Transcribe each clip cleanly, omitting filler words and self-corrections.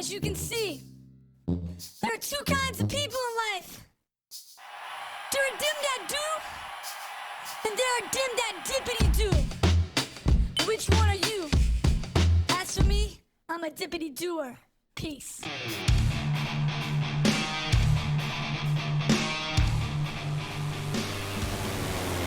As you can see, there are two kinds of people in life. There are dim that do, and there are dim that dippity do. Which one are you? As for me, I'm a dippity doer. Peace.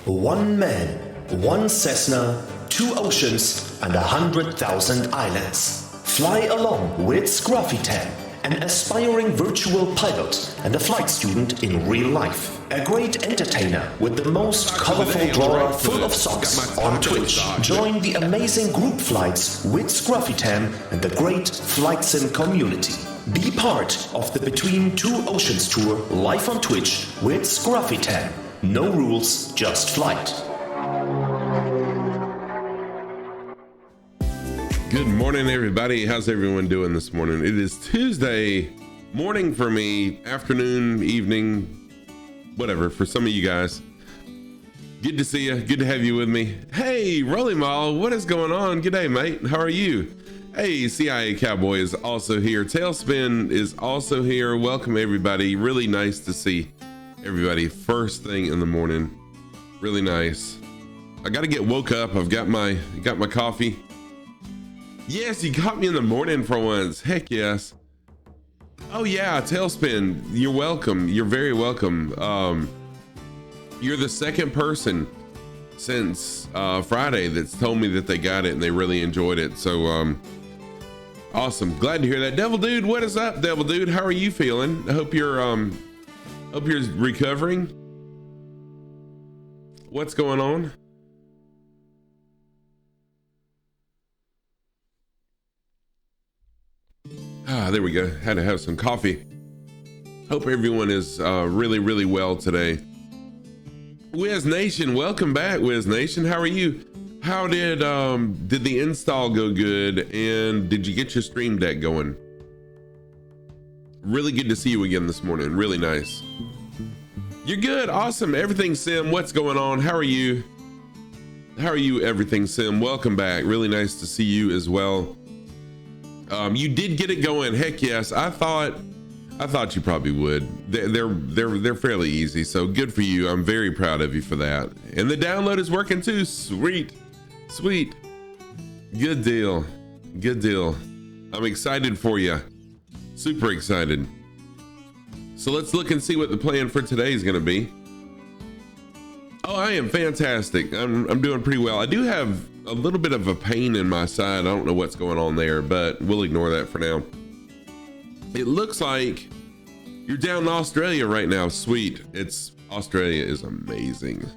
One man, one Cessna, 2 oceans, and 100,000 islands. Fly along with Scruffy-Tan, an aspiring virtual pilot and a flight student in real life. A great entertainer with the most colorful drawer full of socks on Twitch. Join the amazing group flights with Scruffy-Tan and the great Flight Sim community. Be part of the Between Two Oceans tour live on Twitch with Scruffy-Tan. No rules, just flight. Good morning, everybody. How's everyone doing this morning? It is Tuesday morning for me, afternoon, evening, whatever, for some of you guys. Good to see you. Good to have you with me. Hey, Rolly Mall, what is going on? G'day, mate. How are you? Hey, CIA Cowboy is also here. Tailspin is also here. Welcome, everybody. Really nice to see everybody first thing in the morning. Really nice. I got to get woke up. I've got my coffee. Yes, you caught me in the morning for once. Heck yes. Oh yeah, Tailspin, you're welcome. You're very welcome. You're the second person since Friday that's told me that they got it and they really enjoyed it. So awesome. Glad to hear that. Devil Dude, what is up, Devil Dude? How are you feeling? I hope you're recovering. What's going on? There we go. Had to have some coffee. Hope everyone is really well today. Wiz Nation, welcome back, Wiz Nation. How are you? How did the install go good? And did you get your stream deck going? Really good to see you again this morning. Really nice. You're good. Awesome. Everything Sim, what's going on? How are you? How are you, Everything Sim? Welcome back. Really nice to see you as well. You did get it going. Heck yes. I thought you probably would. They're fairly easy, so good for you. I'm very proud of you for that. And the download is working too. Sweet. Good deal. I'm excited for you. Super excited. So let's look and see what the plan for today is going to be. Oh, I am fantastic. I'm doing pretty well. I do have a little bit of a pain in my side. I don't know what's going on there, but we'll ignore that for now. It looks like you're down in Australia right now. Sweet. Australia is amazing.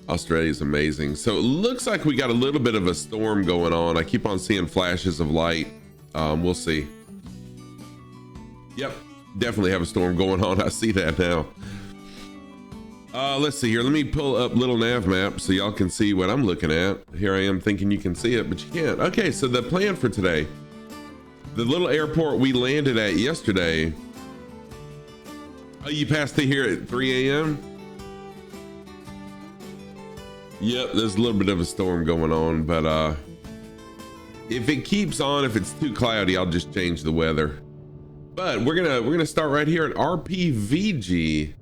Australia is amazing. So it looks like we got a little bit of a storm going on. I keep on seeing flashes of light. We'll see. Yep, definitely have a storm going on. I see that now. Let's see here. Let me pull up little nav map so y'all can see what I'm looking at. Here I am thinking you can see it, but you can't. Okay, so the plan for today, the little airport we landed at yesterday. Oh, you passed through here at 3 a.m.? Yep, there's a little bit of a storm going on, but if it keeps on, if it's too cloudy, I'll just change the weather. But we're gonna start right here at RPVG.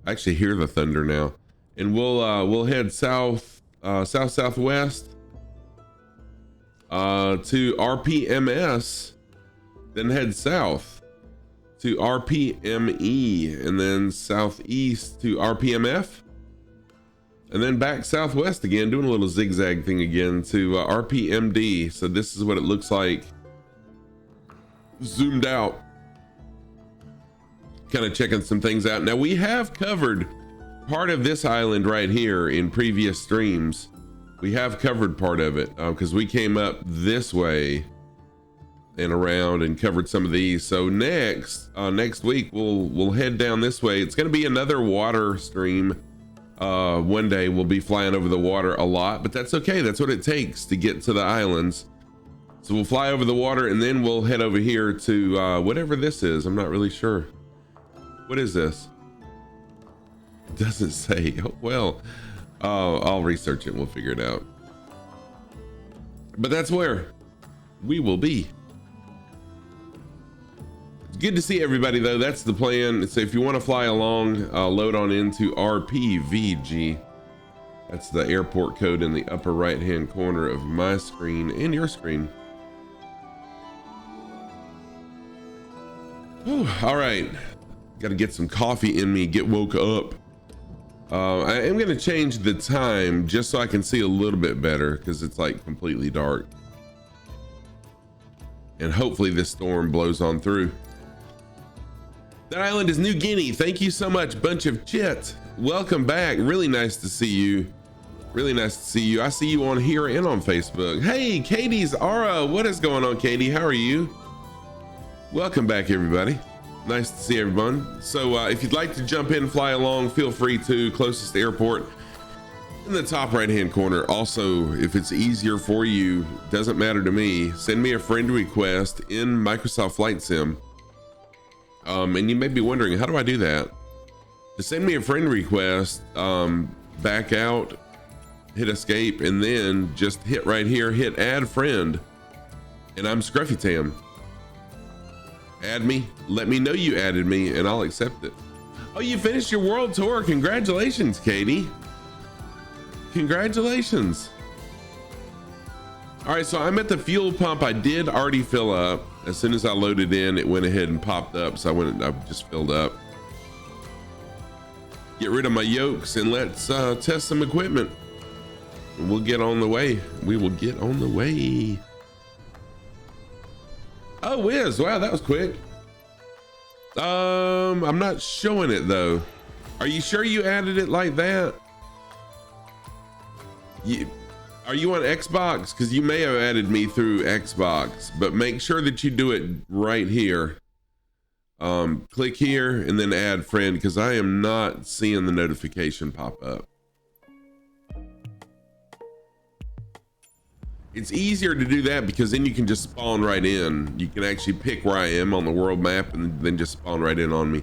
I actually hear the thunder now, and we'll head southwest to RPMS, then head south to RPME, and then southeast to RPMF, and then back southwest again, doing a little zigzag thing again to RPMD. So this is what it looks like zoomed out. Kind of checking some things out. Now we have covered part of this island right here in previous streams. We have covered part of it because we came up this way and around and covered some of these. So next week we'll head down this way. It's going to be another water stream. One day we'll be flying over the water a lot, but that's okay. That's what it takes to get to the islands. So we'll fly over the water and then we'll head over here to whatever this is. I'm not really sure. What is this? It doesn't say. Oh, well, I'll research it and we'll figure it out. But that's where we will be. It's good to see everybody though. That's the plan. So if you want to fly along, load on into RPVG. That's the airport code in the upper right hand corner of my screen and your screen. Whew, all right, got to get some coffee in me, get woke up. I am going to change the time just so I can see a little bit better because it's like completely dark. And hopefully this storm blows on through. That island is New Guinea. Thank you so much, bunch of chit. Welcome back. Really nice to see you. Really nice to see you. I see you on here and on Facebook. Hey, Katie's Aura. What is going on, Katie? How are you? Welcome back, everybody. Nice to see everyone. So if you'd like to jump in and fly along, feel free to. Closest airport in the top right hand corner. Also, if it's easier for you, doesn't matter to me, send me a friend request in Microsoft Flight Sim. And you may be wondering, how do I do that? To send me a friend request, back out, hit escape, and then just hit right here, hit add friend, and I'm Scruffy Tam. Add me, let me know you added me, and I'll accept it. Oh, you finished your world tour. Congratulations, Katie. Congratulations. All right, so I'm at the fuel pump. I did already fill up. As soon as I loaded in, it went ahead and popped up. So I just filled up. Get rid of my yokes and let's test some equipment. We'll get on the way. We will get on the way. Oh, whiz. Wow, that was quick. I'm not showing it though. Are you sure you added it like that? Are you on Xbox? Because you may have added me through Xbox, but make sure that you do it right here. Click here and then add friend, because I am not seeing the notification pop up. It's easier to do that because then you can just spawn right in. You can actually pick where I am on the world map and then just spawn right in on me.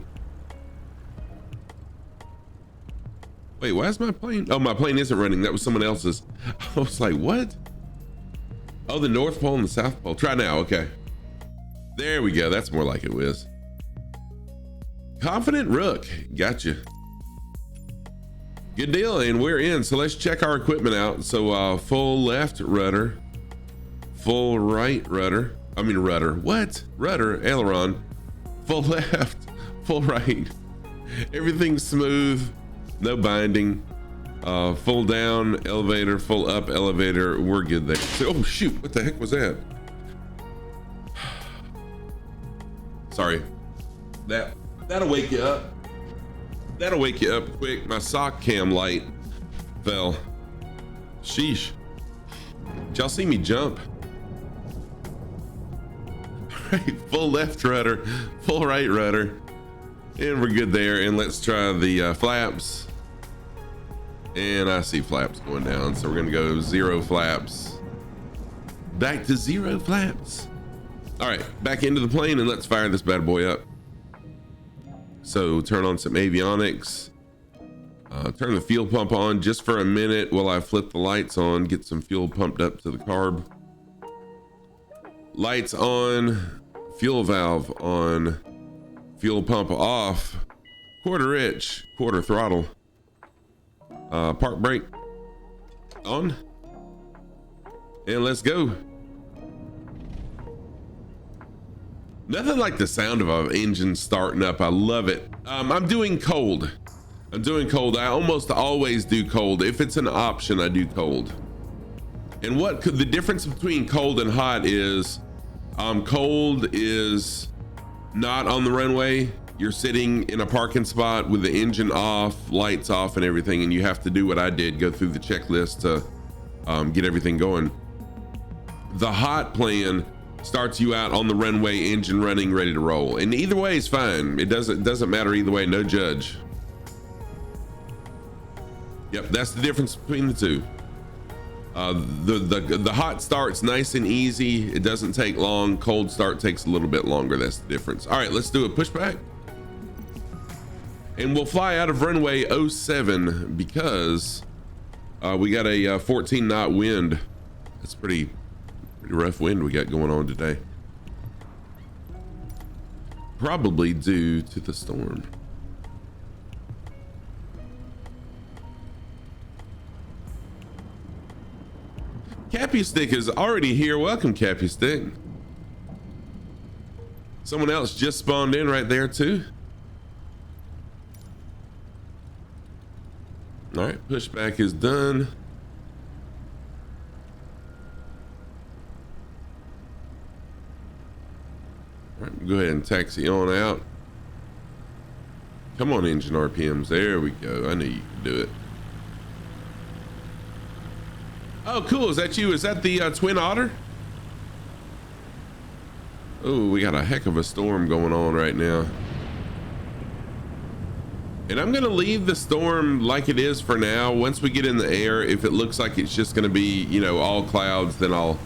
Wait, why is my plane? Oh, my plane isn't running. That was someone else's. I was like, what? Oh, the North Pole and the South Pole. Try now. Okay. There we go. That's more like it, Wiz. Confident Rook. Gotcha. Good deal. And we're in. So let's check our equipment out. So full left rudder. Full right rudder. I mean rudder. What? Rudder. Aileron. Full left. Full right. Everything's smooth. No binding. Full down elevator, full up elevator. We're good there. So, oh shoot, what the heck was that? Sorry. That'll wake you up. That'll wake you up quick. My sock cam light fell. Sheesh. Did y'all see me jump? Right, full left rudder, full right rudder. And we're good there. And let's try the flaps. And I see flaps going down. So we're gonna go 0 flaps. Back to 0 flaps. All right, back into the plane and let's fire this bad boy up. So turn on some avionics. Turn the fuel pump on just for a minute while I flip the lights on, get some fuel pumped up to the carb. Lights on, fuel valve on, fuel pump off, quarter inch, quarter throttle. Park brake on, and let's go. Nothing like the sound of an engine starting up. I love it. I'm doing cold. I almost always do cold. If it's an option, I do cold. And what could the difference between cold and hot is, cold is not on the runway. You're sitting in a parking spot with the engine off, lights off and everything, and you have to do what I did, go through the checklist to get everything going. The hot plan starts you out on the runway, engine running, ready to roll. And either way is fine. It doesn't matter either way, no judge. Yep, that's the difference between the two. The hot start's nice and easy. It doesn't take long. Cold start takes a little bit longer. That's the difference. All right, let's do a pushback. And we'll fly out of runway 07 because we got a 14 knot wind. That's pretty rough wind we got going on today. probably due to the storm. Cappy Stick is already here. Welcome, Cappy Stick. Someone else just spawned in right there too. All right, pushback is done. All right, go ahead and taxi on out. Come on, engine RPMs. There we go. I knew you could do it. Oh, cool. Is that you? Is that the Twin Otter? Oh, we got a heck of a storm going on right now. And I'm going to leave the storm like it is for now. Once we get in the air, if it looks like it's just going to be, you know, all clouds, then I'll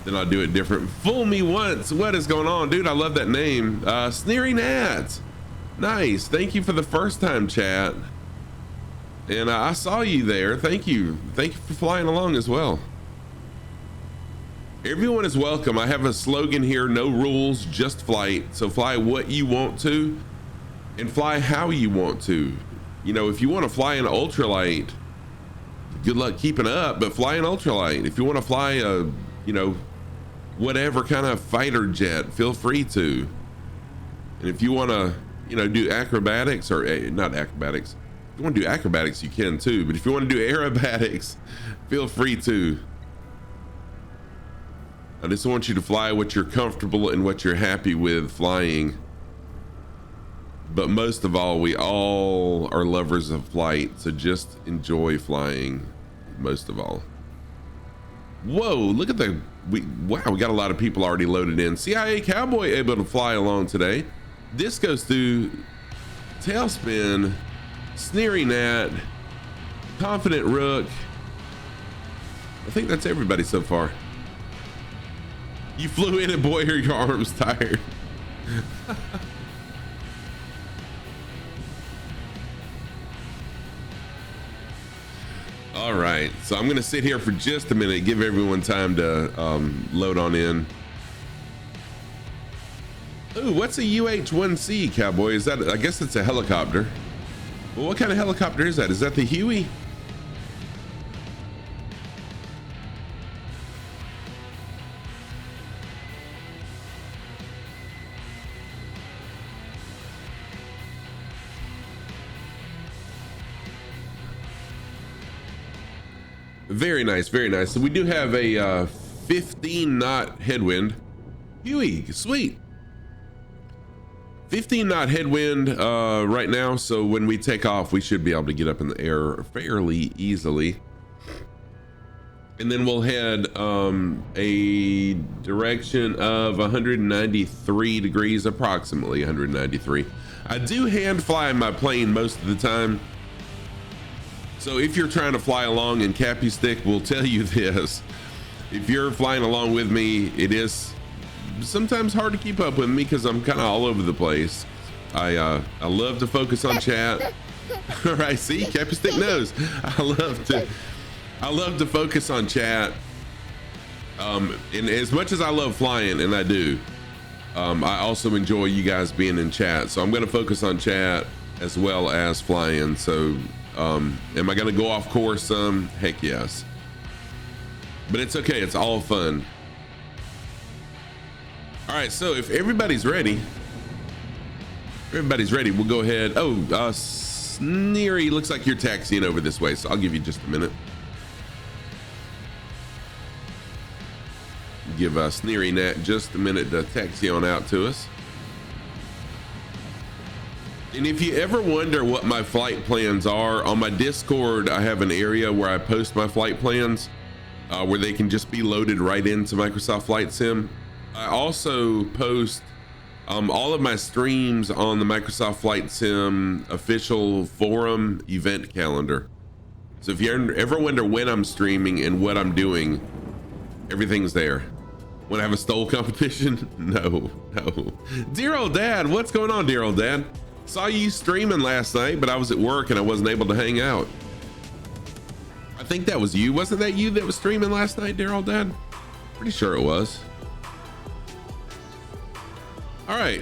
do it different. Fool me once. What is going on, dude? I love that name. Sneery Nat. Nice. Thank you for the first time chat. And I saw you there. Thank you. Thank you for flying along as well. Everyone is welcome. I have a slogan here: no rules, just flight. So fly what you want to and fly how you want to. You know, if you want to fly an ultralight, good luck keeping up, but fly an ultralight. If you want to fly a, you know, whatever kind of fighter jet, feel free to. And if you want to, you know, do acrobatics or not acrobatics, if you want to do acrobatics, you can too. But if you want to do aerobatics, feel free to. I just want you to fly what you're comfortable and what you're happy with flying. But most of all, we all are lovers of flight, so just enjoy flying most of all. Whoa, look at the, wow, we got a lot of people already loaded in. CIA Cowboy able to fly along today. This goes through Tailspin, Sneery Nat, Confident Rook. I think that's everybody so far. You flew in and boy, are your arms tired. All right, so I'm gonna sit here for just a minute, give everyone time to load on in. Ooh, what's a UH-1C, Cowboy? Is that, I guess it's a helicopter. Well, what kind of helicopter is that? Is that the Huey? Very nice, very nice. So we do have a 15 knot headwind. Huey, sweet. 15 knot headwind right now. So when we take off, we should be able to get up in the air fairly easily. And then we'll head a direction of 193 degrees, approximately 193. I do hand fly my plane most of the time. So if you're trying to fly along, and Cappy Stick will tell you this, if you're flying along with me, it is sometimes hard to keep up with me because I'm kind of all over the place. I love to focus on chat. All right, see, Cappy Stick knows. I love to focus on chat. And as much as I love flying, and I do, I also enjoy you guys being in chat. So I'm going to focus on chat as well as flying. So am I going to go off course some? Heck yes. But it's okay. It's all fun. All right. So if everybody's ready, we'll go ahead. Oh, Sneery, looks like you're taxiing over this way. So I'll give you just a minute. Give Sneery Nat just a minute to taxi on out to us. And if you ever wonder what my flight plans are, on my Discord, I have an area where I post my flight plans where they can just be loaded right into Microsoft Flight Sim. I also post all of my streams on the Microsoft Flight Sim official forum event calendar. So if you ever wonder when I'm streaming and what I'm doing, everything's there. Want to have a stole competition? No. Dear old dad, what's going on, dear old dad? Saw you streaming last night, but I was at work and I wasn't able to hang out. I think that was you. Wasn't that you that was streaming last night, dear old dad? Pretty sure it was. All right.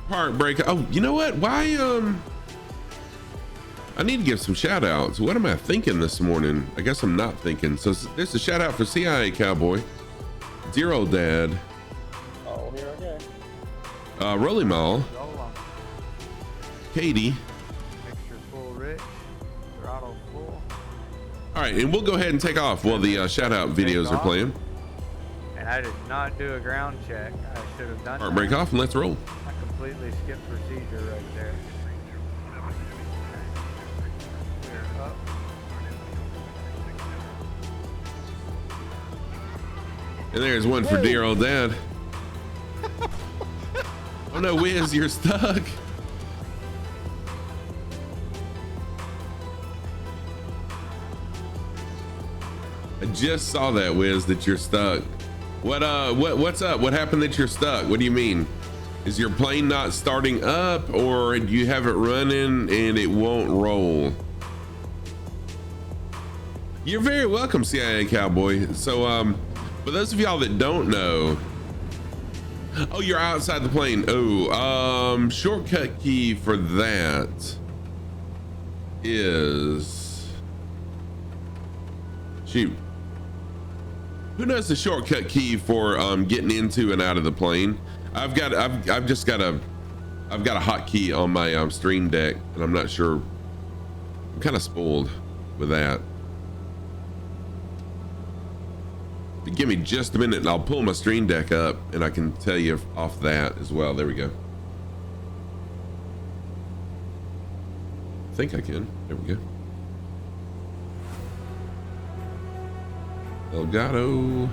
Heartbreak. Oh, you know what? Why? I need to give some shout outs. What am I thinking this morning? I guess I'm not thinking. So there's a shout out for CIA Cowboy, Dear Old Dad, Oh, here again. Rolly Mall, Katie. Mixture full rich. Throttle full. All right, and we'll go ahead and take off while the shout out videos are playing. And I did not do a ground check. I should have done Heartbreak that. off and let's roll. I completely skipped procedure right there. We're up. And there's one for Dear Old Dad. Oh no, Wiz, you're stuck. I just saw that, Wiz, that you're stuck. What's up? What happened that you're stuck? What do you mean? Is your plane not starting up, or do you have it running and it won't roll? You're very welcome, CIA Cowboy. So for those of y'all that don't know, oh, you're outside the plane. Oh, shortcut key for that is, shoot. Who knows the shortcut key for getting into and out of the plane? I've got a hotkey on my stream deck, and I'm not sure. I'm kind of spoiled with that. But give me just a minute and I'll pull my stream deck up and I can tell you off that as well. There we go. I think I can. There we go. Elgato.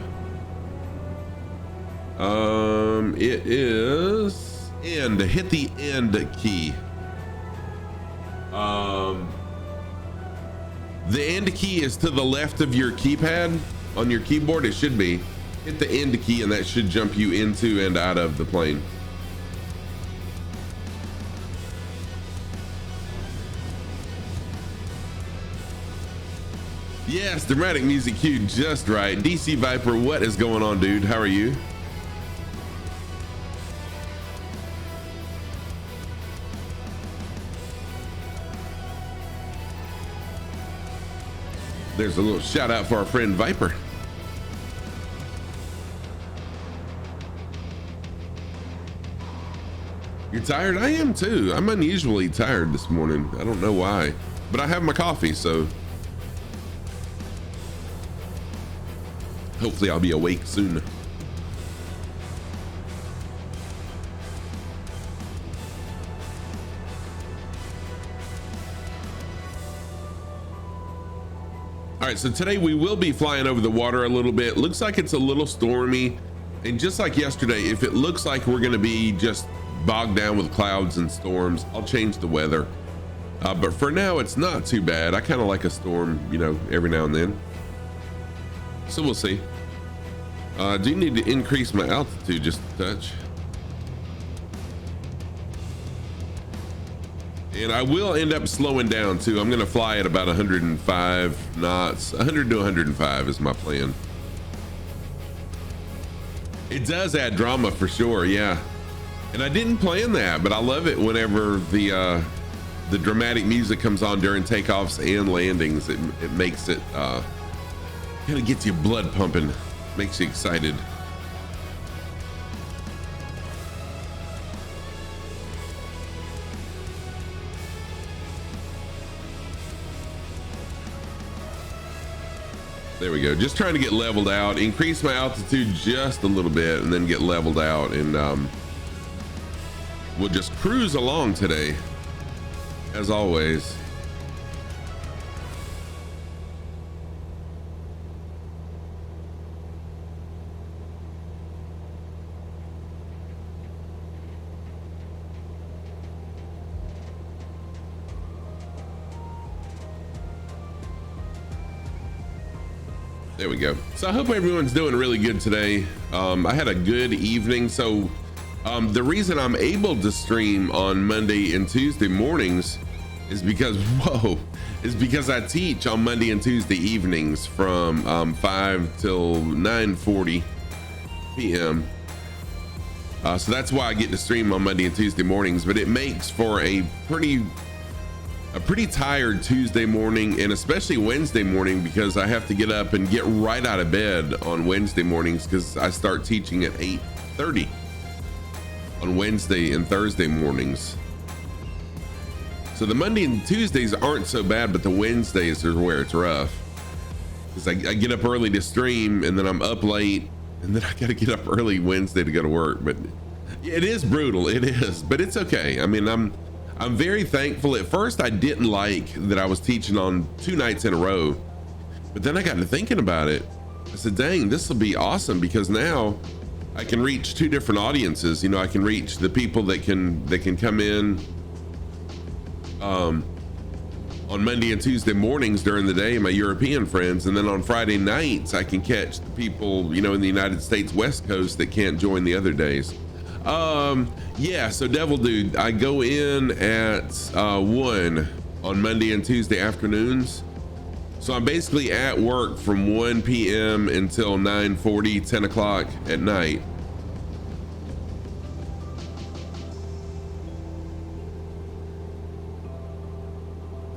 It is end. Hit the end key. The end key is to the left of your keypad on your keyboard. It should be. Hit the end key and that should jump you into and out of the plane. Yes, dramatic music cue just right. DC Viper, what is going on, dude? How are you? There's a little shout out for our friend Viper. You're tired? I am too. I'm unusually tired this morning. I don't know why, but I have my coffee, so hopefully I'll be awake soon. All right, so today we will be flying over the water a little bit. Looks like it's a little stormy. And just like yesterday, if it looks like we're gonna be just bogged down with clouds and storms, I'll change the weather. But for now, it's not too bad. I kind of like a storm, you know, every now and then. So we'll see. I do need to increase my altitude just a touch. And I will end up slowing down too. I'm gonna fly at about 105 knots. 100 to 105 is my plan. It does add drama for sure, yeah. And I didn't plan that, but I love it whenever the dramatic music comes on during takeoffs and landings. It makes it kind of gets your blood pumping, makes you excited. There we go. Just trying to get leveled out, increase my altitude just a little bit, and then get leveled out, and we'll just cruise along today, as always. There we go. So I hope everyone's doing really good today. I had a good evening. So the reason I'm able to stream on Monday and Tuesday mornings is because, I teach on Monday and Tuesday evenings from 5 till 9:40 p.m. So that's why I get to stream on Monday and Tuesday mornings, but it makes for a pretty tired Tuesday morning, and especially Wednesday morning, because I have to get up and get right out of bed on Wednesday mornings because I start teaching at 8:30 on Wednesday and Thursday mornings. So the Monday and Tuesdays aren't so bad, but the Wednesdays are where it's rough because I get up early to stream and then I'm up late and then I got to get up early Wednesday to go to work. But it is brutal. It is, but it's okay. I mean, I'm very thankful. At first I didn't like that I was teaching on 2 nights in a row, but then I got to thinking about it. I said, dang, this will be awesome because now I can reach 2 different audiences. You know, I can reach the people that can come in on Monday and Tuesday mornings during the day, my European friends, and then on Friday nights I can catch the people, you know, in the United States West Coast that can't join the other days. Yeah, so Devil Dude, I go in at 1 on Monday and Tuesday afternoons. So I'm basically at work from 1 p.m. until 9:40, 10 o'clock at night.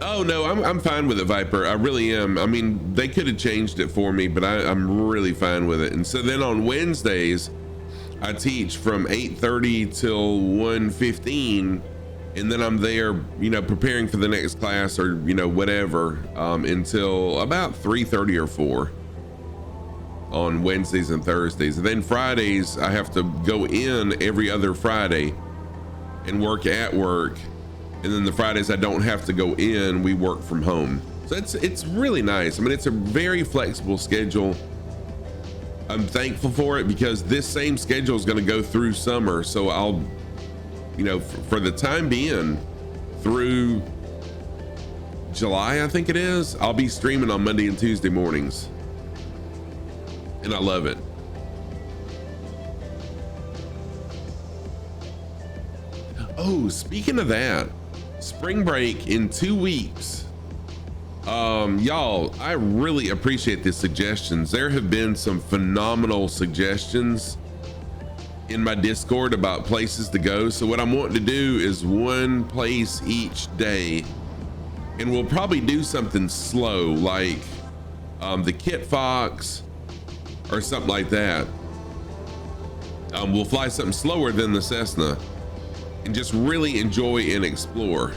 Oh no, I'm fine with it, Viper. I really am. I mean, they could have changed it for me, but I'm really fine with it. And so then on Wednesdays, I teach from 8:30 till 1:15, and then I'm there, you know, preparing for the next class or, you know, whatever, until about 3:30 or 4 on Wednesdays and Thursdays. And then Fridays, I have to go in every other Friday and work at work. And then the Fridays I don't have to go in, we work from home. So it's really nice. I mean, it's a very flexible schedule. I'm thankful for it because this same schedule is going to go through summer. So I'll, you know, for the time being through July, I think it is, I'll be streaming on Monday and Tuesday mornings. And I love it. Oh, speaking of that, spring break in 2 weeks. Y'all, I really appreciate the suggestions. There have been some phenomenal suggestions in my Discord about places to go. So what I'm wanting to do is 1 place each day, and we'll probably do something slow, like the Kit Fox or something like that. We'll fly something slower than the Cessna and just really enjoy and explore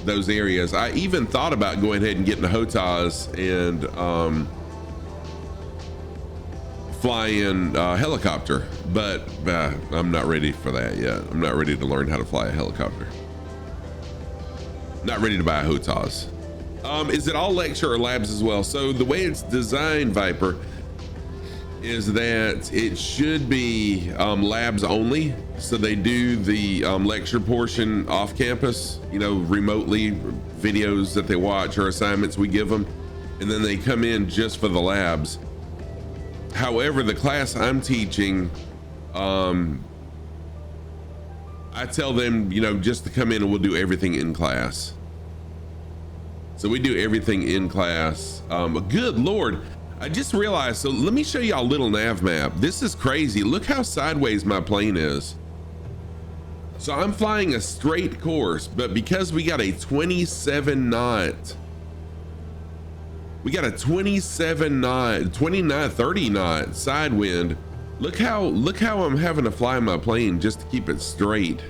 those areas. I even thought about going ahead and getting a HOTAS and flying a helicopter, but I'm not ready for that yet. I'm not ready to learn how to fly a helicopter. Not ready to buy a HOTAS. Is it all lecture or labs as well? So the way it's designed, Viper, is that it should be labs only. So they do the lecture portion off campus, you know, remotely, videos that they watch or assignments we give them, and then they come in just for the labs. However, the class I'm teaching, I tell them, you know, just to come in and we'll do everything in class. So we do everything in class. Good Lord. I just realized, so let me show you a little nav map. This is crazy. Look how sideways my plane is. So I'm flying a straight course, but because we got a 27 knot, we got a 27 knot, 29, 30 knot side wind. Look how I'm having to fly my plane just to keep it straight.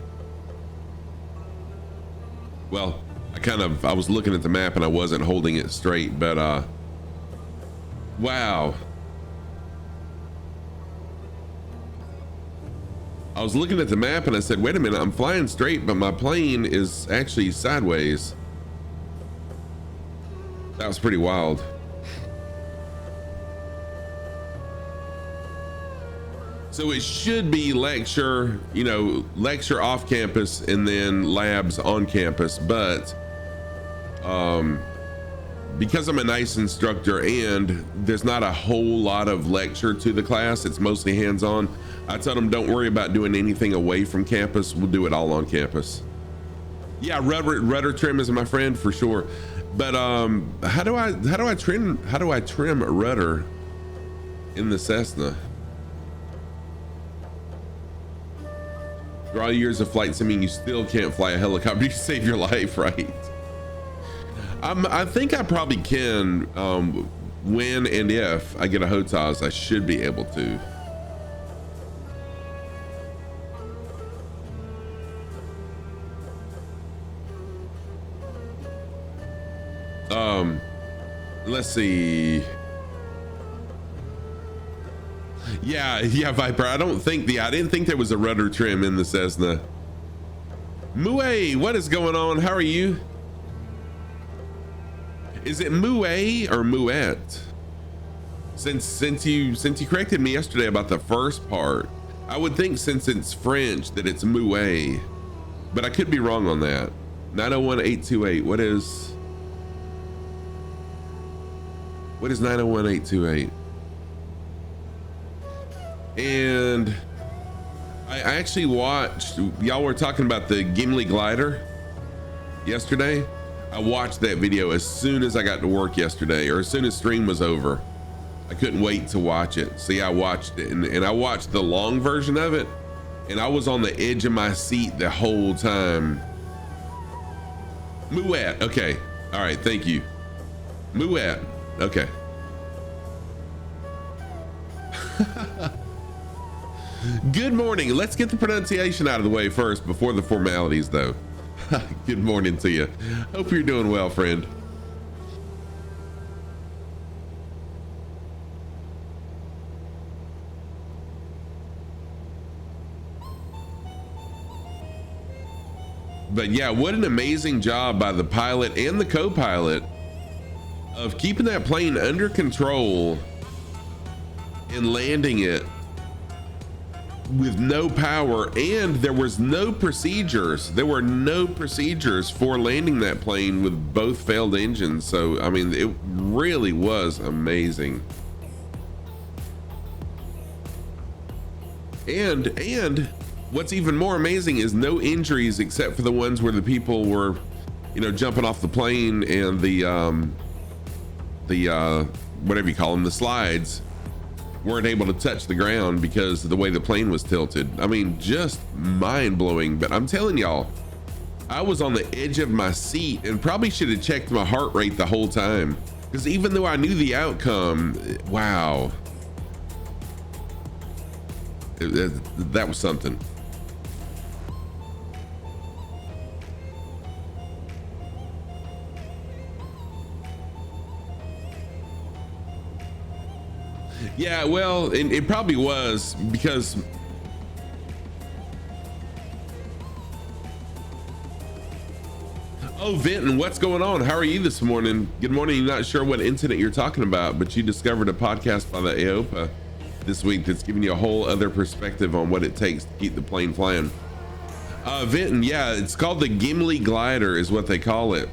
Well, I was looking at the map and I wasn't holding it straight, but wow. I was looking at the map and I said, wait a minute, I'm flying straight, but my plane is actually sideways. That was pretty wild. So it should be lecture, you know, lecture off campus and then labs on campus, but because I'm a nice instructor and there's not a whole lot of lecture to the class, it's mostly hands-on. I tell them, don't worry about doing anything away from campus. We'll do it all on campus. Yeah, rudder trim is my friend for sure. But how do I trim rudder in the Cessna? For all years of flight simming, you still can't fly a helicopter to save your life, right? I think I probably can. When and if I get a HOTAS, I should be able to. Let's see. Yeah, Viper. I didn't think there was a rudder trim in the Cessna. Mue, what is going on? How are you? Is it Mue or Muette? Since you corrected me yesterday about the first part, I would think since it's French that it's Mue, but I could be wrong on that. 901-828. What is 901-828? And I actually watched, y'all were talking about the Gimli Glider yesterday. I watched that video as soon as I got to work yesterday, or as soon as stream was over. I couldn't wait to watch it. So yeah, I watched it, and I watched the long version of it, and I was on the edge of my seat the whole time. Muette, okay. All right, thank you. Muette, okay. Good morning. Let's get the pronunciation out of the way first before the formalities, though. Good morning to you. Hope you're doing well, friend. But yeah, what an amazing job by the pilot and the co-pilot of keeping that plane under control and landing it with no power. And there was no procedures. There were no procedures for landing that plane with both failed engines. So, I mean, it really was amazing. And what's even more amazing is no injuries except for the ones where the people were, you know, jumping off the plane and the whatever you call them, the slides, weren't able to touch the ground because of the way the plane was tilted. I mean, just mind-blowing. But I'm telling y'all, I was on the edge of my seat and probably should have checked my heart rate the whole time, because even though I knew the outcome, wow, that was something. Yeah, well, it probably was, because oh, Vinton, what's going on? How are you this morning? Good morning. You're not sure what incident you're talking about, but you discovered a podcast by the AOPA this week that's giving you a whole other perspective on what it takes to keep the plane flying. Vinton, yeah, it's called the Gimli Glider is what they call it.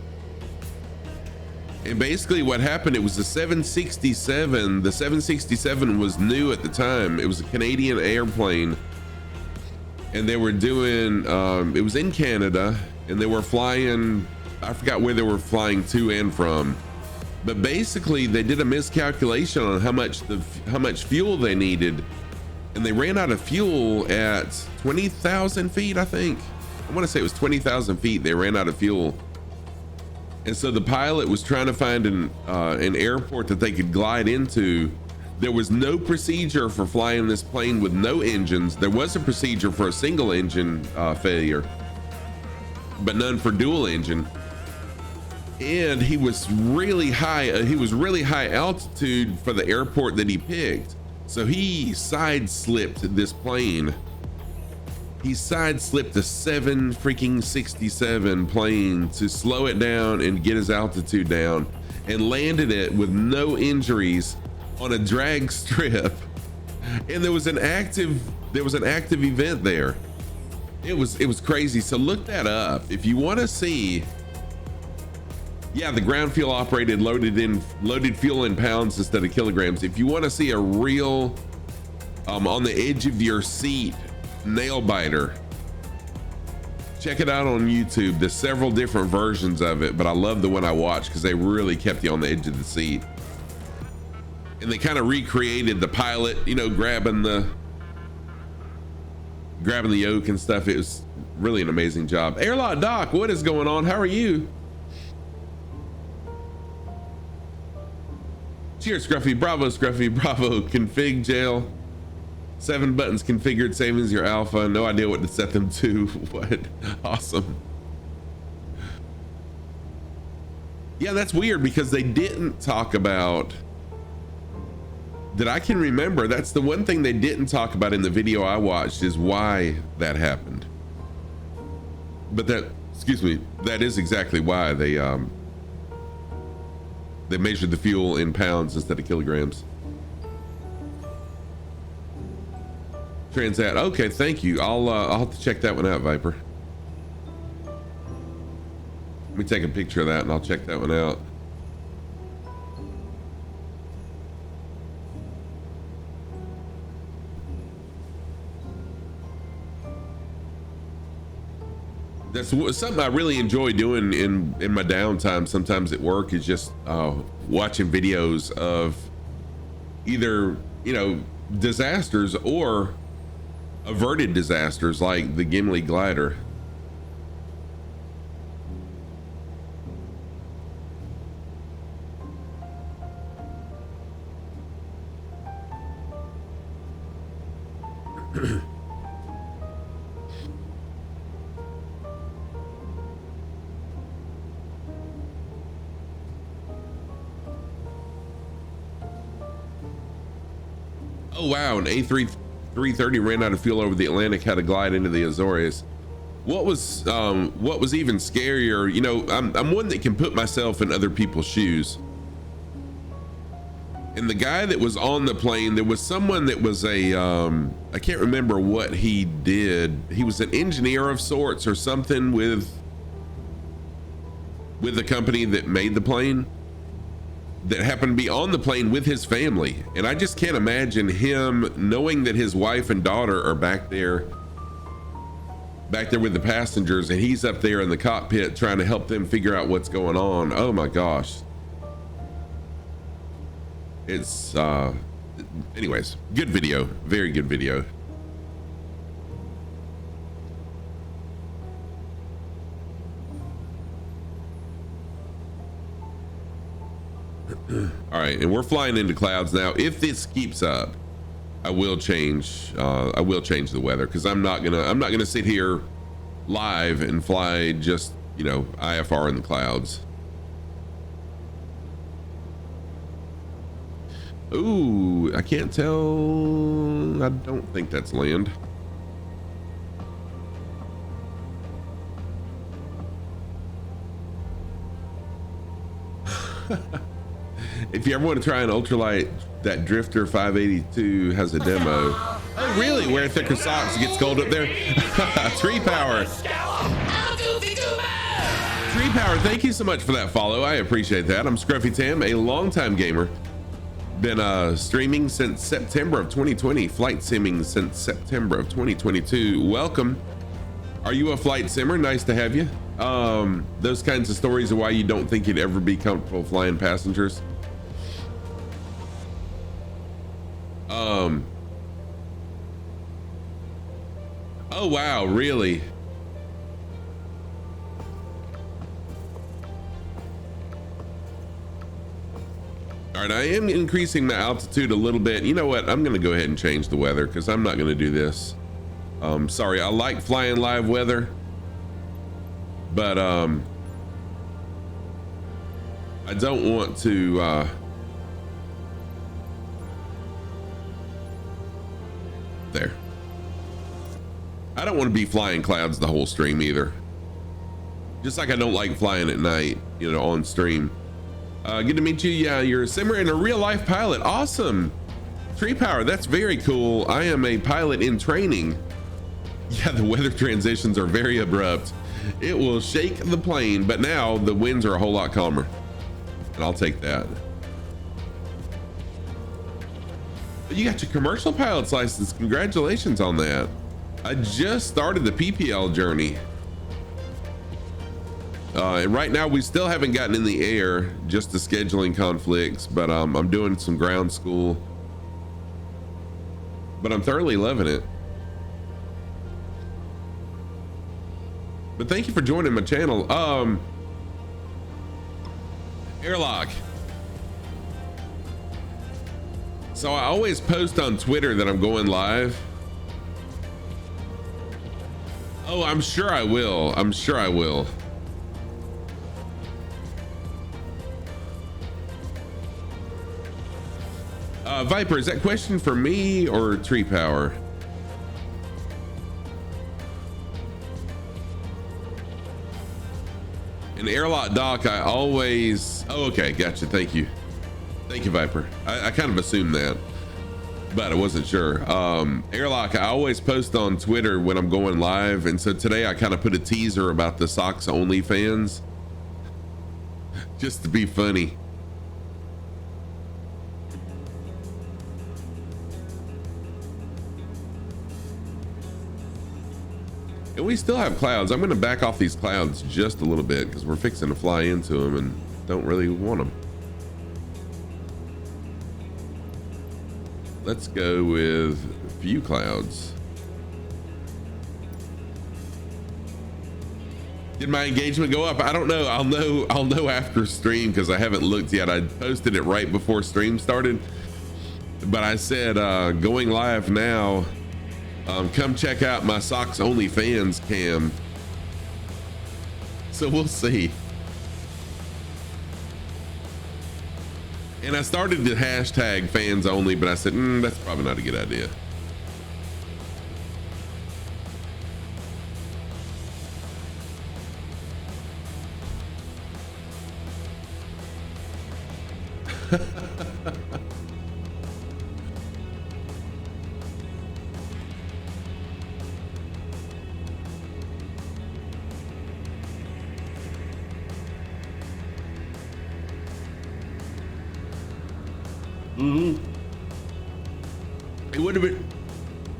And basically what happened, it was the 767. The 767 was new at the time. It was a Canadian airplane, and they were doing, it was in Canada, and they were flying, I forgot where they were flying to and from, but basically they did a miscalculation on how much fuel they needed, and they ran out of fuel at 20,000 feet, I think. I want to say it was 20,000 feet. They ran out of fuel. And so the pilot was trying to find an airport that they could glide into. There was no procedure for flying this plane with no engines. There was a procedure for a single engine failure, but none for dual engine. And he was really high. He was really high altitude for the airport that he picked. So he side-slipped this plane. He side-slipped a 767 plane to slow it down and get his altitude down, and landed it with no injuries on a drag strip. And there was an active event there. It was crazy. So look that up if you want to see. Yeah, the ground fuel operated loaded fuel in pounds instead of kilograms. If you want to see a real on the edge of your seat nail biter, check it out on YouTube. There's several different versions of it, but I love the one I watched because they really kept you on the edge of the seat. And they kind of recreated the pilot, you know, grabbing grabbing the yoke and stuff. It was really an amazing job. Airlock Doc, what is going on? How are you? Cheers, Scruffy. Bravo, Scruffy. Bravo. Config jail. 7 buttons configured. Savings your alpha. No idea what to set them to. What? Awesome. Yeah, that's weird because they didn't talk about, that I can remember. That's the one thing they didn't talk about in the video I watched, is why that happened. But that, excuse me, that is exactly why they measured the fuel in pounds instead of kilograms. Transat. Okay, thank you. I'll have to check that one out, Viper. Let me take a picture of that and I'll check that one out. That's something I really enjoy doing in my downtime sometimes at work, is just watching videos of either, you know, disasters or averted disasters like the Gimli Glider. Oh wow, an A330 ran out of fuel over the Atlantic, had to glide into the Azores. What was even scarier, you know, I'm one that can put myself in other people's shoes. And the guy that was on the plane, there was someone that was a I can't remember what he did. He was an engineer of sorts or something with the company that made the plane, that happened to be on the plane with his family. And I just can't imagine him knowing that his wife and daughter are back there with the passengers, and he's up there in the cockpit trying to help them figure out what's going on. Oh my gosh. It's anyways, good video, very good video. All right, and we're flying into clouds now. If this keeps up, I will change the weather, because I'm not gonna sit here live and fly just, you know, IFR in the clouds. Ooh, I can't tell. I don't think that's land. If you ever want to try an ultralight, that Drifter 582 has a demo. Oh, really? Wear thicker socks, it gets cold up there. Tree Power. Tree Power, thank you so much for that follow. I appreciate that. I'm Scruffy Tam, a longtime gamer. Been streaming since September of 2020, flight simming since September of 2022. Welcome. Are you a flight simmer? Nice to have you. Those kinds of stories are why you don't think you'd ever be comfortable flying passengers. Oh wow, really? All right, I am increasing my altitude a little bit. You know what? I'm gonna go ahead and change the weather, because I'm not gonna do this. Sorry, I like flying live weather, but I don't want to there. I don't want to be flying clouds the whole stream either. Just like I don't like flying at night, you know, on stream. Good to meet you. Yeah, you're a simmer and a real life pilot. Awesome. Tree Power, that's very cool. I am a pilot in training. Yeah, the weather transitions are very abrupt. It will shake the plane, but now the winds are a whole lot calmer, and I'll take that. You got your commercial pilot's license. Congratulations on that. I just started the PPL journey. And right now we still haven't gotten in the air, just the scheduling conflicts, but I'm doing some ground school, but I'm thoroughly loving it. But thank you for joining my channel. Airlock. So I always post on Twitter that I'm going live. Oh, I'm sure I will. I'm sure I will. Viper, is that question for me or Tree Power? In Airlock Dock, I always... Oh, okay, gotcha. Thank you. Thank you, Viper. I kind of assumed that, but I wasn't sure. Airlock, I always post on Twitter when I'm going live, and so today I kind of put a teaser about the socks only fans, just to be funny. And we still have clouds. I'm going to back off these clouds just a little bit because we're fixing to fly into them and don't really want them. Let's go with few clouds. Did my engagement go up? I don't know. I'll know after stream because I haven't looked yet. I posted it right before stream started, but I said going live now. Come check out my socks only fans cam. So we'll see. And I started to hashtag fans only, but I said, that's probably not a good idea.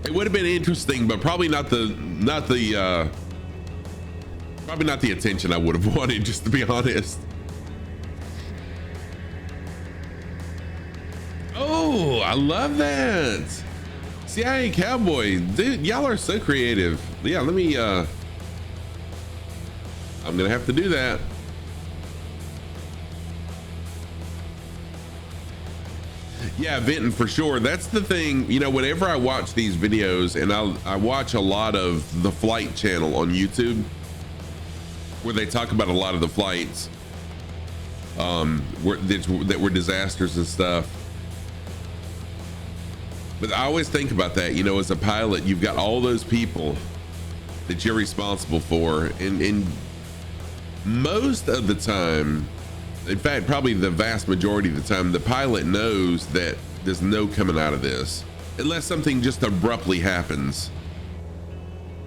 It would have been interesting, but probably not the attention I would have wanted, just to be honest. Oh, I love that. CIA Cowboy, dude, y'all are so creative. Yeah, let me I'm gonna have to do that. Yeah, venting for sure. That's the thing, you know, whenever I watch these videos, and I watch a lot of the flight channel on YouTube where they talk about a lot of the flights that were disasters and stuff. But I always think about that, you know, as a pilot, you've got all those people that you're responsible for, and most of the time, in fact, probably the vast majority of the time, the pilot knows that there's no coming out of this unless something just abruptly happens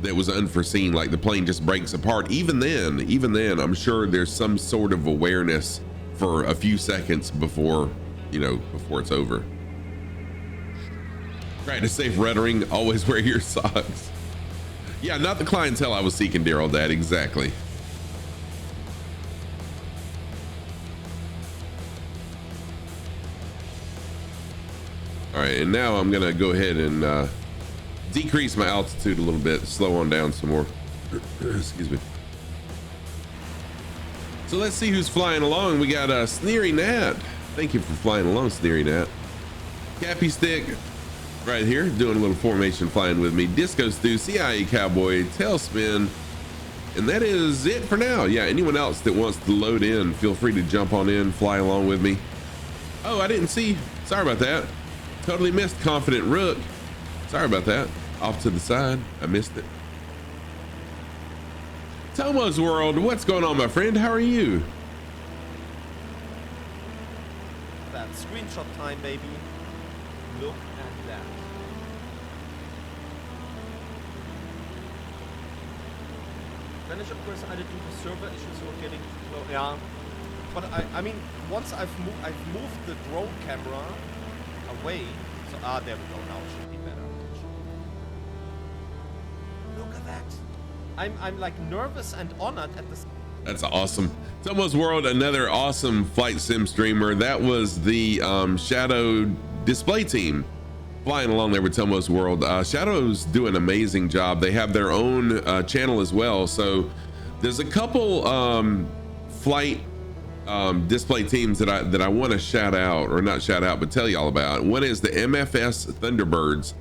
that was unforeseen, like the plane just breaks apart. Even then, I'm sure there's some sort of awareness for a few seconds before, you know, before it's over. Practice safe ruddering, always wear your socks. Yeah, not the clientele I was seeking, dear old dad, exactly. All right, and now I'm gonna go ahead and decrease my altitude a little bit, slow on down some more. Excuse me. So let's see who's flying along. We got Sneery Nat. Thank you for flying along, Sneery Nat. Cappy Stick, right here, doing a little formation flying with me. Disco Stew, CIA Cowboy, Tailspin, and that is it for now. Yeah, anyone else that wants to load in, feel free to jump on in, fly along with me. Oh, I didn't see. Sorry about that. Totally missed Confident Rook. Sorry about that. Off to the side. I missed it. Tomo's World, what's going on, my friend? How are you? That screenshot time, baby. Look at that. Manage, of course, I did do the server issues or getting low. Yeah. But I mean, once I've moved the drone camera away. So there we go. Now it should be better. Look at that. I'm like nervous and honored at this. That's awesome. Tomo's World, another awesome flight sim streamer. That was the Shadow display team flying along there with Tomo's World. Shadow's doing an amazing job. They have their own channel as well. So There's a couple flight display teams that I want to shout out, or not shout out, but tell y'all about. One is the MFS Thunderbirds.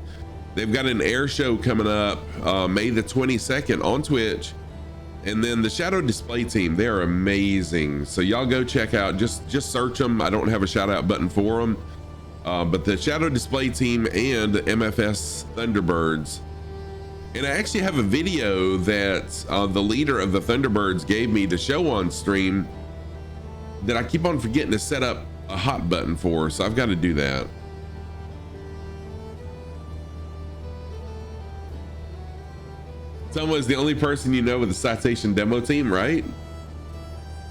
They've got an air show coming up May the 22nd on Twitch. And then the Shadow Display team, they're amazing. So y'all go check out, just search them. I don't have a shout out button for them. But the Shadow Display team and MFS Thunderbirds. And I actually have a video that the leader of the Thunderbirds gave me to show on stream that I keep on forgetting to set up a hot button for. So I've got to do that. Selma is the only person you know with the citation demo team, right?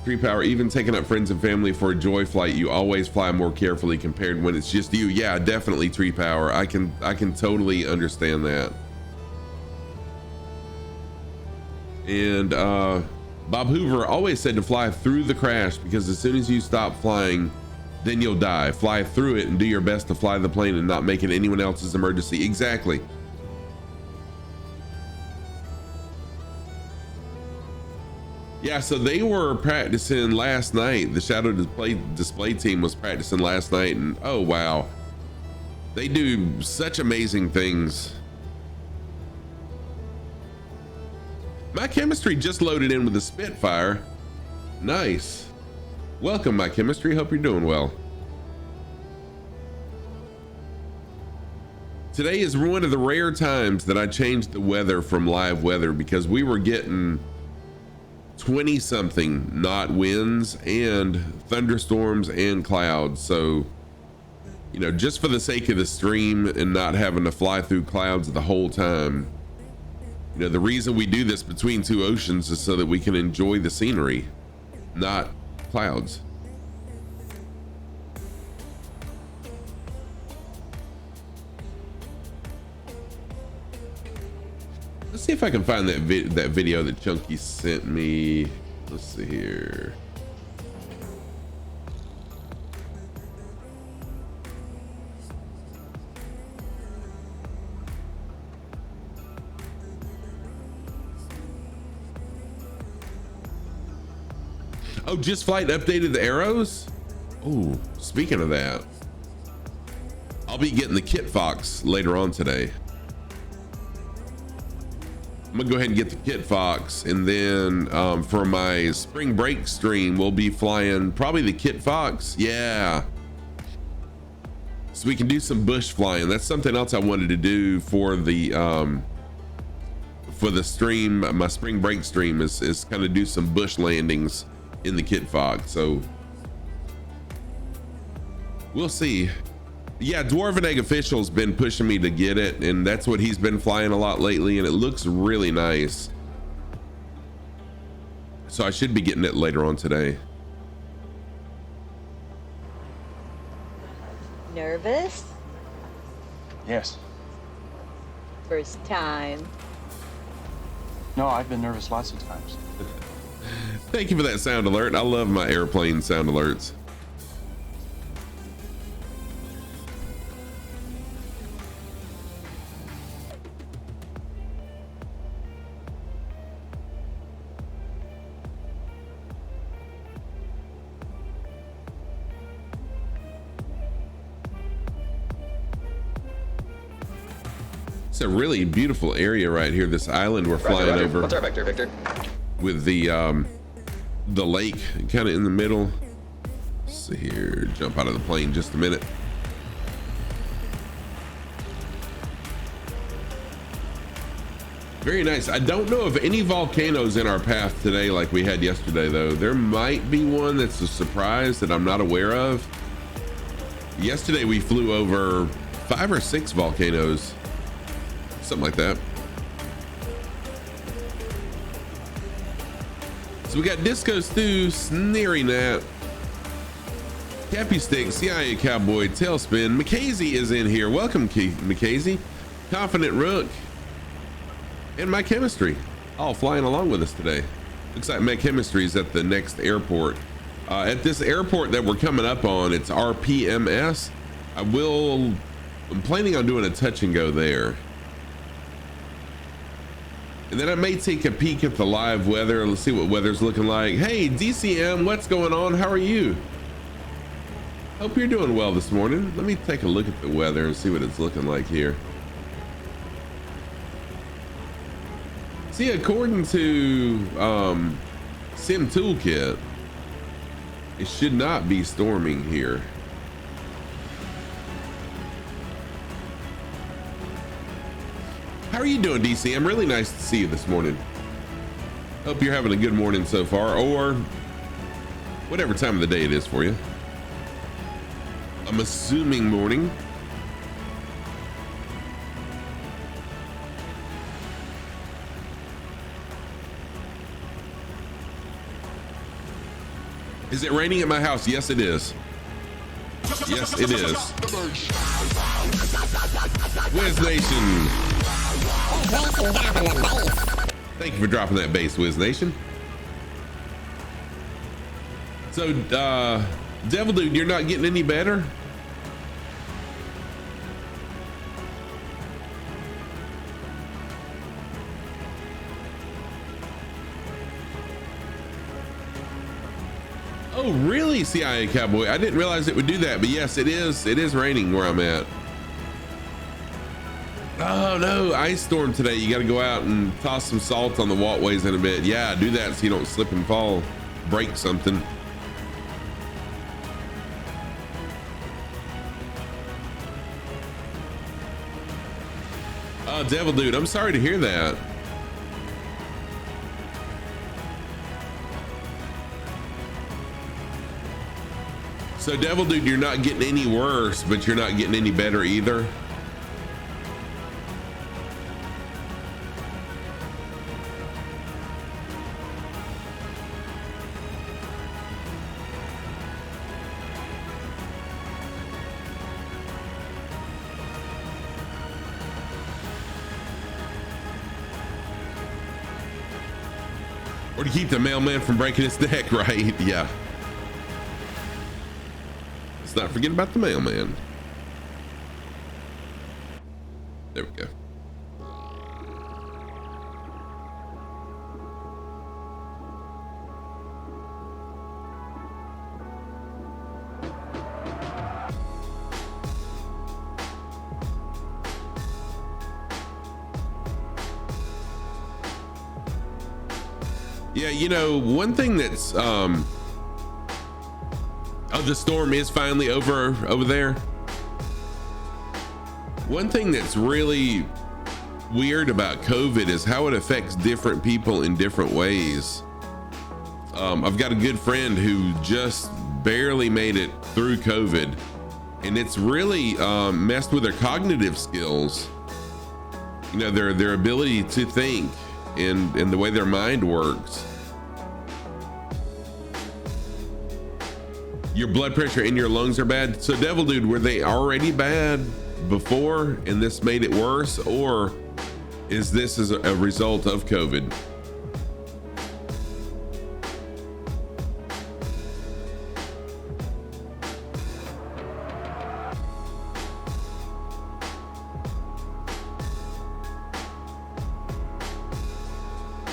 Tree Power, even taking up friends and family for a joy flight, you always fly more carefully compared when it's just you. Yeah, definitely, Tree Power. I can totally understand that. And Bob Hoover always said to fly through the crash, because as soon as you stop flying, then you'll die. Fly through it and do your best to fly the plane and not make it anyone else's emergency. Exactly. Yeah, so they were practicing last night. The Shadow Display team was practicing last night, and oh wow, they do such amazing things. My Chemistry just loaded in with a Spitfire. Nice. Welcome, My Chemistry. Hope you're doing well. Today is one of the rare times that I changed the weather from live weather, because we were getting 20 something knot winds and thunderstorms and clouds. So, you know, just for the sake of the stream and not having to fly through clouds the whole time, you know, the reason we do this between two oceans is so that we can enjoy the scenery, not clouds. Let's see if I can find that video that Chunky sent me. Let's see here. Oh, Just Flight updated the arrows? Oh, speaking of that, I'll be getting the Kit Fox later on today. I'm gonna go ahead and get the Kit Fox, and then for my spring break stream, we'll be flying probably the Kit Fox. Yeah. So we can do some bush flying. That's something else I wanted to do for the stream. My spring break stream is kind of do some bush landings in the Kit Fox. So we'll see. Yeah, Dwarven Egg Official's been pushing me to get it, and that's what he's been flying a lot lately, and it looks really nice. So I should be getting it later on today. Nervous? Yes. First time. No, I've been nervous lots of times. Thank you for that sound alert. I love my airplane sound alerts. It's a really beautiful area right here. This island we're flying over. What's our vector, Victor? With the lake kind of in the middle. Let's see here, jump out of the plane just a minute. Very nice. I don't know of any volcanoes in our path today like we had yesterday, though. There might be one that's a surprise that I'm not aware of. Yesterday we flew over 5 or 6 volcanoes, something like that. So we got Disco Stew, Sneery Nat, Cappy Stick, CIA Cowboy, Tailspin. Mackenzie is in here. Welcome, Mackenzie. Confident Rook, and My Chemistry, all flying along with us today. Looks like My Chemistry is at the next airport. At this airport that we're coming up on, it's RPMS. I'm planning on doing a touch and go there. And then I may take a peek at the live weather. Let's see what weather's looking like. Hey, DCM, what's going on? How are you? Hope you're doing well this morning. Let me take a look at the weather and see what it's looking like here. See, according to Sim Toolkit, it should not be storming here. How are you doing, DC? I'm really nice to see you this morning. Hope you're having a good morning so far, or whatever time of the day it is for you. I'm assuming morning. Is it raining at my house? Yes, it is. Yes, it is. Wiz Nation. Thank you for dropping that bass, Wiz Nation. So, Devil Dude, you're not getting any better? Oh, really, CIA Cowboy? I didn't realize it would do that, but yes, it is raining where I'm at. Oh no, ice storm today. You got to go out and toss some salt on the walkways in a bit. Yeah, do that so you don't slip and fall, break something. Oh, Devil Dude, I'm sorry to hear that. So Devil Dude, you're not getting any worse, but you're not getting any better either. Or to keep the mailman from breaking his neck, right? Yeah. Let's not forget about the mailman. There we go. Yeah, you know, one thing that's oh, the storm is finally over there. One thing that's really weird about COVID is how it affects different people in different ways. I've got a good friend who just barely made it through COVID, and it's really messed with their cognitive skills. You know, their ability to think and the way their mind works. Your blood pressure and your lungs are bad. So Devil Dude, were they already bad before and this made it worse, or is this as a result of COVID?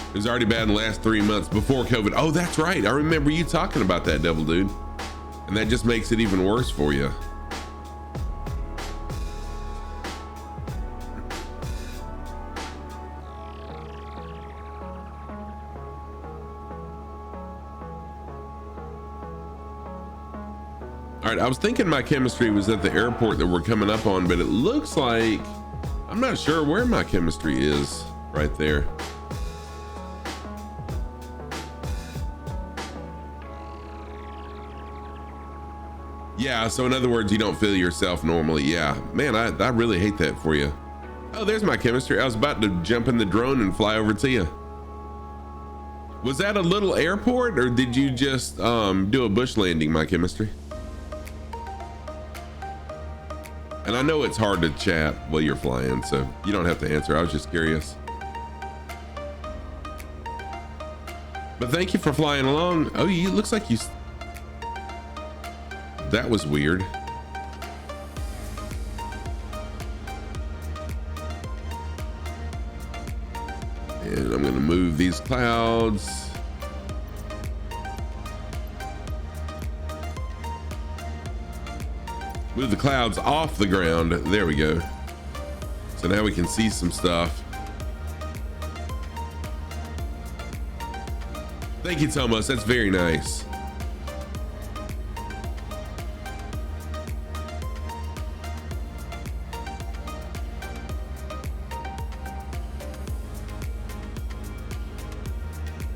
It was already bad in the last 3 months before COVID. Oh, that's right. I remember you talking about that, Devil Dude. And that just makes it even worse for you. All right, I was thinking my chemistry was at the airport that we're coming up on, but it looks like I'm not sure where my chemistry is right there. Yeah, so in other words, you don't feel yourself normally. Yeah, man, I really hate that for you. Oh, there's my chemistry. I was about to jump in the drone and fly over to you. Was that a little airport, or did you just do a bush landing, my chemistry? And I know it's hard to chat while you're flying, so you don't have to answer. I was just curious. But thank you for flying along. Oh, you looks like you... That was weird. And I'm gonna move these clouds. Move the clouds off the ground. There we go. So now we can see some stuff. Thank you, Thomas. That's very nice.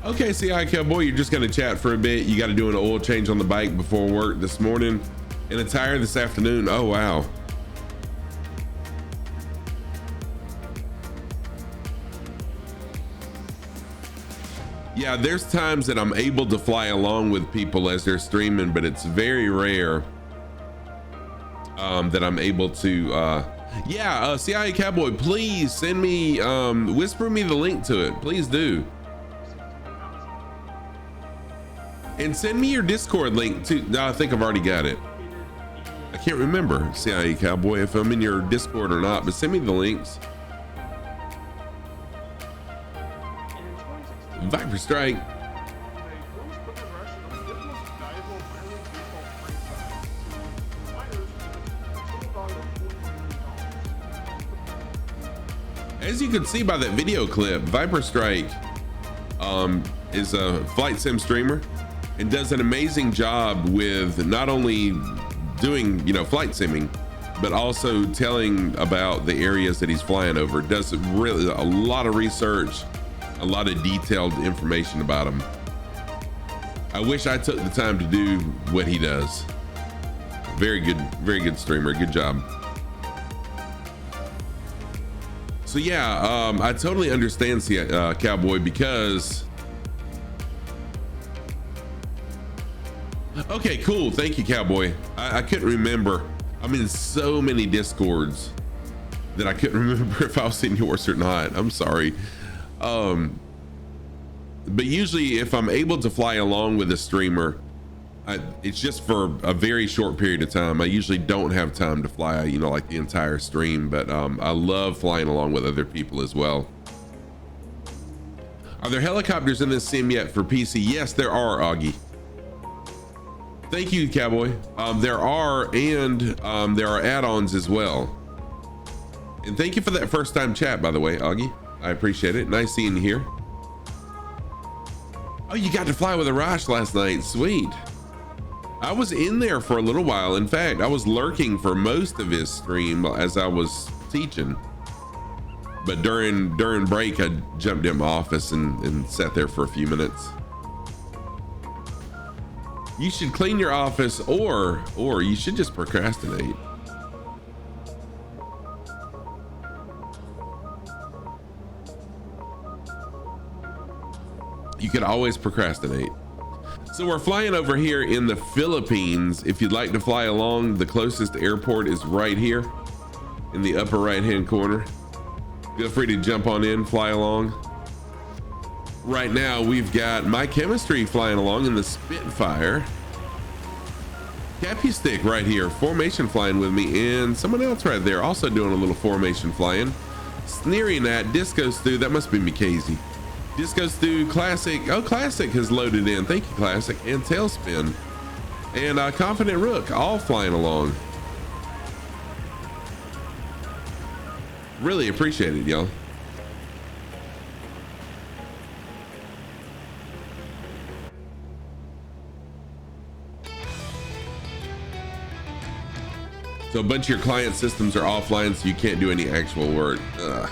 Okay, CI Cowboy, you're just gonna chat for a bit. You got to do an oil change on the bike before work this morning and a tire this afternoon. Oh, wow. Yeah, there's times that I'm able to fly along with people as they're streaming, but it's very rare that I'm able to. CIA Cowboy, please send me, whisper me the link to it. Please do. And send me your Discord link too. No, I think I've already got it. I can't remember, CIA Cowboy, if I'm in your Discord or not, but send me the links. Viper Strike. As you can see by that video clip, Viper Strike is a flight sim streamer and does an amazing job with not only doing, flight simming, but also telling about the areas that he's flying over. Does really a lot of research, a lot of detailed information about him. I wish I took the time to do what he does. Very good streamer. Good job. So yeah, I totally understand Cowboy, because okay, cool. Thank you, Cowboy. I couldn't remember. I'm in so many Discords that I couldn't remember if I was in yours or not. I'm sorry. But usually if I'm able to fly along with a streamer, it's just for a very short period of time. I usually don't have time to fly, like the entire stream, but I love flying along with other people as well. Are there helicopters in this sim yet for PC? Yes, there are, Augie. Thank you, Cowboy. There are, and there are add-ons as well. And thank you for that first time chat, by the way, Augie. I appreciate it. Nice seeing you here. Oh, you got to fly with Arash last night. Sweet. I was in there for a little while. In fact, I was lurking for most of his stream as I was teaching. But during break, I jumped in my office and sat there for a few minutes. You should clean your office, or you should just procrastinate. You can always procrastinate. So we're flying over here in the Philippines. If you'd like to fly along, the closest airport is right here in the upper right hand corner. Feel free to jump on in, fly along. Right now we've got my chemistry flying along in the Spitfire. Cappy Stick right here, formation flying with me, and someone else right there also doing a little formation flying. Sneering at Disco Stew, that must be Mikazy. Disco Stew, Classic, oh, Classic has loaded in, thank you, Classic, and Tailspin, and Confident Rook, all flying along. Really appreciate it, y'all. So a bunch of your client systems are offline, so you can't do any actual work. Ugh.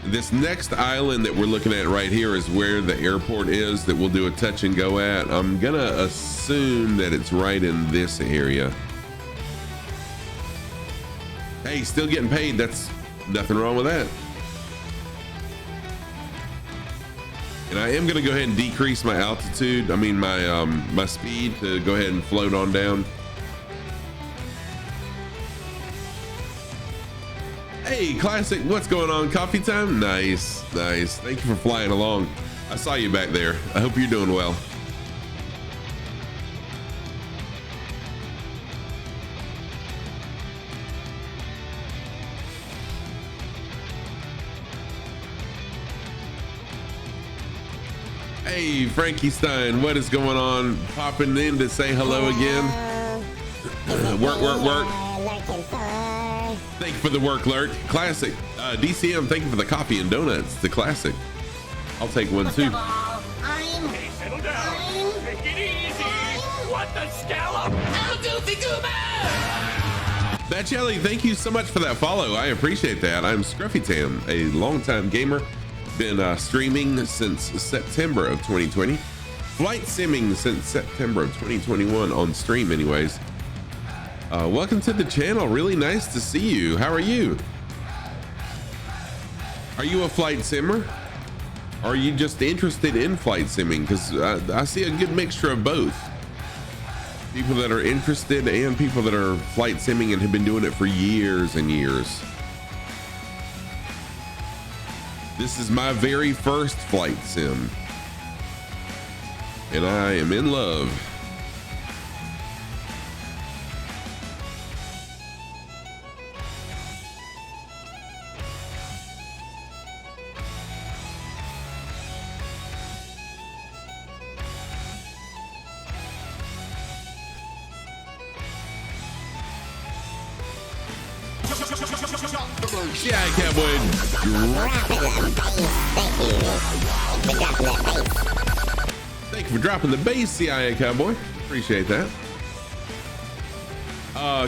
This next island that we're looking at right here is where the airport is that we'll do a touch and go at. I'm gonna assume that it's right in this area. Hey, still getting paid. That's nothing wrong with that. And I am gonna go ahead and decrease my altitude. I mean my my speed to go ahead and float on down. Hey, Classic, what's going on? Coffee time? Nice, nice. Thank you for flying along. I saw you back there. I hope you're doing well. Hey, Frankie Stein, what is going on? Popping in to say hello again. Work. Thank you for the work, Lurk. Classic. DCM, thank you for the coffee and donuts. The classic. I'll take one too. Hey, settle down. Take it easy. What the scallop? How goofy goober? That Jelly, thank you so much for that follow. I appreciate that. I'm Scruffy Tam, a longtime gamer. Been streaming since September of 2020. Flight simming since September of 2021 on stream anyways. Welcome to the channel. Really nice to see you. How are you? Are you a flight simmer? Or are you just interested in flight simming? Because I see a good mixture of both. People that are interested and people that are flight simming and have been doing it for years and years. This is my very first flight sim. And I am in love. Yeah, Cowboy. Thank you for dropping the bass, CIA Cowboy. Appreciate that.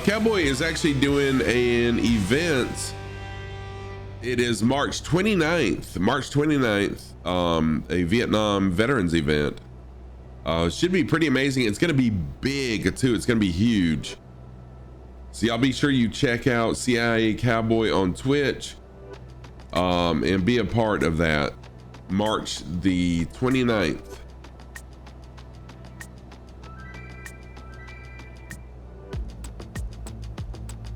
Cowboy is actually doing an event. It is March 29th. A Vietnam veterans event. Should be pretty amazing. It's going to be big too. It's going to be huge. So y'all be sure you check out CIA Cowboy on Twitch and be a part of that. March the 29th.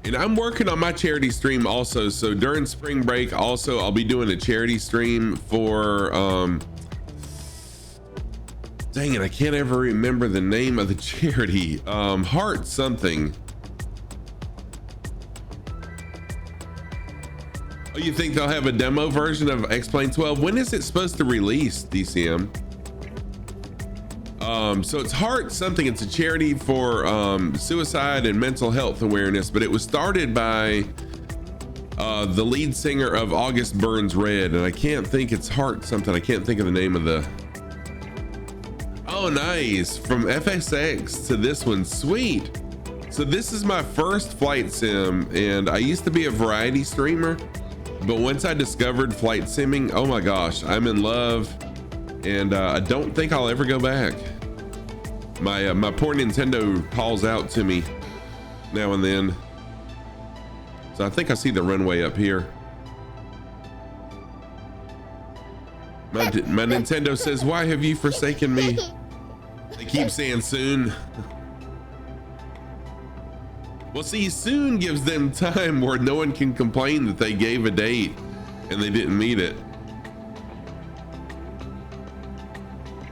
And I'm working on my charity stream also. So during spring break also, I'll be doing a charity stream for, dang it, I can't ever remember the name of the charity. Heart something. Oh, you think they'll have a demo version of X-Plane 12? When is it supposed to release, DCM? So it's Heart something. It's a charity for suicide and mental health awareness, but it was started by the lead singer of August Burns Red, and I can't think, it's Heart something. I can't think of the name of the. Oh, nice. From FSX to this one. Sweet. So this is my first flight sim, and I used to be a variety streamer. But once I discovered flight simming, oh my gosh, I'm in love, and I don't think I'll ever go back. My poor Nintendo calls out to me now and then. So I think I see the runway up here. My Nintendo says, "Why have you forsaken me?" They keep saying soon. Well, see, soon gives them time where no one can complain that they gave a date and they didn't meet it.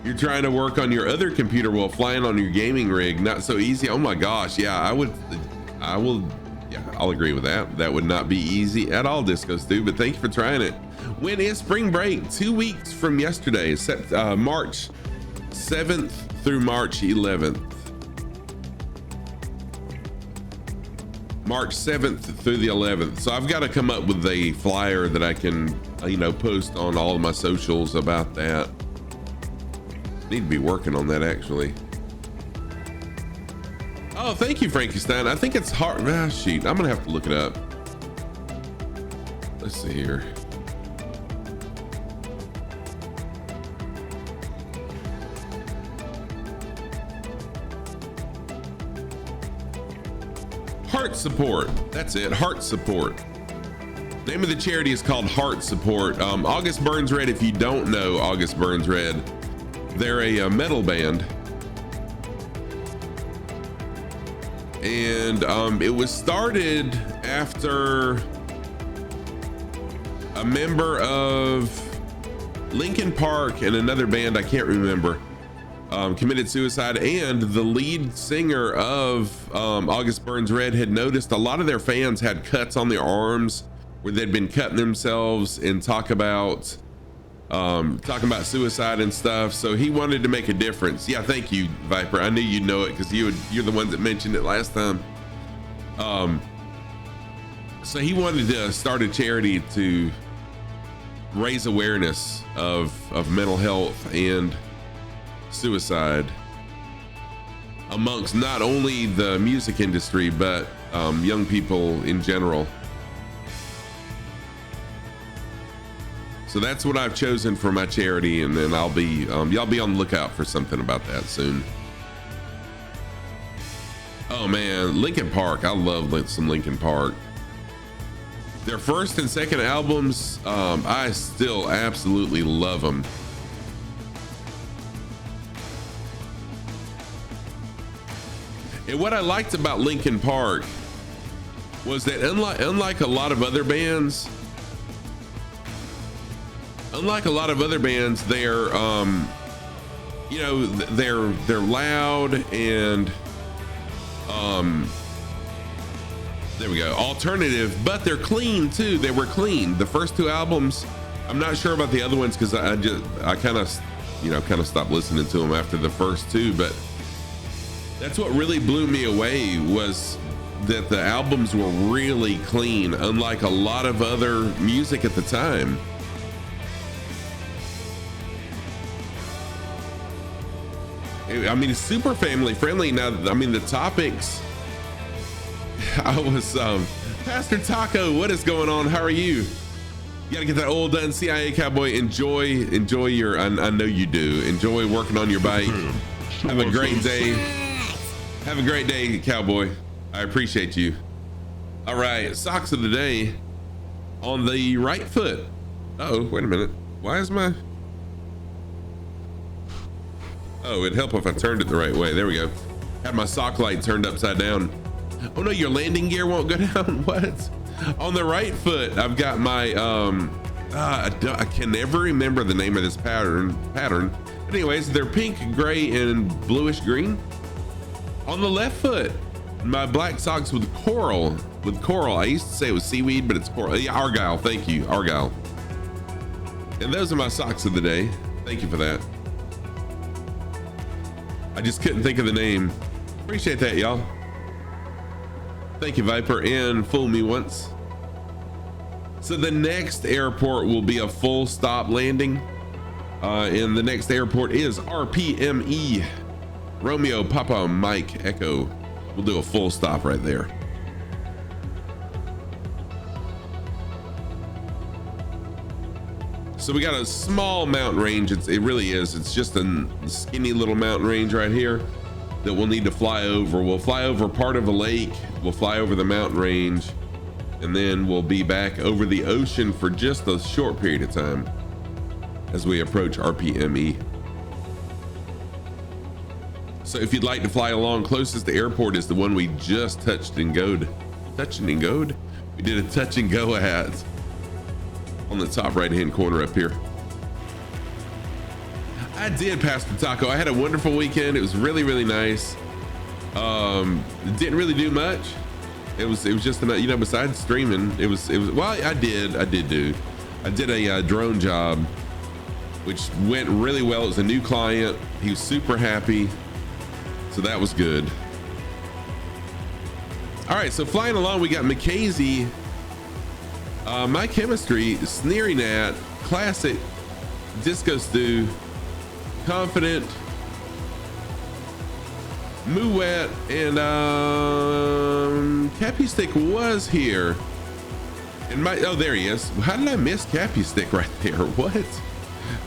You're trying to work on your other computer while flying on your gaming rig. Not so easy. Oh my gosh. Yeah, I'll agree with that. That would not be easy at all, Disco Stu, but thank you for trying it. When is spring break? 2 weeks from yesterday, March 7th through March 11th. March 7th through the 11th. So I've got to come up with a flyer that I can, post on all of my socials about that. Need to be working on that actually. Oh, thank you, Frankenstein. I think it's hard. Ah, shoot. I'm gonna have to look it up. Let's see here. Heart Support. That's it. Heart Support. Name of the charity is called Heart Support. August Burns Red. If you don't know August Burns Red, they're a metal band, and it was started after a member of Linkin Park and another band I can't remember committed suicide, and the lead singer of August Burns Red had noticed a lot of their fans had cuts on their arms where they'd been cutting themselves, and talk about talking about suicide and stuff. So he wanted to make a difference. Yeah, thank you, Viper. I knew you'd know it because you're the ones that mentioned it last time. So he wanted to start a charity to raise awareness of mental health and suicide amongst not only the music industry, but young people in general. So that's what I've chosen for my charity, and then y'all be on the lookout for something about that soon. Oh man, Linkin Park. I love some Linkin Park. Their first and second albums, I still absolutely love them. And what I liked about Linkin Park was that unlike a lot of other bands, they're you know, they're loud and there we go, alternative, but they're clean too. They were clean. The first two albums, I'm not sure about the other ones because I kind of stopped listening to them after the first two, but that's what really blew me away, was that the albums were really clean, unlike a lot of other music at the time. I mean, it's super family friendly. Now, I mean, the topics, I was, Pastor Taco, what is going on? How are you? You gotta get that oil done, CIA Cowboy. Enjoy your, I know you do. Enjoy working on your bike. Have a great day. Have a great day, Cowboy. I appreciate you. All right, socks of the day on the right foot. Oh, wait a minute. Why is my... Oh, it'd help if I turned it the right way. There we go. Had my sock light turned upside down. Oh no, your landing gear won't go down. What? On the right foot, I've got my, I can never remember the name of this pattern. Anyways, they're pink, gray, and bluish green. On the left foot, my black socks with coral. I used to say it was seaweed, but it's coral. Yeah, argyle. Thank you, argyle. And those are my socks of the day. Thank you for that. I just couldn't think of the name. Appreciate that, y'all. Thank you, Viper, and fool me once. So the next airport will be a full stop landing. And the next airport is RPME. Romeo, Papa, Mike, Echo. We'll do a full stop right there. So we got a small mountain range. It really is. It's just a skinny little mountain range right here that we'll need to fly over. We'll fly over part of a lake. We'll fly over the mountain range, and then we'll be back over the ocean for just a short period of time as we approach RPME. So if you'd like to fly along, closest to airport is the one we just touched and goed. We did a touch and go at on the top right hand corner up here. I did, Pastor Taco. I had a wonderful weekend. It was really, really nice. Didn't really do much. It was just enough, you know, besides streaming. It was well, I did a drone job, which went really well. It was a new client. He was super happy. So that was good. All right, so flying along, we got Mackenzie, My Chemistry, Sneering At, Classic, Disco Stew, Confident, Mouette, and Cappy Stick was here. And oh, there he is. How did I miss Cappy Stick right there? What?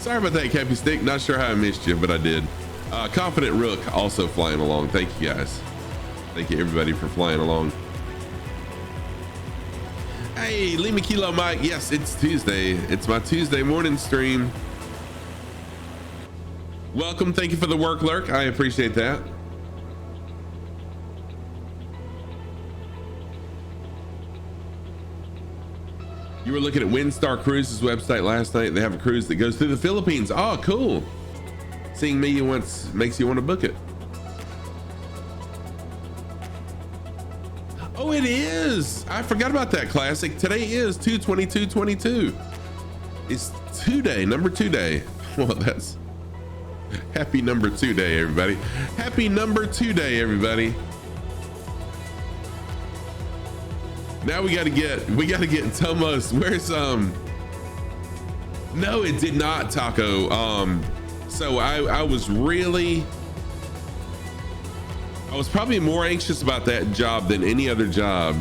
Sorry about that, Cappy Stick. Not sure how I missed you, but I did. Confident Rook also flying along. Thank you guys. Thank you everybody for flying along. Hey, Lima Kilo Mike. Yes, it's Tuesday. It's my Tuesday morning stream. Welcome. Thank you for the work lurk. I appreciate that. You were looking at Windstar Cruises website last night. They have a cruise that goes through the Philippines. Oh, cool. Seeing me once makes you want to book it. Oh, it is. I forgot about that, Classic. Today is 2/22/22. It's 2 day, number 2 day. Well, that's happy number 2 day, everybody. Happy number 2 day, everybody. Now we gotta get Tomos. Where's no, it did not, Taco. So I was probably more anxious about that job than any other job.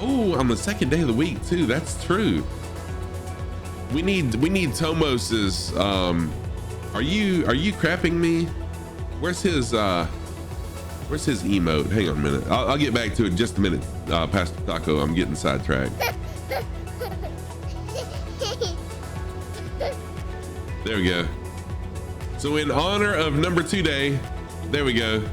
Oh, on the second day of the week too. That's true. We need Tomos's. Are you crapping me? Where's his emote? Hang on a minute. I'll get back to it in just a minute. Pastor Taco, I'm getting sidetracked. There we go. So in honor of number 2 day, there we go.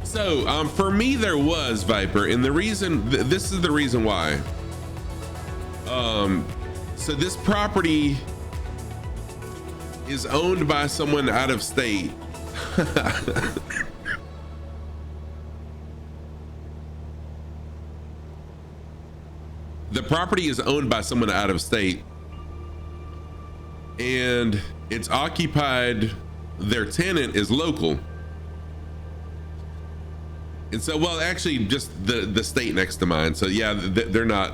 So for me there was Viper, and the reason this is the reason why. So this property is owned by someone out of state. The property is owned by someone out of state, and it's occupied. Their tenant is local. And so, well, actually just the state next to mine. So yeah, they're not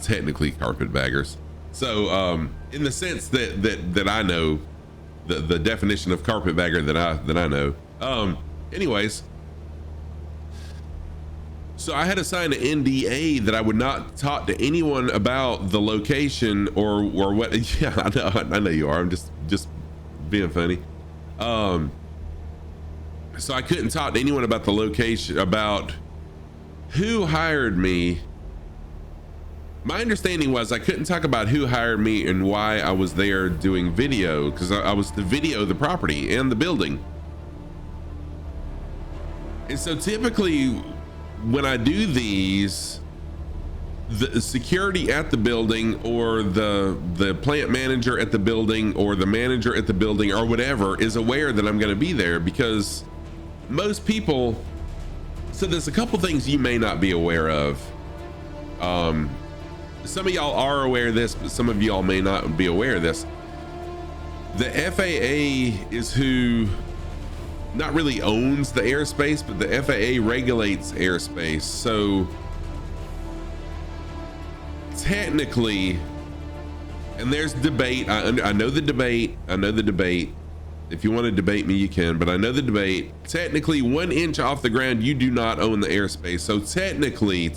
technically carpetbaggers. So in the sense that I know the definition of carpetbagger that I know. Anyways, so I had to sign an NDA that I would not talk to anyone about the location or what. Yeah, I know you are. I'm just being funny. So I couldn't talk to anyone about the location, about who hired me. My understanding was I couldn't talk about who hired me and why I was there doing video, because I was to video the property and the building. And so typically when I do these, the security at the building or the plant manager at the building or the manager at the building or whatever is aware that I'm going to be there, because most people, so there's a couple things you may not be aware of. Some of y'all are aware of this, but some of y'all may not be aware of this. The FAA is who not really owns the airspace, but the FAA regulates airspace. So technically, and there's debate. I know the debate. If you want to debate me, you can, but I know the debate. Technically, 1 inch off the ground, you do not own the airspace. So technically,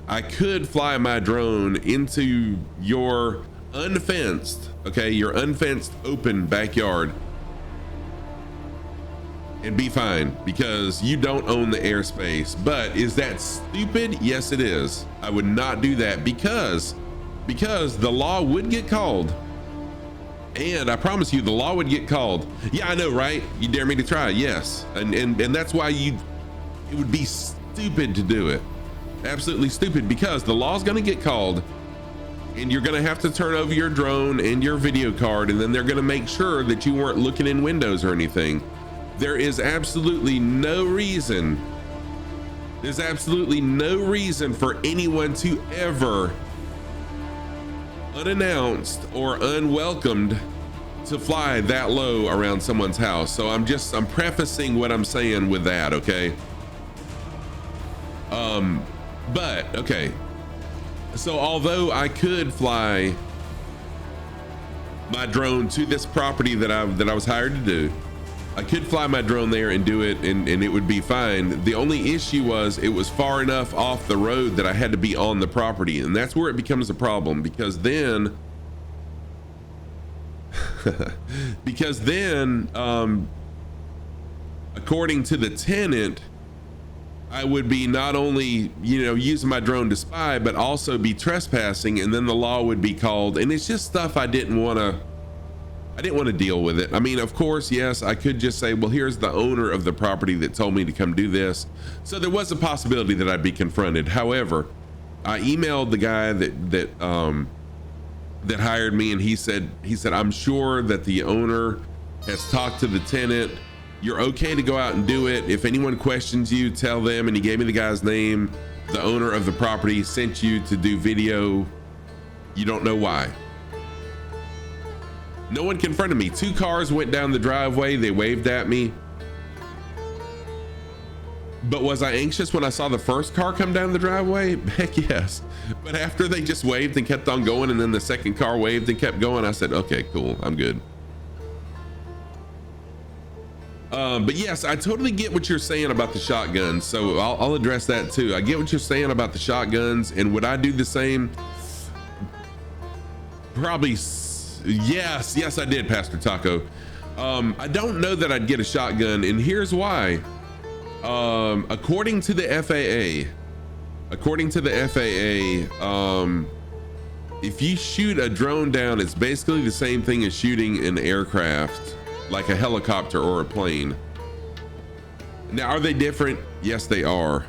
I could fly my drone into your unfenced, your unfenced open backyard and be fine, because you don't own the airspace. But is that stupid? Yes, it is. I would not do that because the law would get called. And I promise you, the law would get called. Yeah, I know, right? You dare me to try? Yes. And that's why it would be stupid to do it. Absolutely stupid, because the law's going to get called and you're going to have to turn over your drone and your video card, and then they're going to make sure that you weren't looking in windows or anything. There is absolutely no reason. There's absolutely no reason for anyone to ever, unannounced or unwelcomed, to fly that low around someone's house. So I'm prefacing what I'm saying with that, okay? But okay, so although I could fly my drone to this property that I was hired to do, I could fly my drone there and do it, and it would be fine. The only issue was it was far enough off the road that I had to be on the property, and that's where it becomes a problem, because then according to the tenant, I would be not only, using my drone to spy, but also be trespassing, and then the law would be called. And it's just stuff I didn't want to deal with it. I mean, of course, yes, I could just say, well, here's the owner of the property that told me to come do this. So there was a possibility that I'd be confronted. However, I emailed the guy that hired me, and he said, I'm sure that the owner has talked to the tenant. You're okay to go out and do it. If anyone questions you, tell them. And he gave me the guy's name. the owner of the property sent you to do video. You don't know why. No one confronted me. 2 cars went down the driveway. They waved at me. But was I anxious when I saw the first car come down the driveway? Heck yes. But after they just waved and kept on going, and then the second car waved and kept going, I said, okay, cool, I'm good. But yes, I totally get what you're saying about the shotguns. So I'll address that too. I get what you're saying about the shotguns. And would I do the same? Probably. Yes, I did, Pastor Taco. I don't know that I'd get a shotgun, and here's why. According to the FAA, if you shoot a drone down, it's basically the same thing as shooting an aircraft, like a helicopter or a plane. Now, are they different? Yes, they are.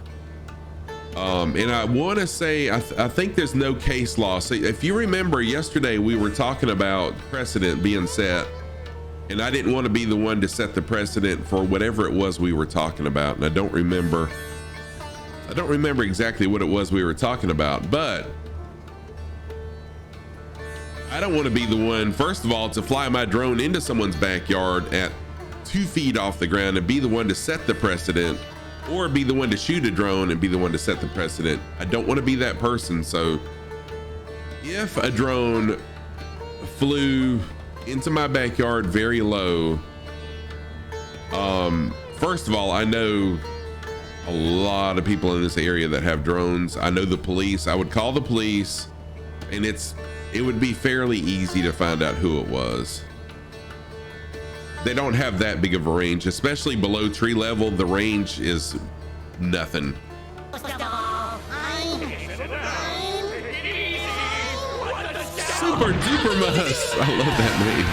And I want to say, I think there's no case law. So if you remember yesterday, we were talking about precedent being set, and I didn't want to be the one to set the precedent for whatever it was we were talking about. And I don't remember exactly what it was we were talking about, but I don't want to be the one, first of all, to fly my drone into someone's backyard at 2 feet off the ground and be the one to set the precedent, or be the one to shoot a drone and be the one to set the precedent. I don't want to be that person. So if a drone flew into my backyard very low, first of all, I know a lot of people in this area that have drones. I know the police. I would call the police, and it would be fairly easy to find out who it was. They don't have that big of a range, especially below tree level. The range is nothing. Super Duper Mus. I love that name.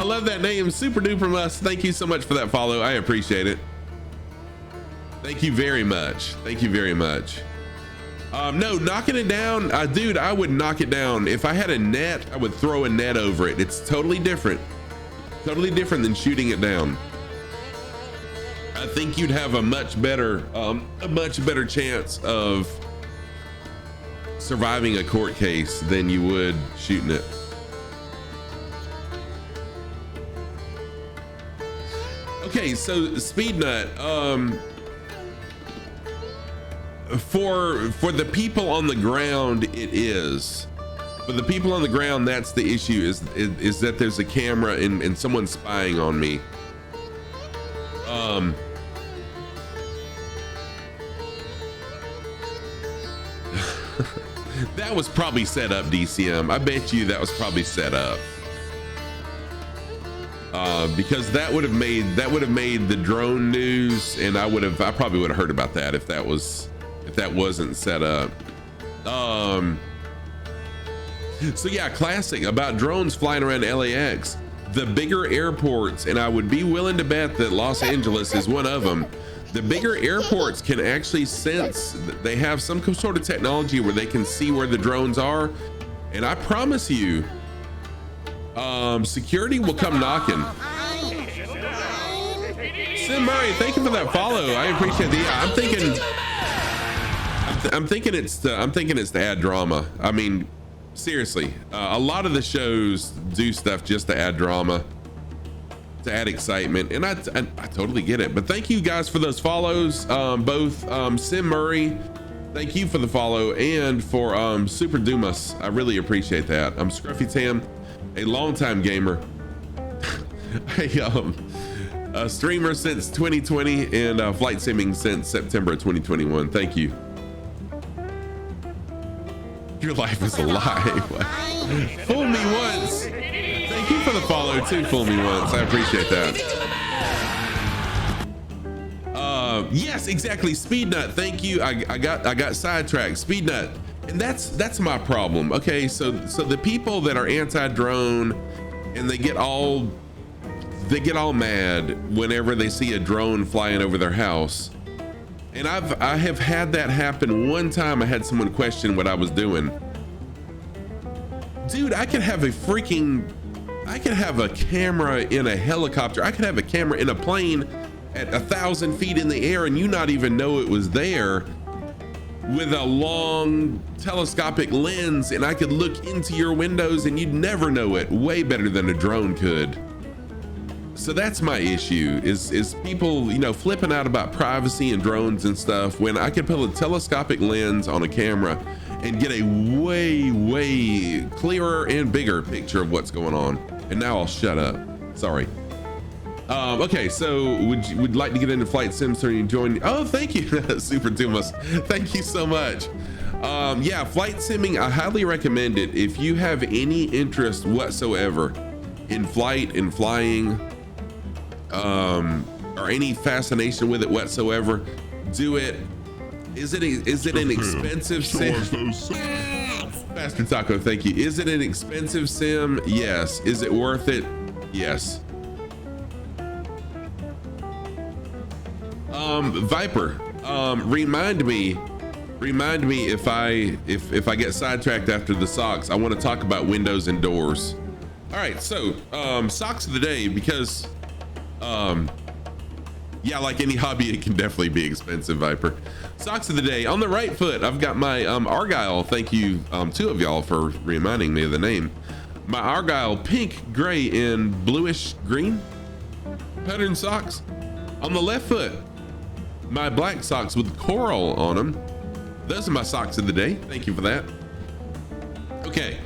I love that name, Super Duper Mus. Thank you so much for that follow. I appreciate it. Thank you very much. Thank you very much. No, knocking it down, dude, I would knock it down. If I had a net, I would throw a net over it. It's totally different. Totally different than shooting it down. I think you'd have a much better chance of surviving a court case than you would shooting it. Okay, so Speed Nut, for the people on the ground, it is. For the people on the ground, that's the issue, is that there's a camera and someone's spying on me. That was probably set up, DCM. I bet you that was probably set up. Because that would have made the drone news, and I probably would have heard about that if that wasn't set up. So yeah, classic about drones flying around LAX. The bigger airports, and I would be willing to bet that Los Angeles is one of them. The bigger airports can actually sense, they have some sort of technology where they can see where the drones are. And I promise you, security will come knocking. Sim Murray, thank you for that follow. I appreciate I'm thinking it's to add drama. I mean, seriously, a lot of the shows do stuff just to add drama, to add excitement, and I totally get it. But thank you guys for those follows, both Sim Murray, thank you for the follow, and for Super Dumas. I really appreciate that. I'm Scruffy Tam, a longtime gamer, a streamer since 2020, and flight simming since September 2021. Thank you. Your life is a lie. Fool me once. Thank you for the follow too. Fool me once. I appreciate that. Yes, exactly. Speed Nut. Thank you. I got sidetracked. Speed Nut. And that's my problem. Okay, so the people that are anti-drone and they get all mad whenever they see a drone flying over their house. And I have had that happen. One time I had someone question what I was doing. Dude, I could have a camera in a helicopter. I could have a camera in a plane at 1,000 feet in the air and you not even know it was there. with a long telescopic lens, and I could look into your windows and you'd never know it, way better than a drone could. So that's my issue, is people, you know, flipping out about privacy and drones and stuff when I could put a telescopic lens on a camera and get a way clearer and bigger picture of what's going on. And now I'll shut up. Sorry. Okay, so would like to get into flight sim so you join? Oh, thank you, Super Tumas. Thank you so much. Yeah, flight simming, I highly recommend it. If you have any interest whatsoever in flight and flying, or any fascination with it whatsoever, do it. Is it an expensive sim? Faster Taco, thank you. Is it an expensive sim? Yes. Is it worth it? Yes. Viper, remind me if I get sidetracked after the socks. I want to talk about windows and doors. All right, so socks of the day, because yeah, like any hobby, it can definitely be expensive, Viper. Socks of the day. On the right foot, I've got my Argyle. Thank you, two of y'all, for reminding me of the name. My Argyle pink, gray, and bluish green pattern socks. On the left foot, my black socks with coral on them. Those are my socks of the day. Thank you for that. Okay,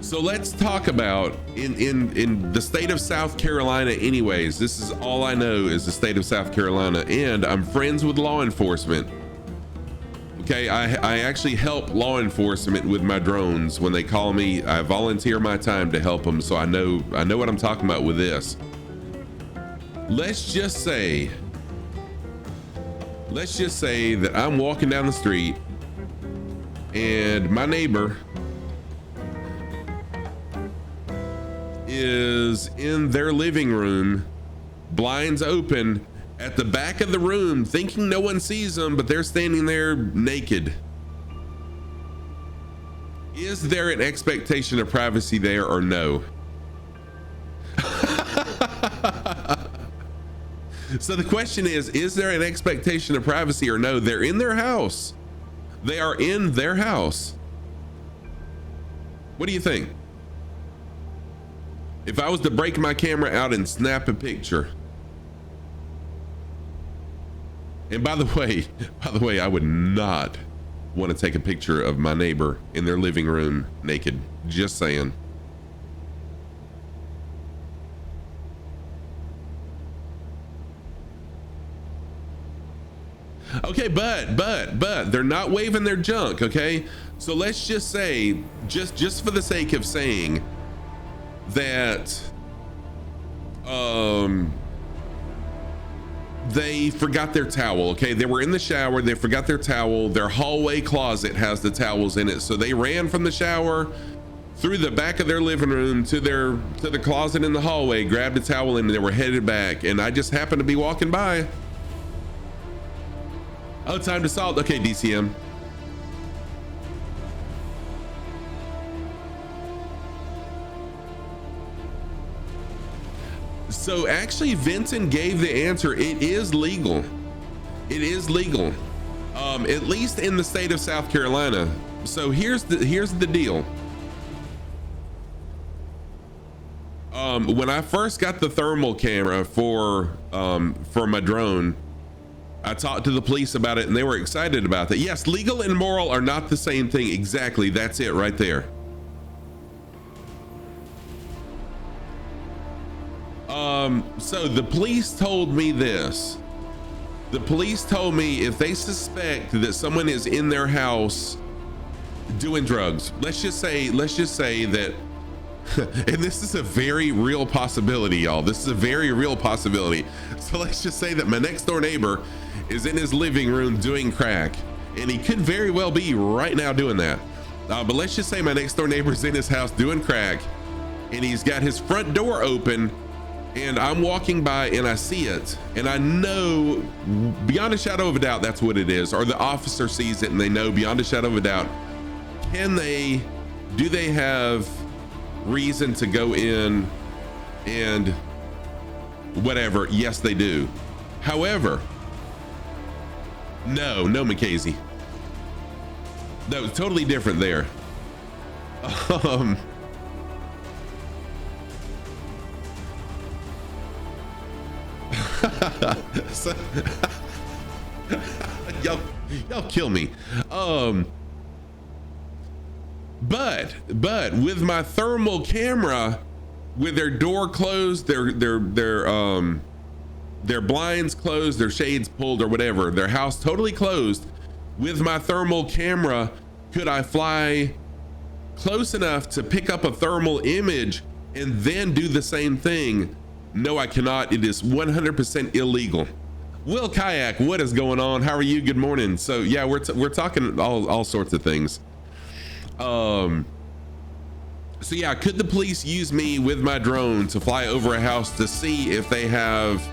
so let's talk about in the state of South Carolina. Anyways, this is all I know is the state of South Carolina, and I'm friends with law enforcement. Okay, I actually help law enforcement with my drones when they call me. I volunteer my time to help them, so I know what I'm talking about with this. Let's just say that I'm walking down the street and my neighbor is in their living room, blinds open, at the back of the room, thinking no one sees them, but they're standing there naked. Is there an expectation of privacy there or no? So the question is there an expectation of privacy or no? They're in their house. They are in their house. What do you think? If I was to break my camera out and snap a picture, and by the way, I would not want to take a picture of my neighbor in their living room naked. Just saying. Okay, but they're not waving their junk, okay? So let's just say, just for the sake of saying that they forgot their towel, okay? They were in the shower, they forgot their towel. Their hallway closet has the towels in it, so they ran from the shower through the back of their living room to the closet in the hallway, grabbed a towel, and they were headed back, and I just happened to be walking by. Oh, time to solve. Okay, DCM. So actually, Vincent gave the answer. It is legal. It is legal, at least in the state of South Carolina. So here's the deal. When I first got the thermal camera for my drone, I talked to the police about it and they were excited about that. Yes, legal and moral are not the same thing. Exactly. That's it right there. So the police told me this. The police told me if they suspect that someone is in their house doing drugs, let's just say that, and this is a very real possibility, y'all. This is a very real possibility. So let's just say that my next door neighbor is in his living room doing crack, and he could very well be right now doing that. But let's just say my next door neighbor's in his house doing crack, and he's got his front door open, and I'm walking by and I see it, and I know beyond a shadow of a doubt that's what it is, or the officer sees it and they know beyond a shadow of a doubt. Do they have reason to go in and whatever? Yes, they do. However, no, Mackenzie. No, totally different there. So, y'all kill me. But with my thermal camera, with their door closed, their blinds closed, their shades pulled or whatever, their house totally closed, with my thermal camera, could I fly close enough to pick up a thermal image and then do the same thing? No, I cannot. It is 100% illegal. Will Kayak, what is going on? How are you? Good morning. So yeah, we're talking all sorts of things. So yeah, could the police use me with my drone to fly over a house to see if they have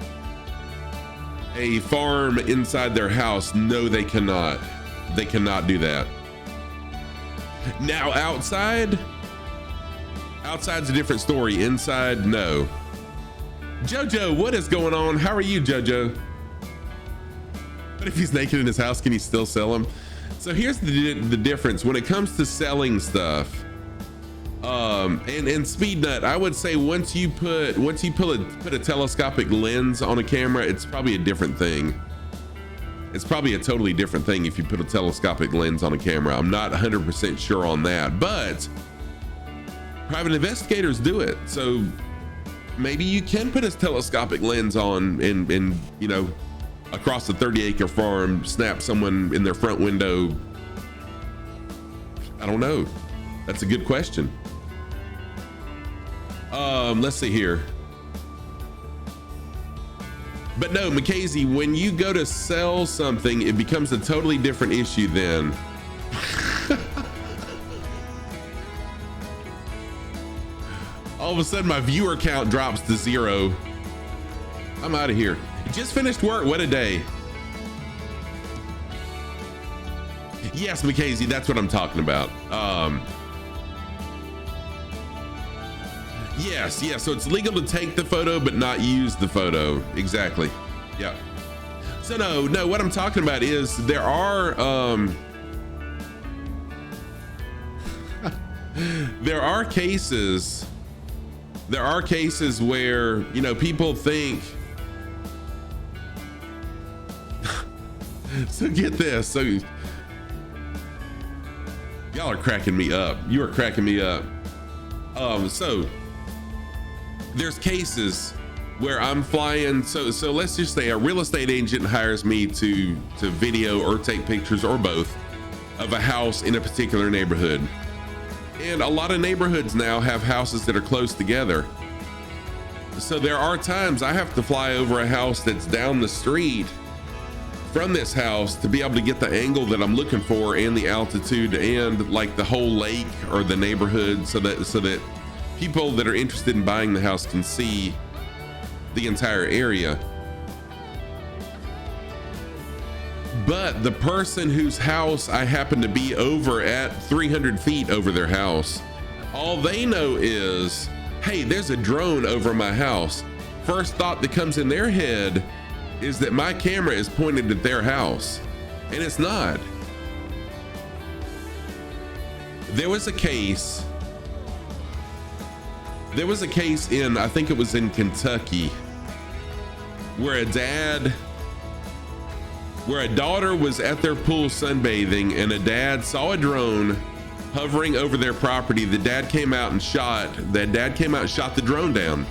a farm inside their house? No, they cannot. They cannot do that. Now outside's a different story. Inside, no. Jojo, what is going on? How are you, Jojo? But if he's naked in his house, can he still sell them? So here's the difference when it comes to selling stuff. And Speed Nut, I would say once you put a telescopic lens on a camera, it's probably a different thing. It's probably a totally different thing if you put a telescopic lens on a camera. I'm not 100% sure on that, but private investigators do it. So maybe you can put a telescopic lens on and you know, across a 30-acre farm, snap someone in their front window. I don't know. That's a good question. Let's see here. But no, Mackenzie, when you go to sell something, it becomes a totally different issue then. All of a sudden my viewer count drops to 0. I'm out of here. Just finished work. What a day. Yes, Mackenzie, that's what I'm talking about. Yes. So it's legal to take the photo, but not use the photo. Exactly. Yeah. So no, what I'm talking about is there are, there are cases where, you know, people think, so get this. So y'all are cracking me up. You are cracking me up. So there's cases where I'm flying. So let's just say a real estate agent hires me to video or take pictures or both of a house in a particular neighborhood. And a lot of neighborhoods now have houses that are close together. So there are times I have to fly over a house that's down the street from this house to be able to get the angle that I'm looking for and the altitude and like the whole lake or the neighborhood so that people that are interested in buying the house can see the entire area. But the person whose house I happen to be over at 300 feet over their house, all they know is, hey, there's a drone over my house. First thought that comes in their head is that my camera is pointed at their house, and it's not. There was a case in, I think it was in Kentucky, where a daughter was at their pool sunbathing and a dad saw a drone hovering over their property. The dad came out and shot the drone down.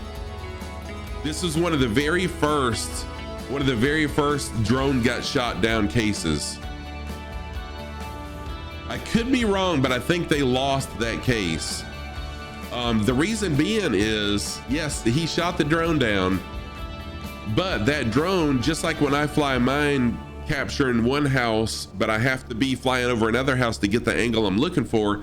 This was one of the very first drone got shot down cases. I could be wrong, but I think they lost that case. The reason being is, yes, he shot the drone down, but that drone, just like when I fly mine, capturing one house, but I have to be flying over another house to get the angle I'm looking for,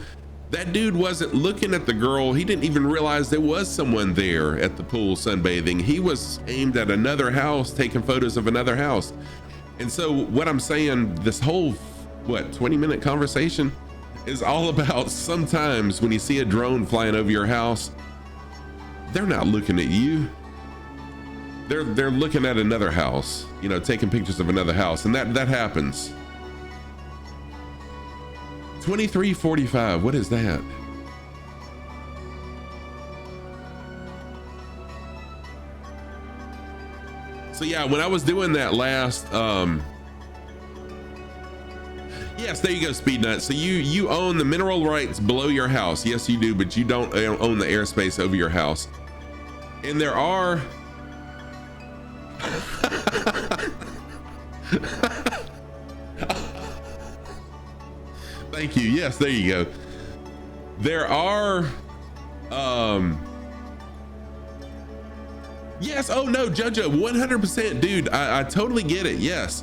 that dude wasn't looking at the girl. He didn't even realize there was someone there at the pool sunbathing. He was aimed at another house, taking photos of another house. And so what I'm saying, this whole 20-minute conversation is all about, sometimes when you see a drone flying over your house, they're not looking at you. They're looking at another house, you know, taking pictures of another house, and that happens. 2345. What is that? So yeah, when I was doing that last, yes, there you go, Speed Nut. So you own the mineral rights below your house. Yes, you do, but you don't own the airspace over your house. And there are thank you. Yes, there you go. There are yes, oh no, Jojo, 100%, dude, I totally get it. Yes,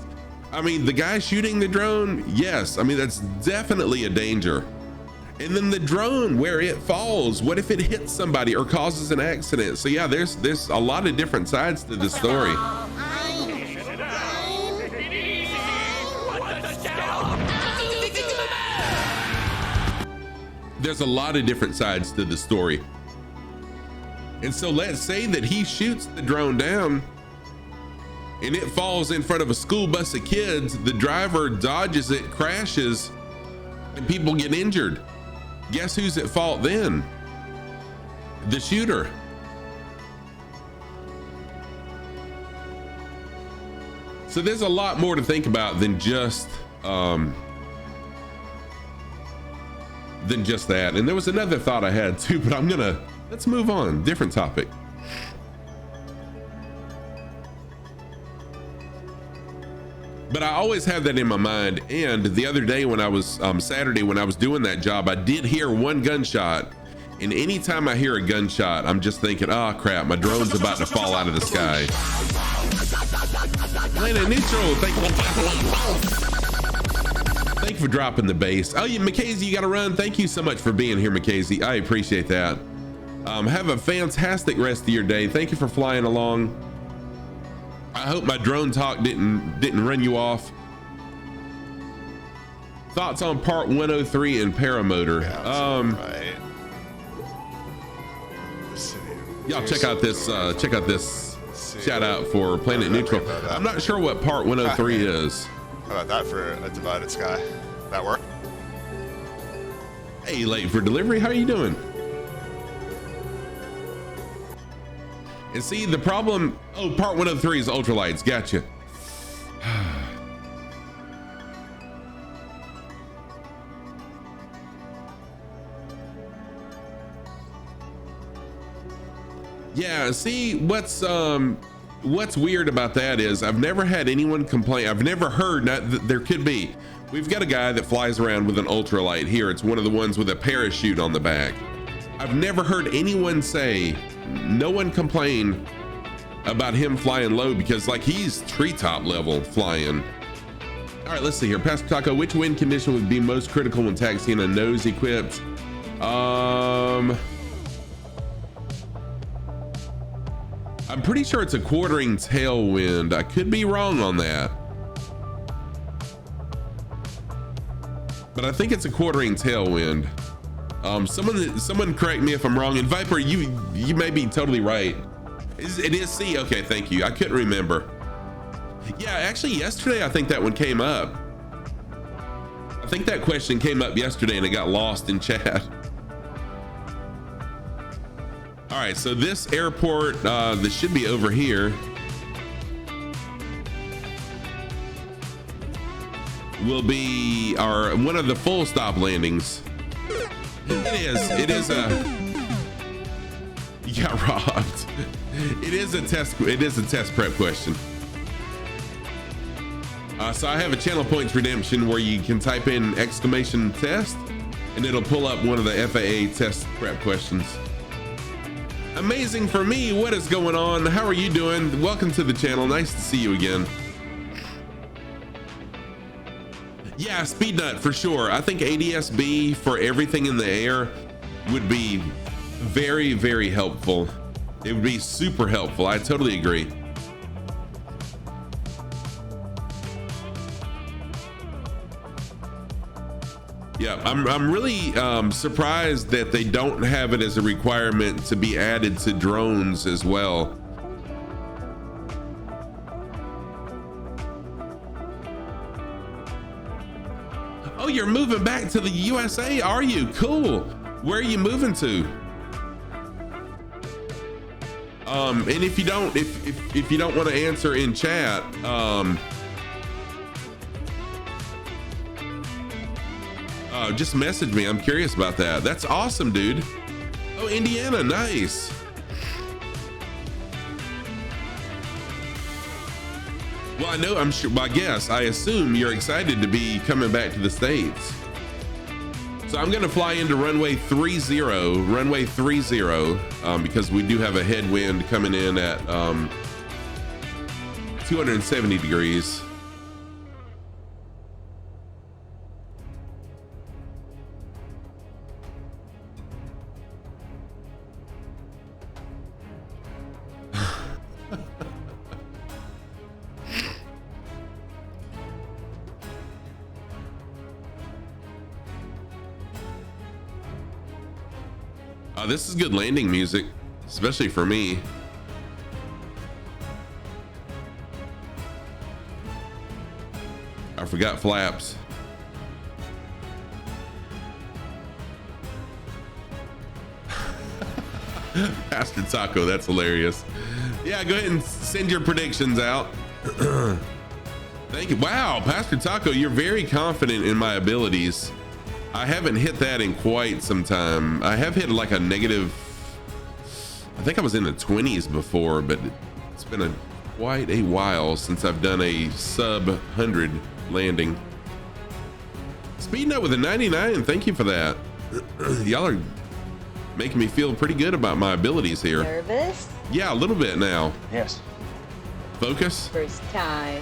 I mean, the guy shooting the drone, yes, I mean, that's definitely a danger. And then the drone, where it falls, what if it hits somebody or causes an accident? So yeah, there's a lot of different sides to the story. There's a lot of different sides to the story. And so let's say that he shoots the drone down and it falls in front of a school bus of kids. The driver dodges it, crashes, and people get injured. Guess who's at fault then? The shooter. So there's a lot more to think about than just that. And there was another thought I had too, but let's move on. Different topic. But I always have that in my mind. And the other day when I was, Saturday, when I was doing that job, I did hear one gunshot. And anytime I hear a gunshot, I'm just thinking, oh crap, my drone's about to fall out of the sky. Planet Neutral, thank you for dropping the base. Oh, yeah, Mackenzie, you gotta run. Thank you so much for being here, Mackenzie. I appreciate that. Have a fantastic rest of your day. Thank you for flying along. I hope my drone talk didn't run you off. Thoughts on part 103 and paramotor? Right. Y'all check out this shout out for Planet Neutral. I'm not sure what part 103 is. How about that for a divided sky? That work? Hey, late for delivery. How are you doing? And see the problem. Oh, part 103 is ultralights. Gotcha. Yeah, see what's weird about that is I've never had anyone complain. I've never heard, there could be. We've got a guy that flies around with an ultralight here. It's one of the ones with a parachute on the back. I've never heard anyone say, no one complain about him flying low because like he's treetop level flying. All right, let's see here. Pastor Taco, which wind condition would be most critical when taxiing a nose equipped? I'm pretty sure it's a quartering tailwind. I could be wrong on that, but I think it's a quartering tailwind. Someone correct me if I'm wrong. And Viper, you may be totally right. It is C. Okay, thank you. I couldn't remember. Yeah, actually yesterday I think that one came up. I think that question came up yesterday and it got lost in chat. All right, so this airport, this should be over here, will be one of the full stop landings. It is you got robbed. It is a test prep question. So I have a channel points redemption where you can type in !test and it'll pull up one of the FAA test prep questions. Amazing for me. What is going on? How are you doing? Welcome to the channel. Nice to see you again. Yeah, Speed Nut for sure. I think ADS-B for everything in the air would be very, very helpful. It would be super helpful. I totally agree. Yeah, I'm really surprised that they don't have it as a requirement to be added to drones as well. Oh you're moving back to the USA, are you? Cool. Where are you moving to? And if you don't, if you don't want to answer in chat, just message me. I'm curious about that. That's awesome, dude. Oh, Indiana, nice. Well, I know, I'm sure, well, I assume you're excited to be coming back to the States. So I'm gonna fly into runway 30, because we do have a headwind coming in at 270 degrees. This is good landing music, especially for me. I forgot flaps. Pastor Taco, that's hilarious. Yeah, go ahead and send your predictions out. Thank you. Wow, Pastor Taco, you're very confident in my abilities. I haven't hit that in quite some time. I have hit like a negative, I think I was in the 20s before, but it's been quite a while since I've done a sub 100 landing. Speeding up with a 99, thank you for that. Y'all are making me feel pretty good about my abilities here. Nervous? Yeah, a little bit now. Yes. Focus? First time.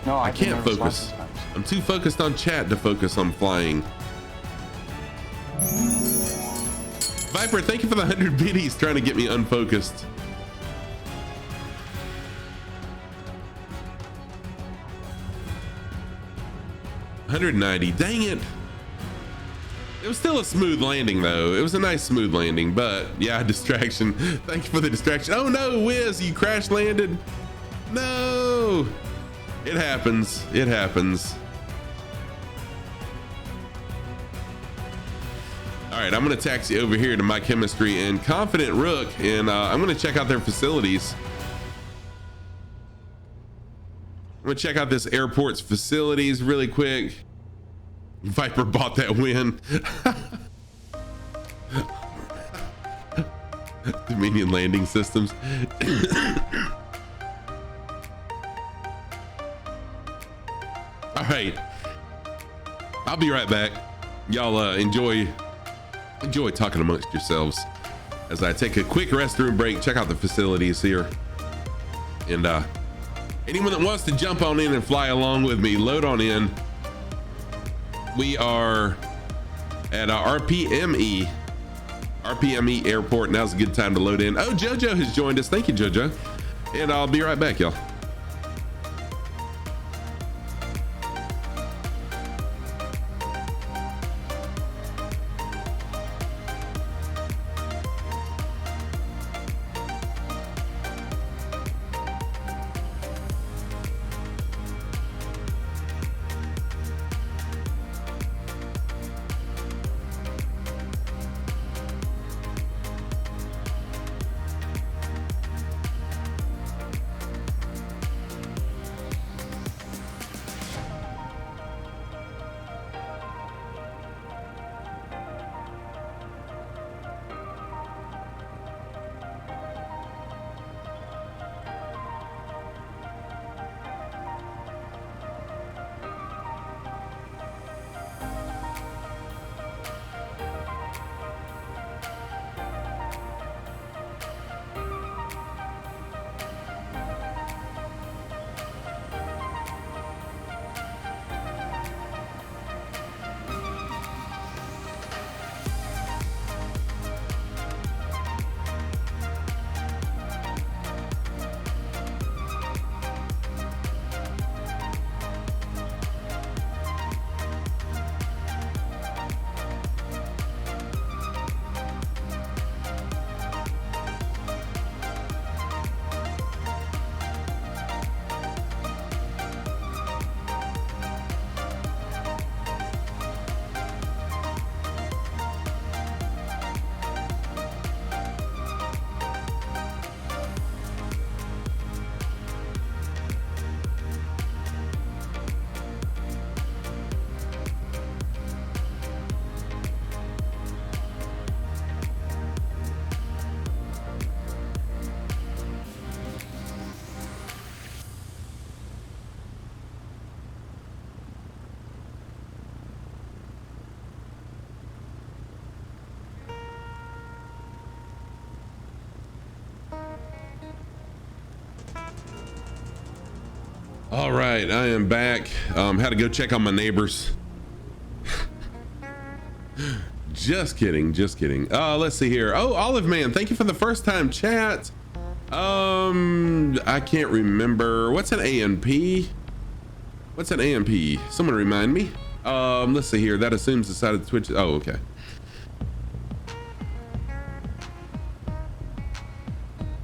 No, I can't focus. I'm too focused on chat to focus on flying. Viper, thank you for the 100 biddies trying to get me unfocused. $190, dang it. It was still a smooth landing though. It was a nice smooth landing, but yeah, distraction. Thank you for the distraction. Oh no, Wiz, you crash landed. No, it happens. It happens. All right, I'm gonna taxi over here to my chemistry and Confident Rook, and I'm gonna check out their facilities. I'm gonna check out this airport's facilities really quick. Viper bought that win. Dominion landing systems. All right, I'll be right back. Y'all enjoy talking amongst yourselves as I take a quick restroom break, check out the facilities here, and anyone that wants to jump on in and fly along with me, load on in. We are at RPME airport. Now's a good time to load in. Oh, Jojo has joined us. Thank you, Jojo. And I'll be right back, y'all. All right, I am back. Had to go check on my neighbors. Just kidding, just kidding. Let's see here. Oh, Olive Man, thank you for the first time chat. I can't remember. What's an AMP? What's an AMP? Someone remind me. Let's see here. That assumes the side of Twitch. Oh, okay.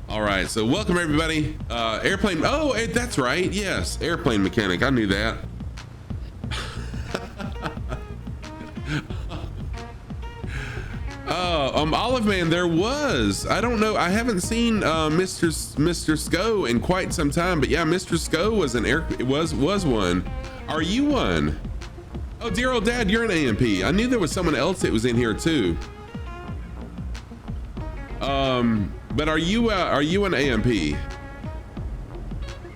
All right, so welcome everybody. Airplane. Oh, that's right. Yes, airplane mechanic. I knew that. Olive Man, there was. I don't know. I haven't seen Mr. Sco in quite some time, but yeah, Mr. Sco was an was one. Are you one? Oh, dear old dad, you're an AMP. I knew there was someone else that was in here too. But are you an AMP?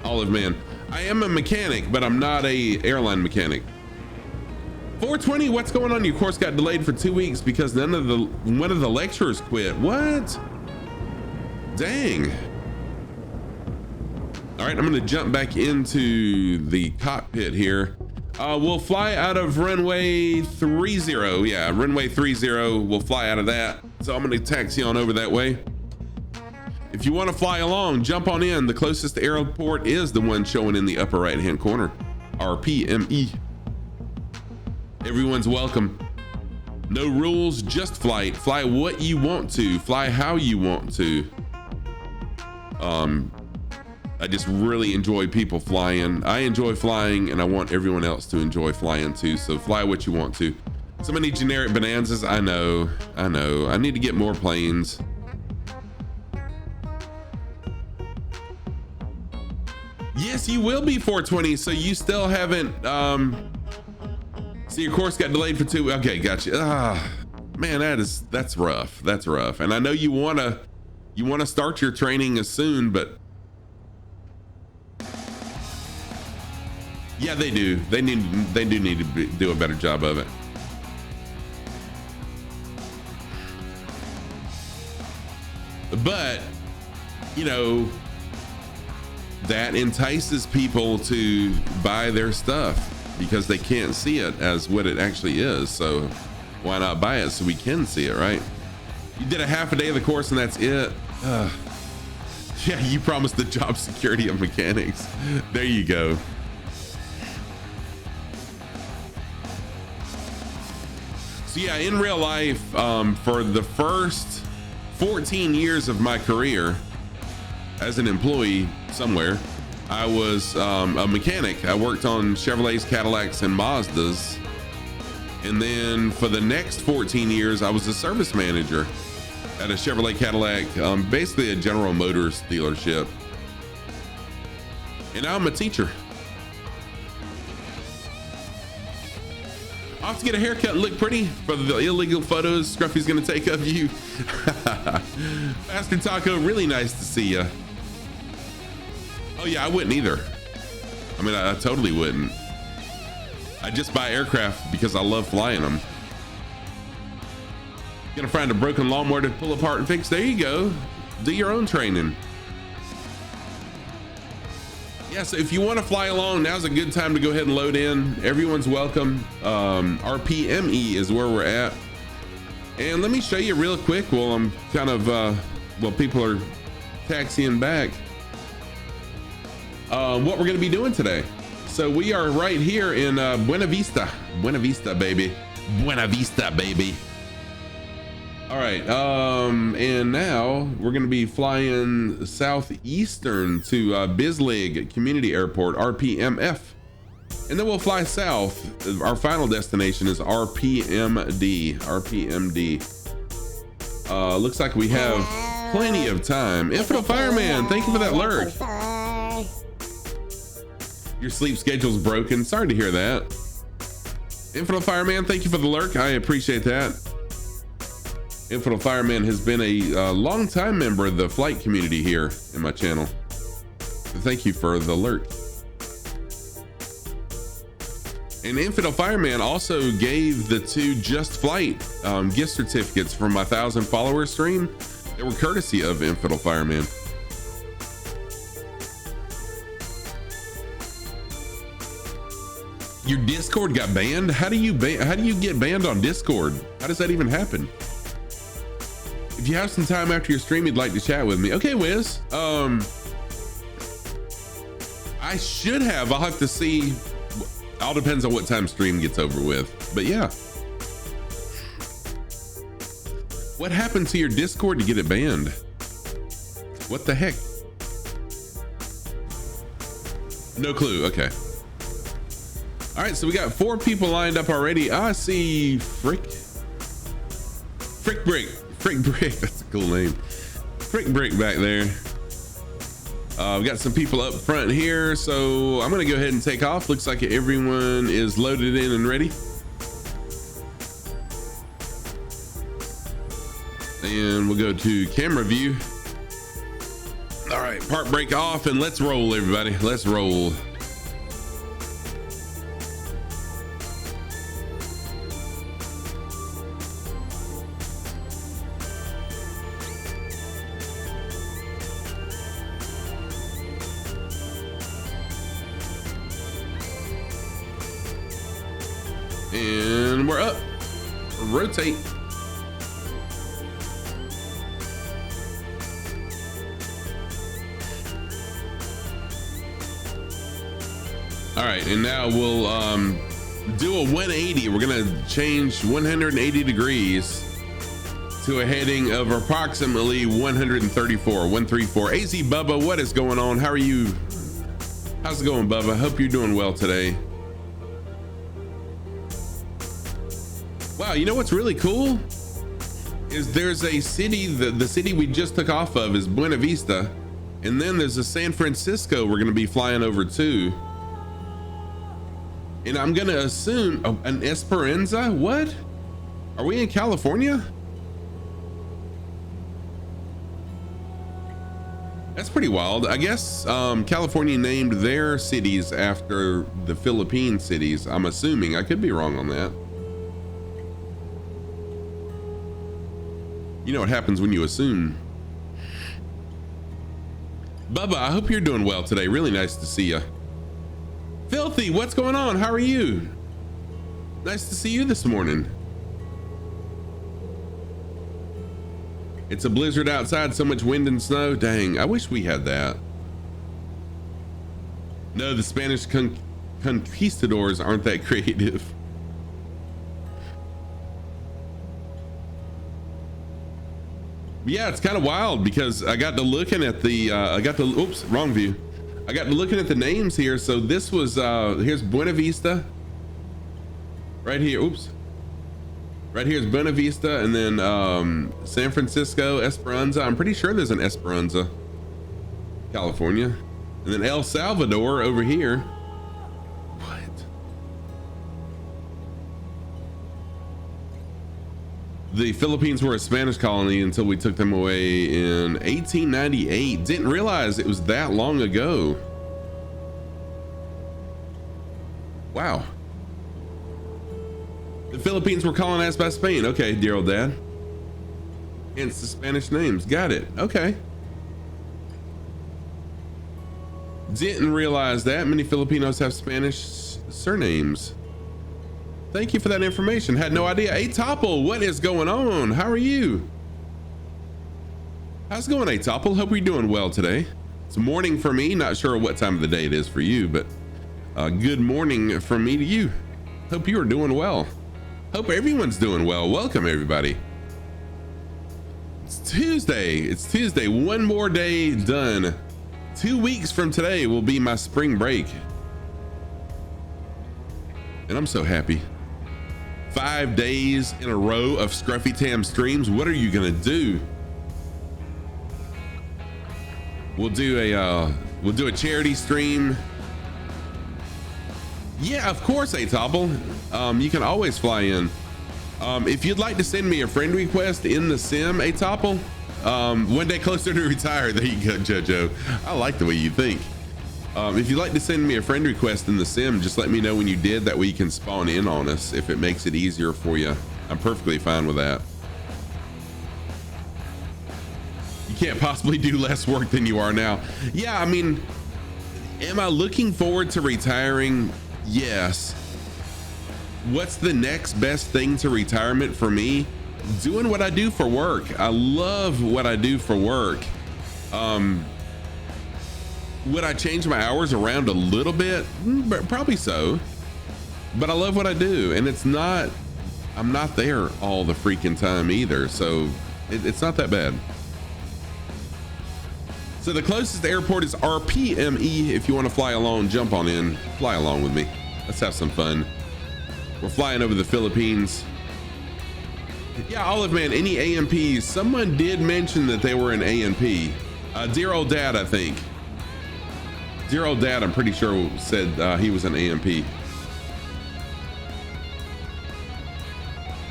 Olive Man. I am a mechanic, but I'm not a airline mechanic. 420, what's going on? Your course got delayed for 2 weeks because one of the lecturers quit. What? Dang. All right, I'm gonna jump back into the cockpit here. We'll fly out of runway 30. Yeah, runway 30, we'll fly out of that. So I'm gonna taxi on over that way. If you wanna fly along, jump on in. The closest airport is the one showing in the upper right-hand corner, RPME. Everyone's welcome. No rules, just flight. Fly what you want to, fly how you want to. I just really enjoy people flying. I enjoy flying and I want everyone else to enjoy flying too. So fly what you want to. So many generic bonanzas. I know. I need to get more planes. Yes, you will be 420. So you still haven't, so your course got delayed for 2. Okay, gotcha. Man, that's rough. That's rough. And I know you wanna start your training as soon, but yeah, they do. They do need to do a better job of it. But you know, that entices people to buy their stuff because they can't see it as what it actually is. So why not buy it so we can see it, right? You did a half a day of the course and that's it. Yeah, you promised the job security of mechanics. There you go. So yeah, in real life, for the first 14 years of my career as an employee somewhere, I was a mechanic. I worked on Chevrolets, Cadillacs, and Mazdas. And then for the next 14 years, I was a service manager at a Chevrolet Cadillac, basically a General Motors dealership. And now I'm a teacher. Off to get a haircut and look pretty for the illegal photos Scruffy's gonna take of you. Bastard Taco, really nice to see you. Oh yeah, I wouldn't either. I mean, I totally wouldn't. I just buy aircraft because I love flying them. Gonna find a broken lawnmower to pull apart and fix. There you go. Do your own training. Yeah, so if you want to fly along, now's a good time to go ahead and load in. Everyone's welcome. RPME is where we're at. And let me show you real quick while I'm kind of, while people are taxiing back, what we're gonna be doing today. So we are right here in Buena Vista. Buena Vista, baby. Buena Vista, baby. All right, and now we're gonna be flying southeastern to Bislig Community Airport, RPMF. And then we'll fly south. Our final destination is RPMD, RPMD. Looks like we have plenty of time. Infidel Fireman, thank you for that lurk. Your sleep schedule's broken. Sorry to hear that. Infidel Fireman, thank you for the lurk. I appreciate that. Infidel Fireman has been a long-time member of the flight community here in my channel. Thank you for the lurk. And Infidel Fireman also gave the 2 Just Flight gift certificates for my 1,000 follower stream. They were courtesy of Infidel Fireman. Your Discord got banned? How do you get banned on Discord? How does that even happen? If you have some time after your stream you'd like to chat with me. Okay, Wiz. I should have. I'll have to see. All depends on what time stream gets over with. But yeah. What happened to your Discord to get it banned? What the heck? No clue. Okay. All right, so we got 4 people lined up already. I see Frick Brick. That's a cool name. Frick Brick back there. We got some people up front here, so I'm gonna go ahead and take off. Looks like everyone is loaded in and ready. And we'll go to camera view. All right, park brake off and let's roll, everybody. Let's roll. And we're up. Rotate. All right, and now we'll do a 180. We're gonna change 180 degrees to a heading of approximately 134. AZ Bubba, what is going on? How are you? How's it going, Bubba? Hope you're doing well today. Wow, you know what's really cool? Is there's a city, the city we just took off of is Buena Vista, and then there's a San Francisco we're gonna be flying over to. And I'm gonna assume an Esperanza. What? Are we in California? That's pretty wild. I guess California named their cities after the Philippine cities. I'm assuming. I could be wrong on that. You know what happens when you assume. Bubba, I hope you're doing well today. Really nice to see you. Filthy, what's going on? How are you? Nice to see you this morning. It's a blizzard outside, so much wind and snow. Dang, I wish we had that. No, the Spanish conquistadors aren't that creative. Yeah, it's kind of wild because I got to looking at the, oops, wrong view. I got to looking at the names here. So this was, here's Buena Vista. Right here, oops. Right here is Buena Vista, and then San Francisco, Esperanza. I'm pretty sure there's an Esperanza, California. And then El Salvador over here. What? The Philippines were a Spanish colony until we took them away in 1898. Didn't realize it was that long ago. Wow. The Philippines were colonized by Spain. Okay, dear old dad. Hence the Spanish names. Got it. Okay. Didn't realize that many Filipinos have Spanish surnames. Thank you for that information. Had no idea. Hey, Topple, what is going on? How are you? How's it going, hey, Topple? Hope you're doing well today. It's morning for me. Not sure what time of the day it is for you, but good morning from me to you. Hope you are doing well. Hope everyone's doing well. Welcome, everybody. It's Tuesday. It's Tuesday. One more day done. 2 weeks from today will be my spring break. And I'm so happy. 5 days in a row of Scruffy Tam streams. What are you gonna do? We'll do a charity stream. Yeah, of course, Atopple. You can always fly in. If you'd like to send me a friend request in the sim, Atopple, one day closer to retire. There you go, Jojo. I like the way you think. If you'd like to send me a friend request in the sim, just let me know when you did. That way you can spawn in on us if it makes it easier for you. I'm perfectly fine with that. You can't possibly do less work than you are now. Yeah, I mean, am I looking forward to retiring? Yes. what's the next best thing to retirement for me? Doing what I do for work. I love what I do for work. Would I change my hours around a little bit? Probably so. But I love what I do, and I'm not there all the freaking time either, so it's not that bad. So the closest airport is RPME. If you want to fly along, jump on in, fly along with me. Let's have some fun. We're flying over the Philippines. Yeah, Olive Man, any AMPs? Someone did mention that they were an AMP. Dear old dad, I think. Dear old dad, I'm pretty sure said he was an AMP.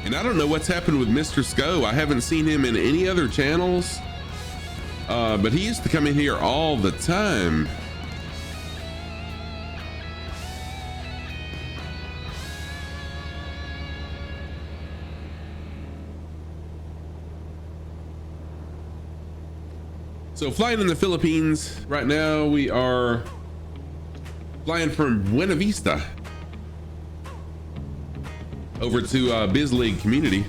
And I don't know what's happened with Mr. Sco. I haven't seen him in any other channels, but he used to come in here all the time. So flying in the Philippines right now, we are flying from Buena Vista over to Biz League Community.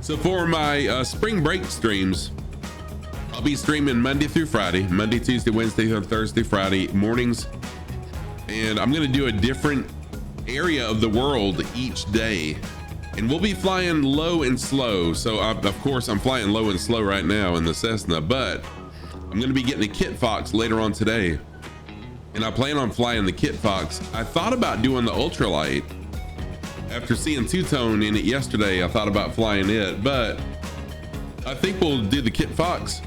So for my spring break streams, I'll be streaming Monday through Friday, Monday, Tuesday, Wednesday, Thursday, Friday mornings. And I'm gonna do a different area of the world each day. And we'll be flying low and slow. So of course I'm flying low and slow right now in the Cessna, but I'm gonna be getting a Kit Fox later on today. And I plan on flying the Kit Fox. I thought about doing the ultralight. After seeing two-tone in it yesterday, I thought about flying it, but I think we'll do the Kit Fox.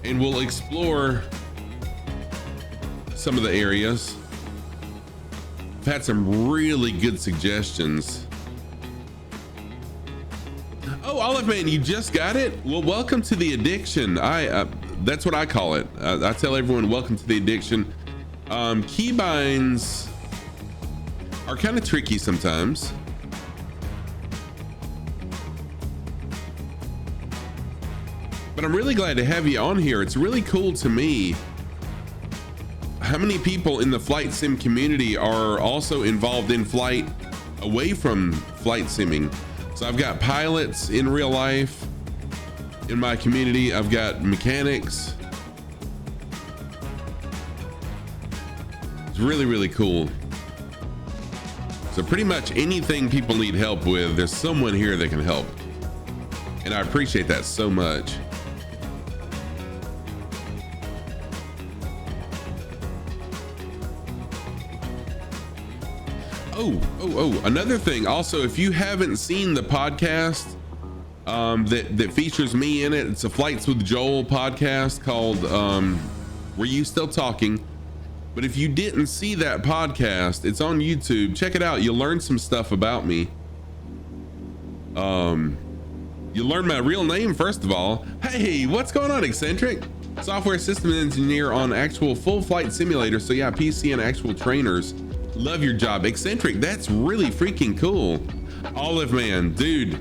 And we'll explore some of the areas. I've had some really good suggestions. Oh, Olive Man, you just got it? Well, welcome to the addiction. That's what I call it. I tell everyone, welcome to the addiction. Keybinds are kind of tricky sometimes. But I'm really glad to have you on here. It's really cool to me how many people in the flight sim community are also involved in flight away from flight simming. So I've got pilots in real life in my community. I've got mechanics. It's really, really cool. So pretty much anything people need help with, there's someone here that can help. And I appreciate that so much. Oh, another thing also, if you haven't seen the podcast that features me in it, it's a Flights with Joel podcast called Were You Still Talking? But if you didn't see that podcast, it's on YouTube. Check it out. You'll learn some stuff about me. You'll learn my real name, first of all. Hey, what's going on, Eccentric? Software system engineer on actual full flight simulator. So yeah, PC and actual trainers. Love your job. Eccentric, that's really freaking cool. Olive Man, dude.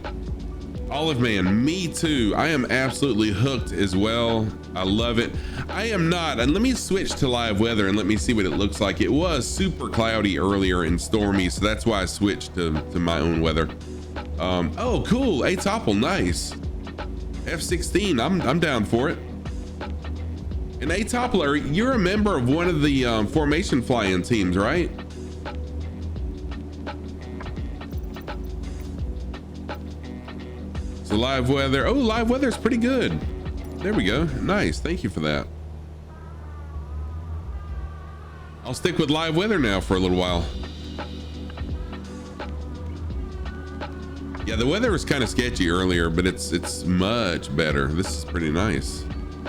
Olive Man, me too. I am absolutely hooked as well. I love it. I am not, and let me switch to live weather and let me see what it looks like. It was super cloudy earlier and stormy, so that's why I switched to my own weather. Oh, cool, Atopple, nice. F-16, I'm down for it. And Atopple, you're a member of one of the formation flying teams, right? So live weather, oh, live weather's pretty good. There we go, nice, thank you for that. I'll stick with live weather now for a little while. Yeah, the weather was kind of sketchy earlier, but it's much better. This is pretty nice.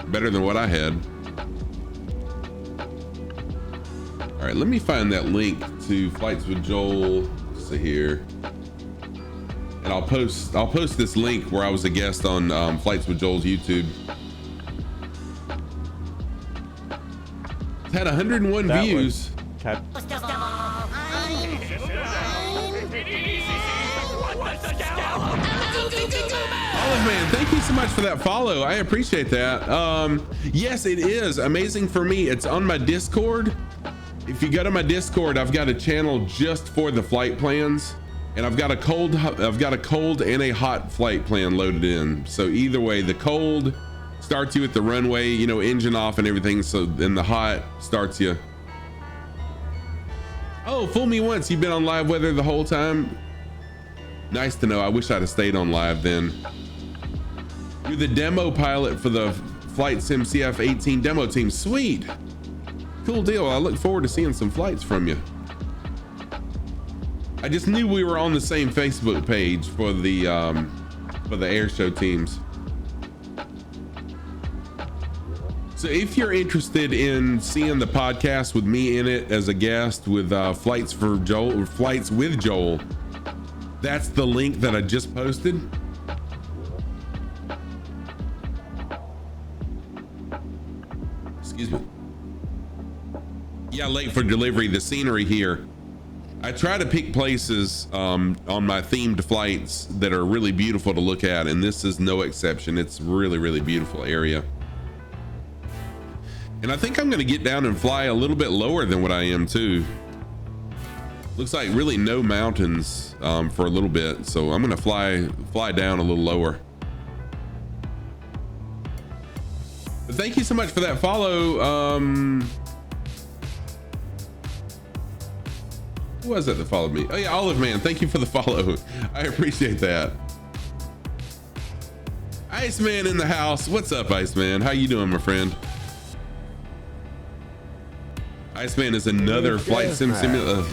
Better than what I had. All right, let me find that link to Flights with Joel. Let's see here. And I'll post this link where I was a guest on Flights with Joel's YouTube. It's had 101 views. Olive Man, thank you so much for that follow. I appreciate that. Yes, it is amazing for me. It's on my Discord. If you go to my Discord, I've got a channel just for the flight plans, and I've got a cold and a hot flight plan loaded in. So either way, the cold starts you at the runway, you know, engine off and everything. So then the hot starts you. Oh, fool me once. You've been on live weather the whole time. Nice to know. I wish I'd have stayed on live then. You're the demo pilot for the Flight Sim CF18 demo team. Sweet. Cool deal. I look forward to seeing some flights from you. I just knew we were on the same Facebook page for the air show teams. So if you're interested in seeing the podcast with me in it as a guest with flights for Joel or flights with Joel, that's the link that I just posted. Excuse me. Yeah, late for delivery. The scenery here. I try to pick places on my themed flights that are really beautiful to look at, and this is no exception. It's really, really beautiful area. And I think I'm gonna get down and fly a little bit lower than what I am too. Looks like really no mountains for a little bit, so I'm gonna fly down a little lower. But thank you so much for that follow. Who was that followed me? Oh yeah, Olive Man, thank you for the follow. I appreciate that. Iceman in the house. What's up, Iceman? How you doing, my friend? Iceman is another flight sim streamer.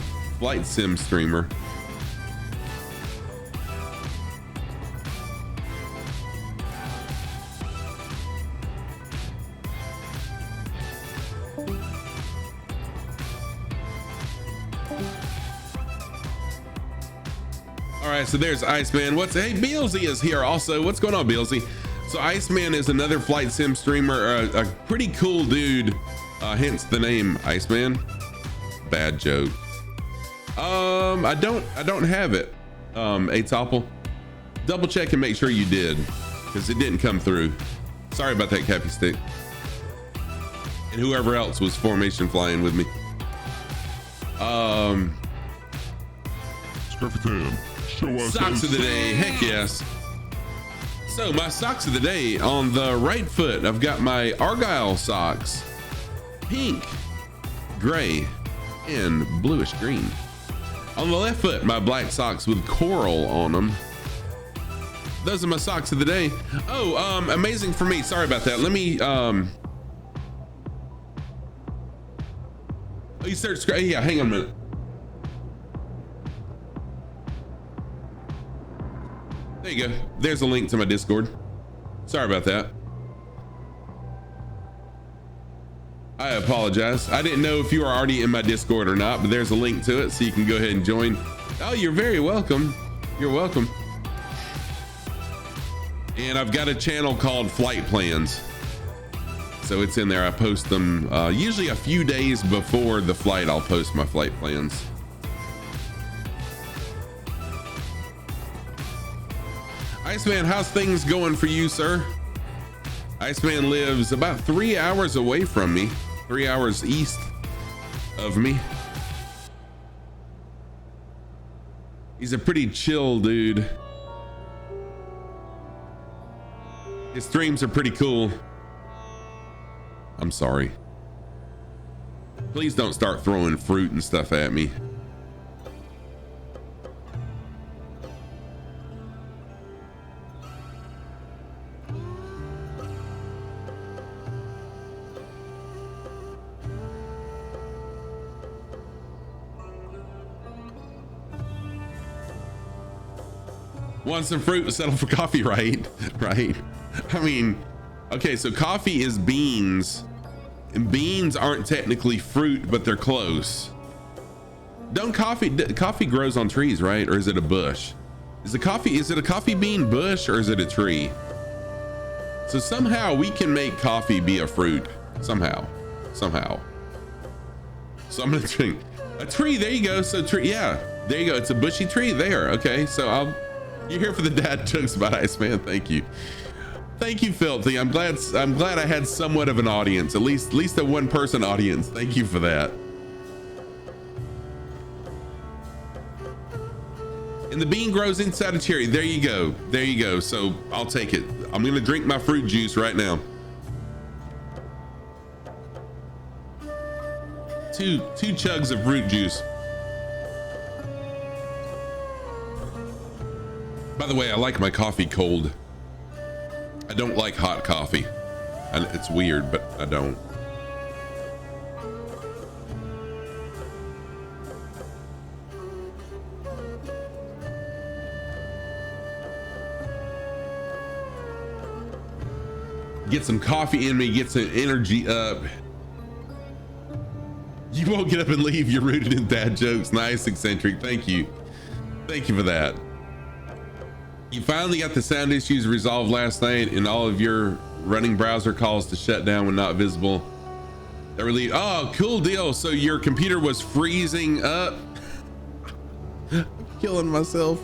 All right, so there's Iceman. Hey, Beelzy is here also. What's going on, Beelzy? So Iceman is another flight sim streamer, a pretty cool dude. Hence the name Iceman. Bad joke. I don't have it. Atopple. Double check and make sure you did, because it didn't come through. Sorry about that, Cappy Stick. And whoever else was formation flying with me. Socks of the day. Heck yes. So my socks of the day, on the right foot, I've got my Argyle socks. Pink, gray, and bluish green. On the left foot, my black socks with coral on them. Those are my socks of the day. Oh, amazing for me. Sorry about that. Let me, you search, yeah, hang on a minute. There you go. There's a link to my Discord. Sorry about that. I apologize. I didn't know if you were already in my Discord or not, but there's a link to it, so you can go ahead and join. Oh, you're very welcome. You're welcome. And I've got a channel called Flight Plans. So it's in there. I post them usually a few days before the flight. I'll post my flight plans. Iceman, how's things going for you, sir? Iceman lives about 3 hours away from me. 3 hours east of me. He's a pretty chill dude. His streams are pretty cool. I'm sorry. Please don't start throwing fruit and stuff at me. Want some fruit to settle for coffee, right? Right. I mean, okay, so coffee is beans, and beans aren't technically fruit, but they're close. Coffee grows on trees, right? Or is it a bush? Is it a coffee bean bush, or is it a tree? So somehow we can make coffee be a fruit. Somehow. So I'm gonna drink a tree. There you go. So tree, yeah, there you go. It's a bushy tree there. Okay, so You're here for the dad jokes about Iceman. Thank you. Thank you, Filthy. I'm glad I had somewhat of an audience, at least a one person audience. Thank you for that. And the bean grows inside a cherry. There you go. There you go. So I'll take it. I'm gonna drink my fruit juice right now. Two chugs of fruit juice. By the way, I like my coffee cold. I don't like hot coffee. It's weird, but I don't. Get some coffee in me, get some energy up. You won't get up and leave. You're rooted in dad jokes. Nice, eccentric. Thank you. Thank you for that. You finally got the sound issues resolved last night and all of your running browser calls to shut down when not visible. That relieved. Oh, cool deal. So your computer was freezing up. I'm killing myself.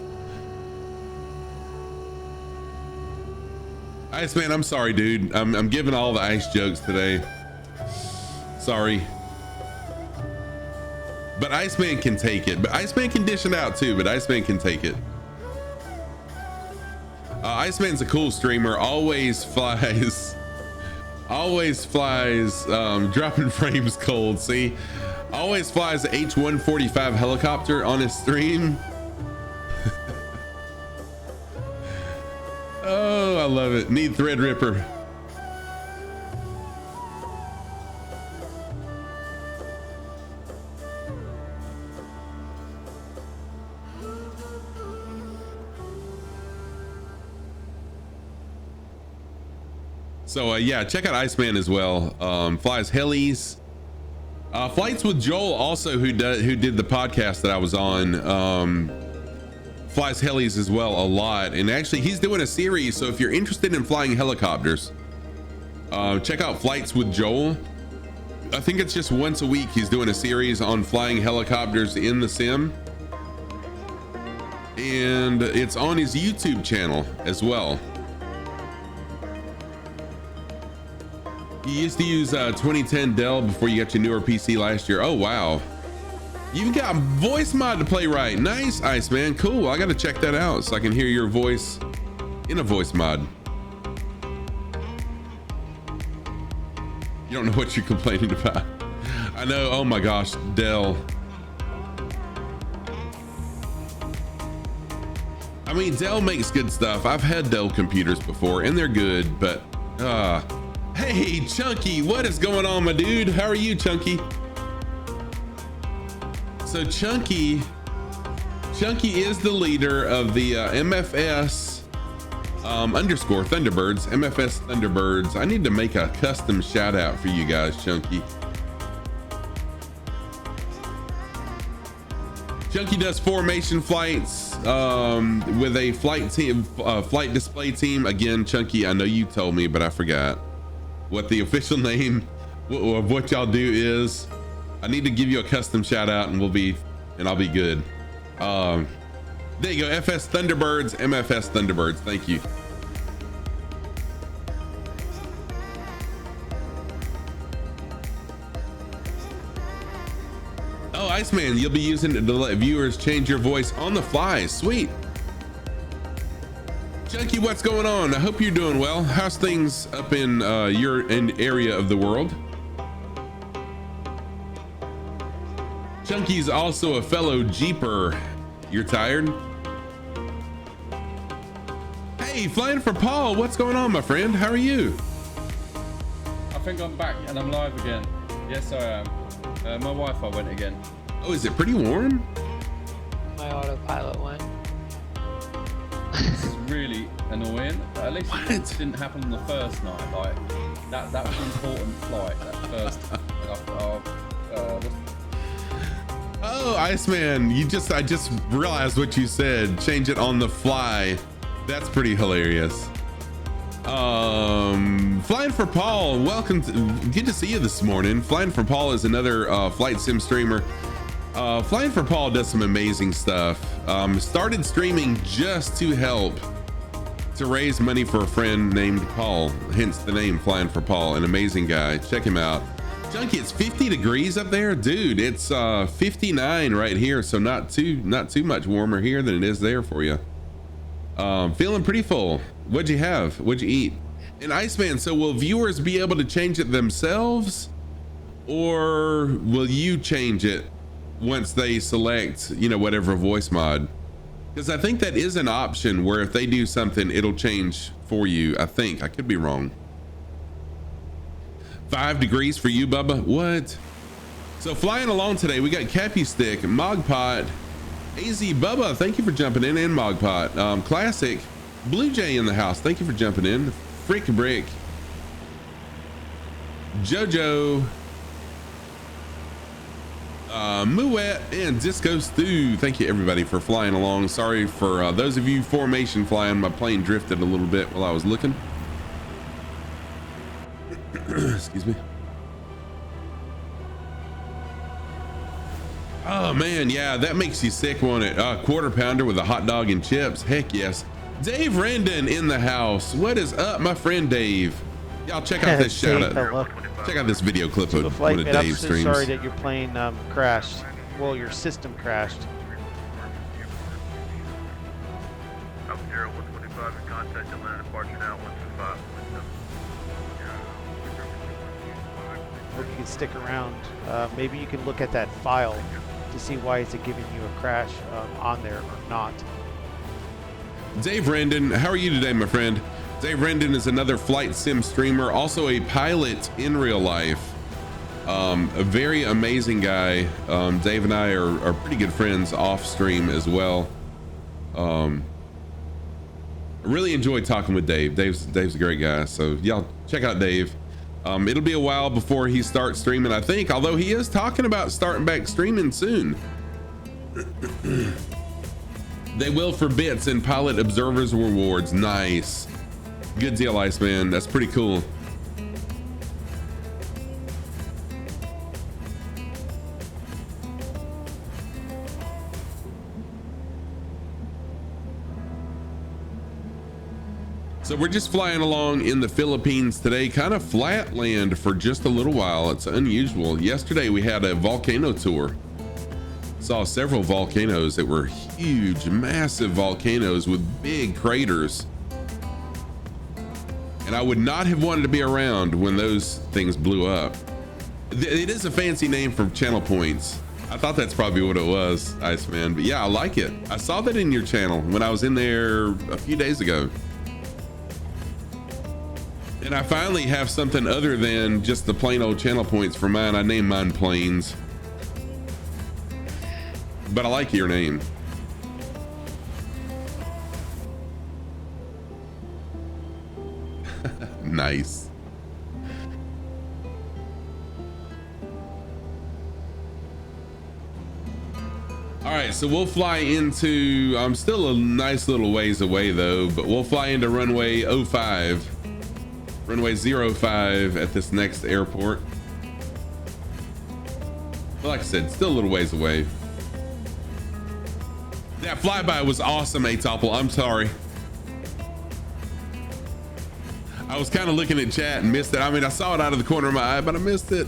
Iceman, I'm sorry, dude. I'm giving all the ice jokes today. Sorry. But Iceman can take it. But Iceman can dish it out too, but Iceman can take it. Iceman's a cool streamer, always flies, dropping frames cold. See, always flies the H-145 helicopter on his stream. Oh, I love it. Need Threadripper. So yeah, check out Iceman as well. Flies helis. Flights with Joel also, who did the podcast that I was on. Flies helis as well a lot, and actually he's doing a series. So if you're interested in flying helicopters, check out Flights with Joel. I think it's just once a week he's doing a series on flying helicopters in the sim, and it's on his YouTube channel as well. You used to use 2010 Dell before you got your newer PC last year. Oh wow, you've got voice mod to play right. Nice, Iceman. Cool. I got to check that out so I can hear your voice in a voice mod. You don't know what you're complaining about. I know. Oh my gosh, Dell. I mean, Dell makes good stuff. I've had Dell computers before and they're good, but hey, Chunky, what is going on, my dude? How are you, Chunky? So Chunky is the leader of the MFS underscore Thunderbirds, MFS Thunderbirds. I need to make a custom shout out for you guys, Chunky. Chunky does formation flights with a flight team, flight display team. Again, Chunky, I know you told me, but I forgot what the official name of what y'all do is. I need to give you a custom shout out and I'll be good. There you go. FS Thunderbirds, MFS Thunderbirds. Thank you. Oh, Iceman, you'll be using it to let viewers change your voice on the fly. Sweet. Chunky, what's going on? I hope you're doing well. How's things up in your area of the world? Chunky's also a fellow Jeeper. You're tired? Hey, Flying for Paul, what's going on, my friend? How are you? I think I'm back and I'm live again. Yes, I am. My Wi-Fi went again. Oh, is it pretty warm? My autopilot went. This is really annoying. At least it didn't happen on the first night. Like that was an important flight. That first. Oh, Iceman, I just realized what you said. Change it on the fly. That's pretty hilarious. Flying for Paul, welcome. Good to see you this morning. Flying for Paul is another flight sim streamer. Flying for Paul does some amazing stuff. Started streaming just to help to raise money for a friend named Paul, hence the name Flying for Paul. An amazing guy. Check him out. Junkie, it's 50 degrees up there, dude. It's 59 right here, so not too much warmer here than it is there for you. Feeling pretty full. What'd you have? What'd you eat? And Iceman, so will viewers be able to change it themselves, or will you change it once they select, you know, whatever voice mod? Because I think that is an option where if they do something, it'll change for you. I think. I could be wrong. 5 degrees for you, Bubba. What? So flying along today, we got Cappy Stick, Mogpot, AZ Bubba. Thank you for jumping in, and Mogpot. Classic, Blue Jay in the house. Thank you for jumping in. Frick Brick, Jojo, Moet, and Disco Stew. Thank you everybody for flying along. Sorry for those of you formation flying. My plane drifted a little bit while I was looking. Excuse me. Oh man, yeah, that makes you sick, won't it? Quarter pounder with a hot dog and chips. Heck yes. Dave Rendon in the house. What is up, my friend Dave? Y'all check out this shout out. Check out this video clip of one of Dave's streams. I'm sorry that your plane crashed. Well, your system crashed. Up 0125 in contact Atlanta departure now 125. Hope you can stick around. Maybe you can look at that file to see why is it giving you a crash on there or not. Dave Rendon, how are you today, my friend? Dave Rendon is another flight sim streamer, also a pilot in real life. A very amazing guy. Dave and I are pretty good friends off stream as well. I really enjoyed talking with Dave. Dave's a great guy, so y'all check out Dave. It'll be a while before he starts streaming, I think, although he is talking about starting back streaming soon. They will for bits and pilot observers rewards. Nice. Good deal, Iceman. That's pretty cool. So we're just flying along in the Philippines today, kind of flat land for just a little while. It's unusual. Yesterday we had a volcano tour. Saw several volcanoes that were huge, massive volcanoes with big craters. And I would not have wanted to be around when those things blew up. It is a fancy name for channel points. I thought that's probably what it was, Iceman. But yeah, I like it. I saw that in your channel when I was in there a few days ago. And I finally have something other than just the plain old channel points for mine. I named mine Planes. But I like your name. Nice. All right, so we'll fly into, I'm still a nice little ways away though, but we'll fly into runway 05. Runway 05 at this next airport. But like I said, still a little ways away. That flyby was awesome, Atopple. I'm sorry. I was kind of looking at chat and missed it. I mean, I saw it out of the corner of my eye, but I missed it.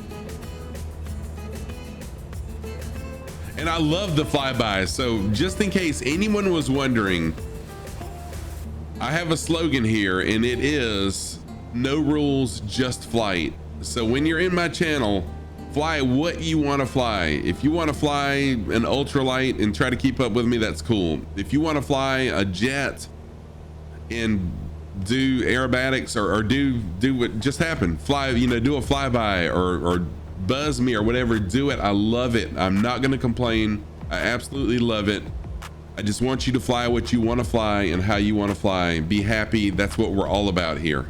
And I love the flyby. So just in case anyone was wondering, I have a slogan here, and it is no rules, just flight. So when you're in my channel, fly what you want to fly. If you want to fly an ultralight and try to keep up with me, that's cool. If you want to fly a jet and do aerobatics or do what just happened, fly, you know, do a flyby or buzz me or whatever, do it. I love it. I'm not going to complain. I absolutely love it. I just want you to fly what you want to fly and how you want to fly. Be happy. That's what we're all about here.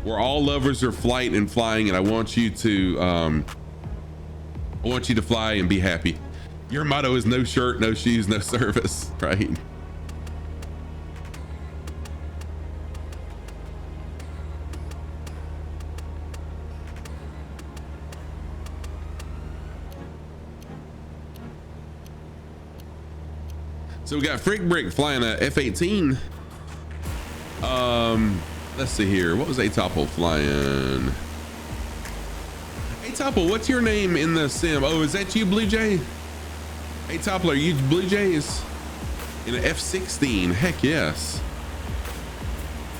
We're all lovers of flight and flying, and I want you to fly and be happy. Your motto is no shirt, no shoes, no service, right? So we got Frick Brick flying a F-18. Let's see here. What was Atopple flying? Atopple, what's your name in the sim? Oh, is that you, Blue Jay? Atopple, are you Blue Jays? In an F-16, heck yes.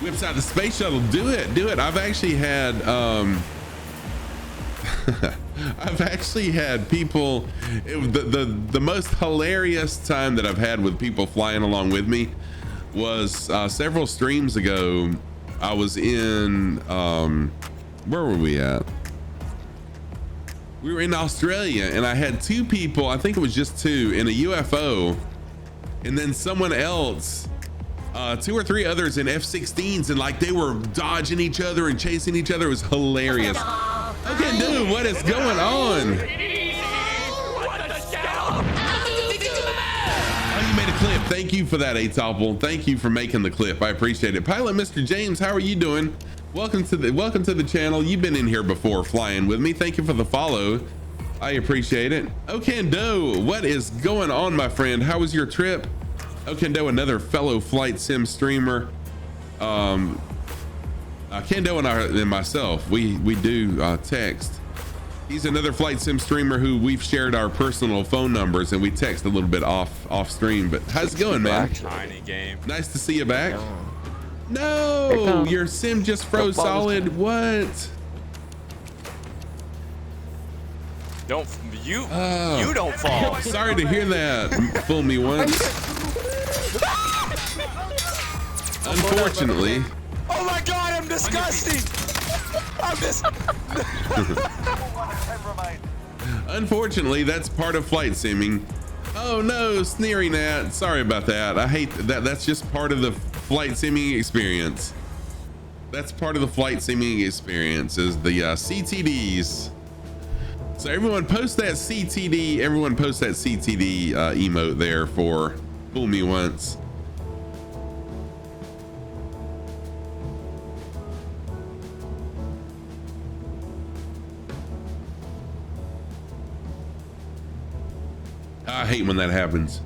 Whips out the space shuttle, do it, do it. I've actually had, I've actually had people, the most hilarious time that I've had with people flying along with me was several streams ago. I was in, where were we at? We were in Australia and I had two people, I think it was just two, in a UFO, and then someone else, 2 or 3 others in F-16s, and like they were dodging each other and chasing each other. It was hilarious. Okay, dude, what is going on? Oh, you made a clip. Thank you for that, Atopple. Thank you for making the clip. I appreciate it. Pilot Mr. James, how are you doing? Welcome to the channel. You've been in here before flying with me. Thank you for the follow. I appreciate it. Okendo, what is going on, my friend? How was your trip? Okendo, another fellow flight sim streamer. Kendo and myself, we do text. He's another flight sim streamer who we've shared our personal phone numbers and we text a little bit off stream. But how's it going, man? Tiny game. Nice to see you back. No, your sim just froze solid. What? You don't fall. Sorry to hear that. Fool me once. Unfortunately. Oh my God, I'm disgusting. Unfortunately, that's part of flight simming. Oh no, Sneery Nat. Sorry about that. I hate that. That's just part of the flight simming experience. That's part of the flight simming experience is the CTDs. So everyone post that CTD. Everyone post that CTD emote there for Fool Me Once. I hate when that happens.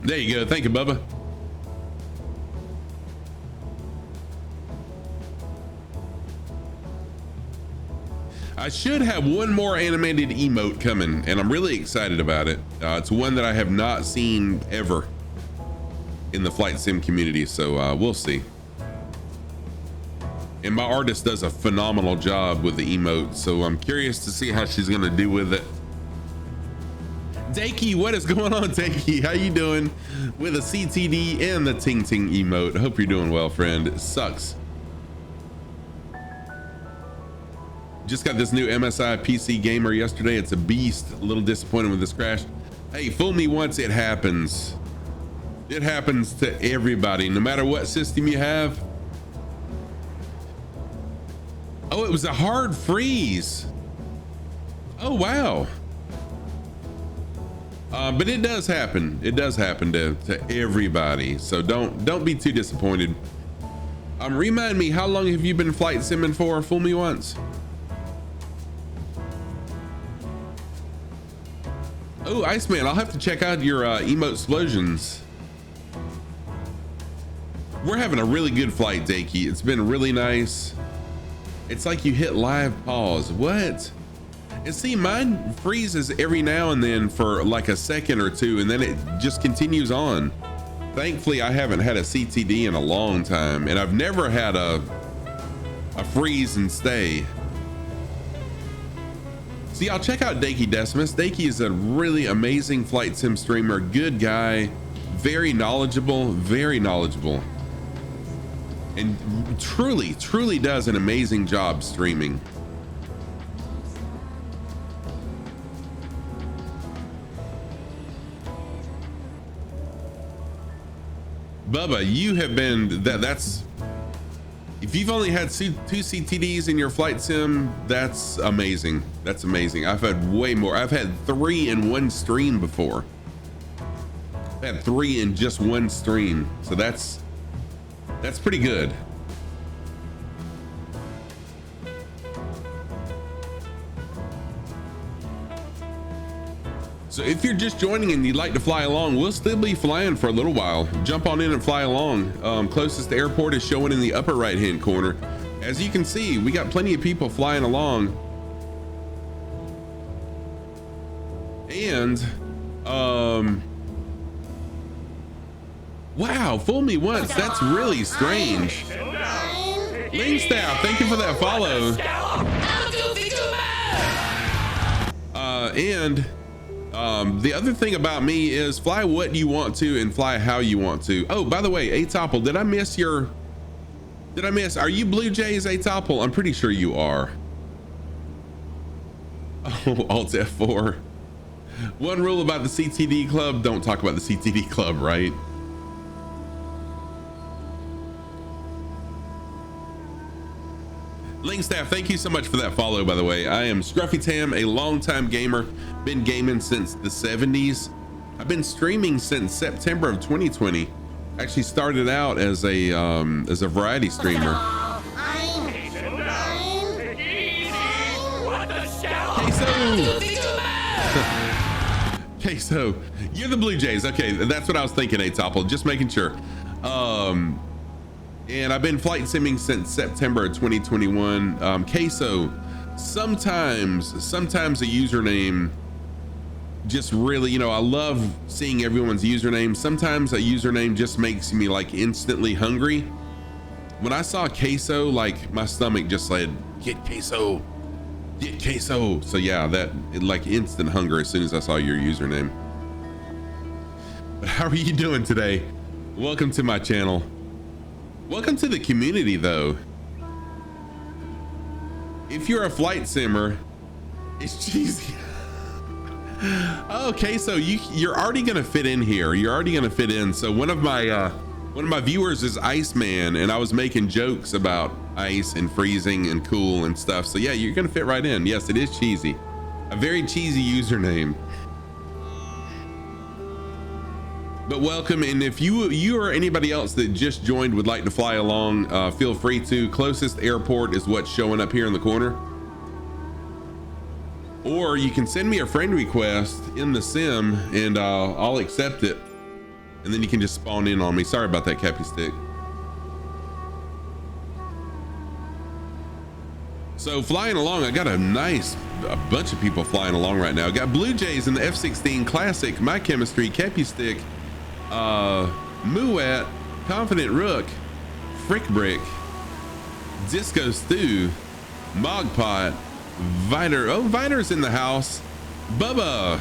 There you go. Thank you, Bubba. I should have one more animated emote coming, and I'm really excited about it. It's one that I have not seen ever in the flight sim community, so we'll see. And my artist does a phenomenal job with the emote, so I'm curious to see how she's gonna do with it. Dakey, what is going on, Dakey? How you doing with a CTD and the Ting Ting emote? Hope you're doing well, friend. It sucks. Just got this new MSI PC gamer yesterday. It's a beast. A little disappointed with this crash. Hey, fool me once, it happens. It happens to everybody, no matter what system you have. Oh, it was a hard freeze. Oh, wow. But it does happen. It does happen to everybody. So don't be too disappointed. Remind me, how long have you been flight simming for? Fool me once. Oh, Iceman, I'll have to check out your emote explosions. We're having a really good flight, Dakey. It's been really nice. It's like you hit live pause. What? And see, mine freezes every now and then for like a second or two, and then it just continues on. Thankfully, I haven't had a CTD in a long time, and I've never had a freeze and stay. See, I'll check out Dakey Decimus. Dakey is a really amazing flight sim streamer, good guy, very knowledgeable, and truly does an amazing job streaming. Bubba, you have been that's if you've only had 2 CTDs in your flight sim, that's amazing. That's amazing. I've had way more. I've had 3 in one stream before. I've had 3 in just one stream, so that's pretty good. So if you're just joining and you'd like to fly along, we'll still be flying for a little while. Jump on in and fly along. Closest airport is showing in the upper right hand corner. As you can see, we got plenty of people flying along. And wow, fool me once. That's really strange. Lingstaff, thank you for that follow. The other thing about me is fly what you want to and fly how you want to. Oh, by the way, Atopple, did I miss, are you Blue Jays, Atopple? I'm pretty sure you are. Oh, Alt F4. One rule about the CTD club, don't talk about the CTD club, right? Lingstaff, thank you so much for that follow, by the way. I am Scruffy Tam, a longtime gamer, been gaming since the 70s. I've been streaming since September of 2020. Actually started out as a variety streamer. Okay, so you're the Blue Jays. Okay, that's what I was thinking, Atopple, just making sure. And I've been flight simming since September of 2021. Queso, sometimes a username just really, you know, I love seeing everyone's username. Sometimes a username just makes me like instantly hungry. When I saw Queso, like my stomach just said, get Queso, get Queso. So yeah, that like instant hunger as soon as I saw your username. But how are you doing today? Welcome to my channel. Welcome to the community though. If you're a flight simmer, it's cheesy. Okay, so you're already gonna fit in here. You're already gonna fit in. So one of my viewers is Iceman, and I was making jokes about ice and freezing and cool and stuff. So yeah, you're gonna fit right in. Yes, it is cheesy. A very cheesy username. But welcome, and if you or anybody else that just joined would like to fly along, feel free to. Closest airport is what's showing up here in the corner. Or you can send me a friend request in the sim and I'll accept it. And then you can just spawn in on me. Sorry about that, Cappy Stick. So flying along, I got a bunch of people flying along right now. I got Blue Jays in the F-16 Classic, My Chemistry, Cappy Stick, Muat, Confident Rook, Frick Brick, Disco Stew, Mogpot, Viter. Oh, Viter's in the house. Bubba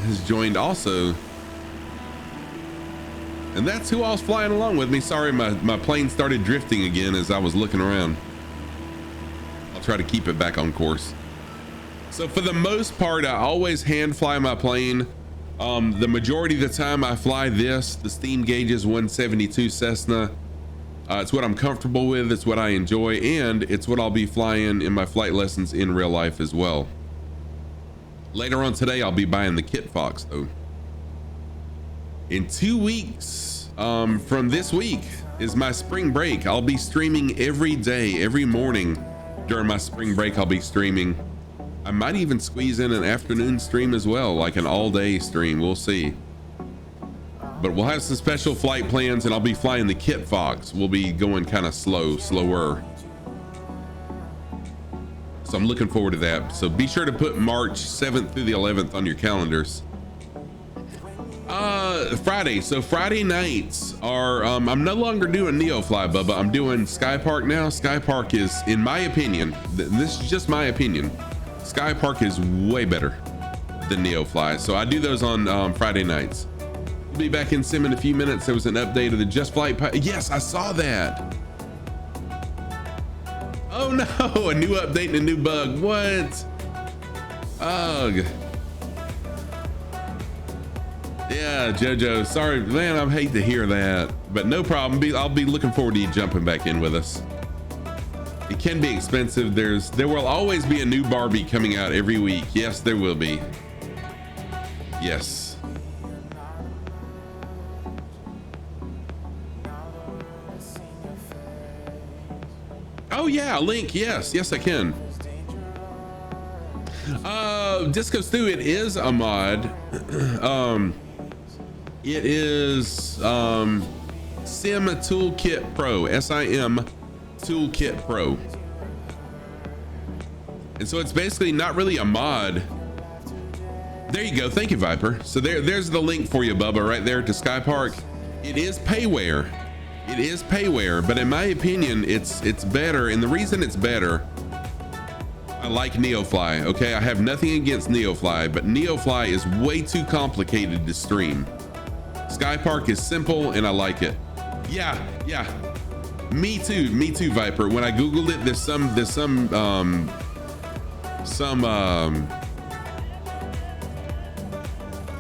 has joined also. And that's who all's flying along with me. Sorry, my plane started drifting again as I was looking around. I'll try to keep it back on course. So for the most part, I always hand fly my plane. The majority of the time I fly the Steam Gauges 172 Cessna. It's what I'm comfortable with, it's what I enjoy, and it's what I'll be flying in my flight lessons in real life as well. Later on today, I'll be buying the Kit Fox though. In 2 weeks from this week is my spring break. I'll be streaming every day, every morning during my spring break. I'll be streaming. I might even squeeze in an afternoon stream as well, like an all-day stream. We'll see. But we'll have some special flight plans, and I'll be flying the Kit Fox. We'll be going kind of slower. So I'm looking forward to that. So be sure to put March 7th through the 11th on your calendars. Friday. So Friday nights are, I'm no longer doing Neofly, Bubba. I'm doing Sky Park now. Sky Park is, in my opinion, this is just my opinion, Sky Park is way better than Neofly. So I do those on Friday nights. We'll be back in sim in a few minutes. There was an update of the Just Flight. Yes, I saw that. Oh no, a new update and a new bug. What? Ugh. Yeah, Jojo, sorry, man, I hate to hear that, but no problem. I'll be looking forward to you jumping back in with us. It can be expensive. There will always be a new Barbie coming out every week. Yes, there will be. Yes. Oh yeah, Link, yes, I can. Disco Stew, it is a mod. It is Sim Toolkit Pro, SIM Toolkit Pro. And so it's basically not really a mod. There you go. Thank you, Viper. So there's the link for you, Bubba, right there to Sky Park. It is payware. It is payware, but in my opinion, it's better. And the reason it's better, I like Neofly. Okay, I have nothing against Neofly, but Neofly is way too complicated to stream. Sky Park is simple, and I like it. Yeah. Me too, Viper. When I googled it, there's some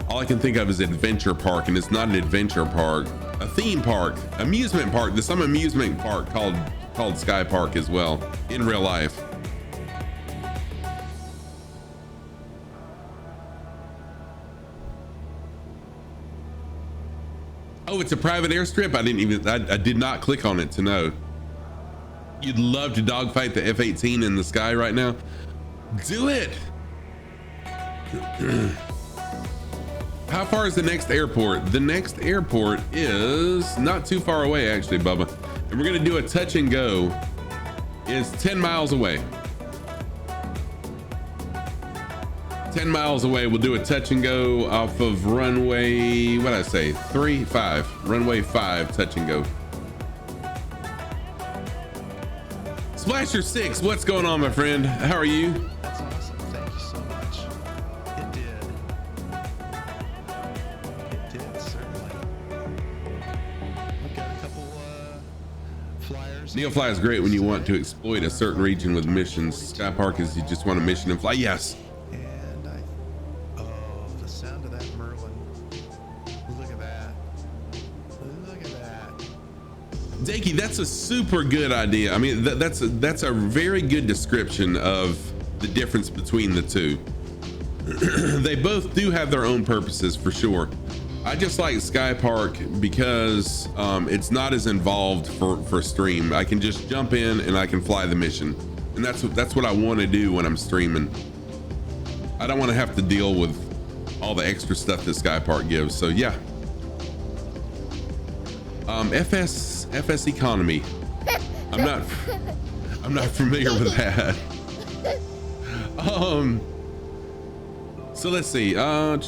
all I can think of is adventure park, and it's not an adventure park, a theme park, amusement park. There's some amusement park called Sky Park as well in real life. Oh, it's a private airstrip. I did not click on it to know. You'd love to dogfight the F-18 in the sky right now. Do it. How far is the next airport? The next airport is not too far away, actually, Bubba. And we're gonna do a touch and go. It's 10 miles away. 10 miles away, we'll do a touch and go off of runway, what did I say? 5, runway 5, touch and go. Splasher 6, what's going on, my friend? How are you? That's awesome. Thank you so much. It did. It did, certainly. We've got a couple flyers. Neofly is great when you want to exploit a certain region with missions. Sky Park is you just want a mission and fly. Yes. And the sound of that Merlin. Look at that. Look at that. Dakey, that's a super good idea. I mean, that's a very good description of the difference between the two. They both do have their own purposes for sure. I just like Sky Park because it's not as involved for stream. I can just jump in and I can fly the mission, and that's what I want to do when I'm streaming. I don't want to have to deal with all the extra stuff that Sky Park gives. So yeah. FS economy. I'm not familiar with that. So let's see. Oh,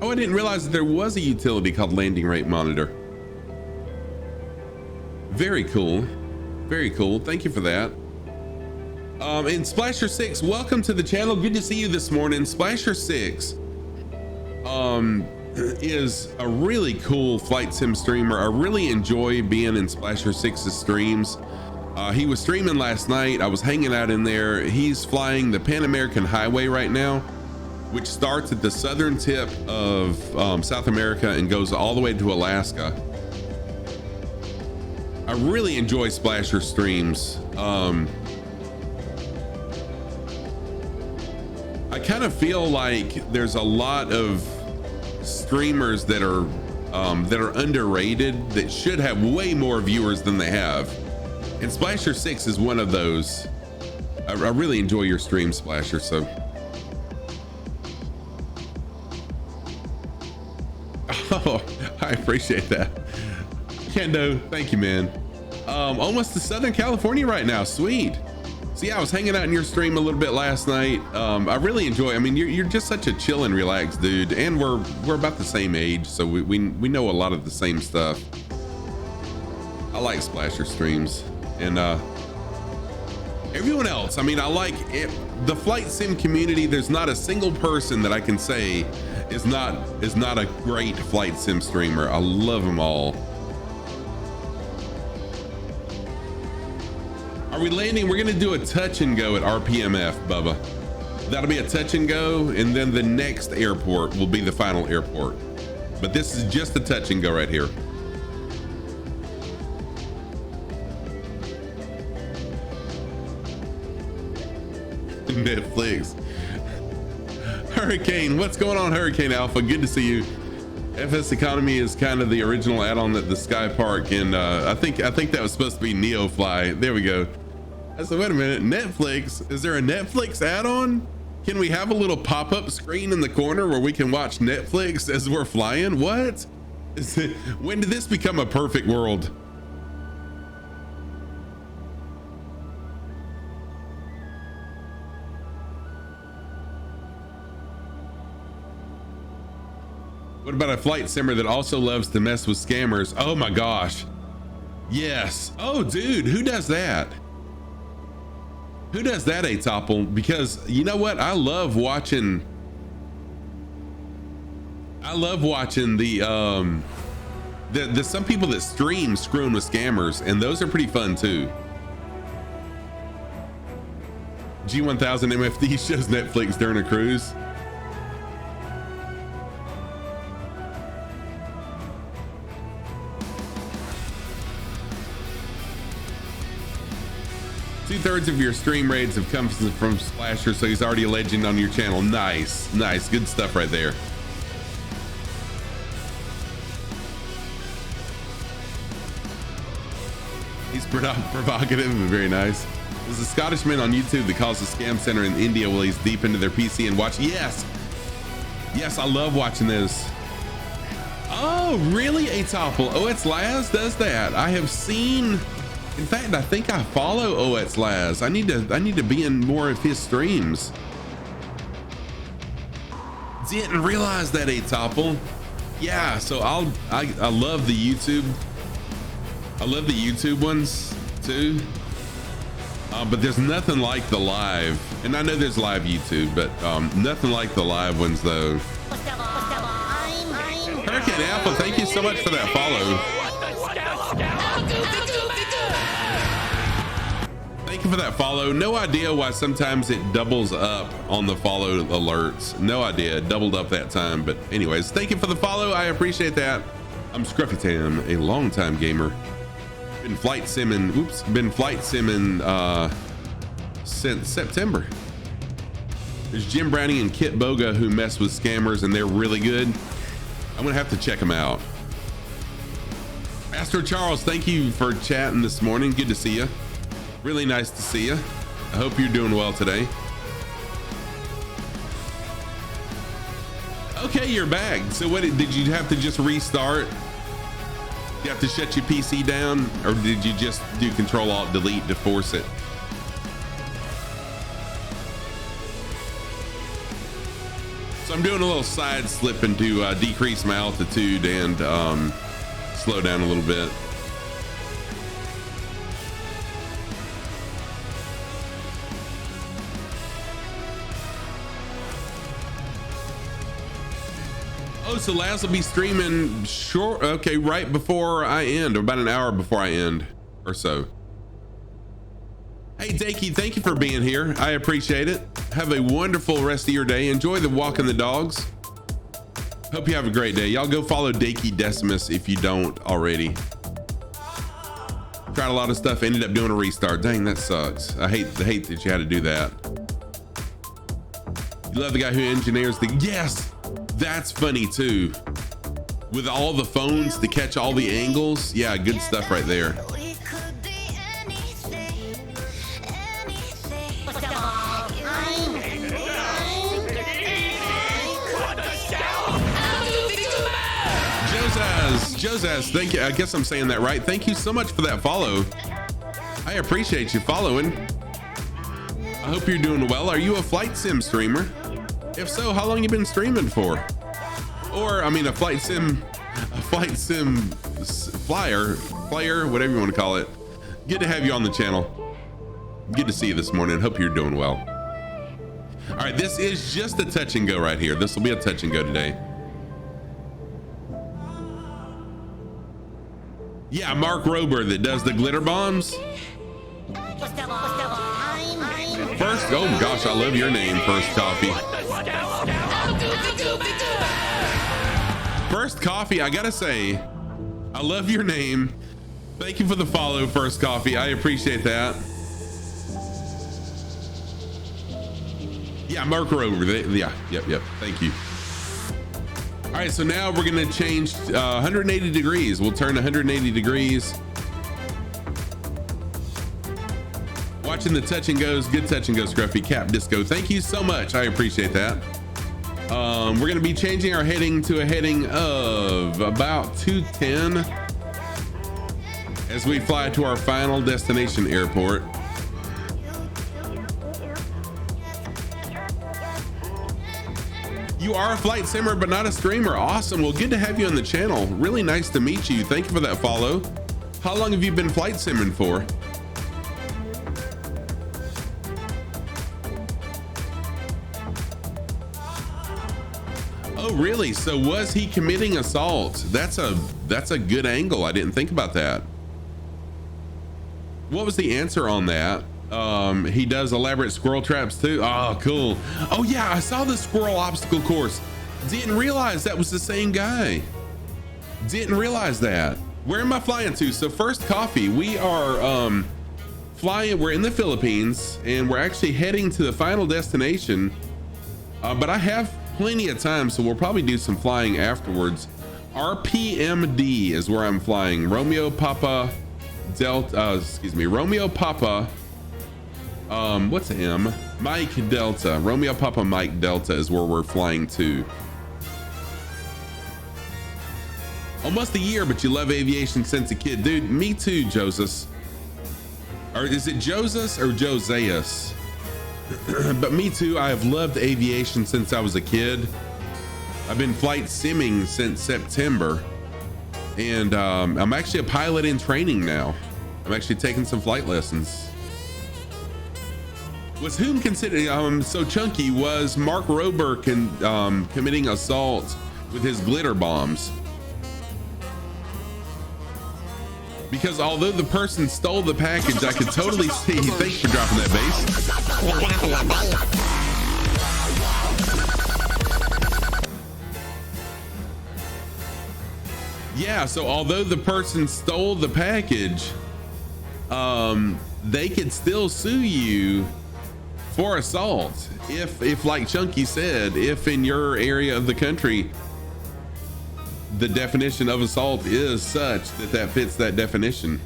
I didn't realize that there was a utility called landing rate monitor. Very cool. Very cool. Thank you for that. And Splasher 6, welcome to the channel. Good to see you this morning. Splasher 6 is a really cool flight sim streamer. I really enjoy being in Splasher 6's streams. He was streaming last night. I was hanging out in there. He's flying the Pan American Highway right now, which starts at the southern tip of South America and goes all the way to Alaska. I really enjoy Splasher streams. I kind of feel like there's a lot of streamers that are underrated that should have way more viewers than they have, and Splasher 6 is one of those. I really enjoy your stream, Splasher. So oh, I appreciate that. Kendo, thank you, man. Almost to Southern California right now. Sweet. So yeah, I was hanging out in your stream a little bit last night. I really enjoy. I mean, you're just such a chill and relaxed dude, and we're about the same age, so we know a lot of the same stuff. I like Splasher streams, and everyone else. I mean, I like it. The flight sim community. There's not a single person that I can say is not a great flight sim streamer. I love them all. Are we landing? We're gonna do a touch and go at RPMF, Bubba. That'll be a touch and go, and then the next airport will be the final airport. But this is just a touch and go right here. Netflix. Hurricane, what's going on, Hurricane Alpha? Good to see you. FS Economy is kind of the original add-on at the Sky Park, and I think that was supposed to be Neofly. There we go. I said, wait a minute, Netflix? Is there a Netflix add-on? Can we have a little pop-up screen in the corner where we can watch Netflix as we're flying? What? When did this become a perfect world? What about a flight simmer that also loves to mess with scammers? Oh my gosh. Yes. Oh dude, who does that? Who does that, Atopple? Because you know what? I love watching the some people that stream screwing with scammers, and those are pretty fun too. G1000 MFD shows Netflix during a cruise. Two-thirds of your stream raids have come from Splasher, so he's already a legend on your channel. Nice, nice, good stuff right there. He's provocative and very nice. There's a Scottish man on YouTube that calls a scam center in India while he's deep into their PC and watch. Yes, yes, I love watching this. Oh, really, Atopple? OX Laz does that. I have seen. In fact, I think I follow OX Laz. I need to be in more of his streams. Didn't realize that, Atopple. Yeah, so I love the YouTube. I love the YouTube ones too. But there's nothing like the live, and I know there's live YouTube, but nothing like the live ones though. Hurricane Apple, thank you so much for that follow. Thank you for that follow. No idea why sometimes it doubles up on the follow alerts. No idea, it doubled up that time. But anyways, thank you for the follow. I appreciate that. I'm Scruffy Tam, a longtime gamer. Been flight simming since September. There's Jim Browning and Kit Boga who mess with scammers, and they're really good. I'm gonna have to check them out. Astro Charles, thank you for chatting this morning. Good to see you. Really nice to see you. I hope you're doing well today. Okay, you're back. So what did you have to just restart? You have to shut your PC down, or did you just do Control-Alt-Delete to force it? So I'm doing a little side slipping to decrease my altitude and slow down a little bit. Oh, so Laz will be streaming right before I end, or about an hour before I end or so. Hey Dakey, thank you for being here. I appreciate it. Have a wonderful rest of your day. Enjoy the walking the dogs. Hope you have a great day. Y'all go follow Dakey Decimus if you don't already. Tried a lot of stuff, ended up doing a restart. Dang, that sucks. I hate that you had to do that. You love the guy who engineers the, yes, that's funny too. With all the phones to catch all the angles. Yeah, good stuff right there. Josaz, thank you. I guess I'm saying that right. Thank you so much for that follow. I appreciate you following. I hope you're doing well. Are you a flight sim streamer? If so, how long you been streaming for? Or, I mean, a flight sim player, whatever you want to call it. Good to have you on the channel. Good to see you this morning. Hope you're doing well. All right, this is just a touch and go right here. This will be a touch and go today. Yeah, Mark Rober that does the glitter bombs. First, oh gosh, I love your name, First Coffee. First Coffee, I gotta say, I love your name. Thank you for the follow, First Coffee. I appreciate that. Yeah, Mark Rober. Yeah, yep. Thank you. All right, so now we're gonna change 180 degrees. We'll turn 180 degrees. Watch watching the touch and goes. Good touch and go, Scruffy. Cap Disco. Thank you so much. I appreciate that. We're going to be changing our heading to a heading of about 210 as we fly to our final destination airport. You are a flight simmer, but not a streamer. Awesome. Well, good to have you on the channel. Really nice to meet you. Thank you for that follow. How long have you been flight simming for? Oh, really? So was he committing assault? That's a good angle. I didn't think about that. What was the answer on that? He does elaborate squirrel traps too. Oh, cool. Oh yeah, I saw the squirrel obstacle course. Didn't realize that was the same guy. Didn't realize that. Where am I flying to? So first coffee, we are flying, we're in the Philippines and we're actually heading to the final destination. But I have plenty of time, so we'll probably do some flying afterwards. RPMD is where I'm flying. Romeo Papa Delta, Romeo Papa, what's the M? Mike Delta. Romeo Papa Mike Delta is where we're flying to. Almost a year, but you love aviation since a kid. Dude, me too, Joseph. Or is it Joseph or Josias? But me too, I have loved aviation since I was a kid. I've been flight simming since September. And I'm actually a pilot in training now. I'm actually taking some flight lessons. Was whom considered, so Chunky, was Mark Rober committing assault with his glitter bombs? Because although the person stole the package, I could totally see, thanks for dropping that bass. Yeah, so although the person stole the package, they could still sue you for assault. If like Chunky said, if in your area of the country, the definition of assault is such that fits that definition.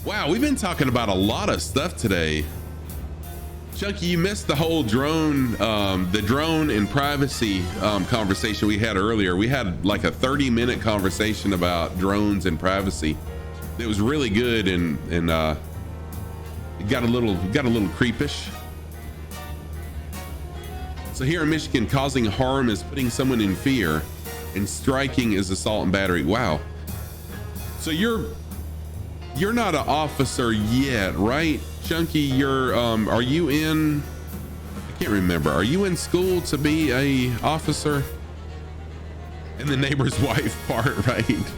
Wow, we've been talking about a lot of stuff today. Chunky, you missed the whole drone, the drone and privacy conversation we had earlier. We had like a 30-minute conversation about drones and privacy. It was really good and it got a little creepish. So here in Michigan, causing harm is putting someone in fear, and striking is assault and battery. Wow. So you're not an officer yet, right? Chunky, you're are you in, I can't remember, are you in school to be a officer? And the neighbor's wife part, right?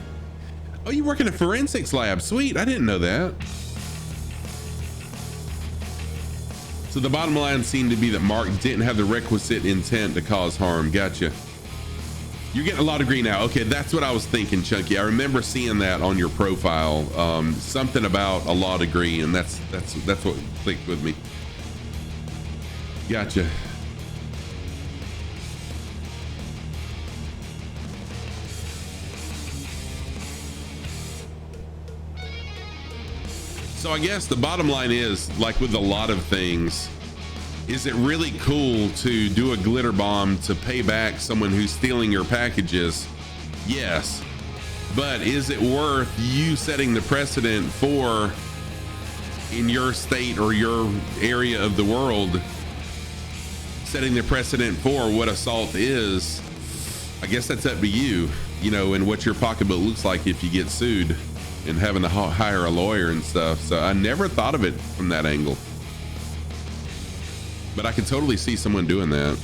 Oh, you work in a forensics lab. Sweet, I didn't know that. So the bottom line seemed to be that Mark didn't have the requisite intent to cause harm. Gotcha. You're getting a law degree now. Okay, that's what I was thinking, Chunky. I remember seeing that on your profile. Something about a law degree, and that's what clicked with me. Gotcha. So I guess the bottom line is, like with a lot of things, is it really cool to do a glitter bomb to pay back someone who's stealing your packages? Yes. But is it worth you setting the precedent for, in your state or your area of the world, setting the precedent for what assault is? I guess that's up to you, you know, and what your pocketbook looks like if you get sued and having to hire a lawyer and stuff. So I never thought of it from that angle. But I could totally see someone doing that.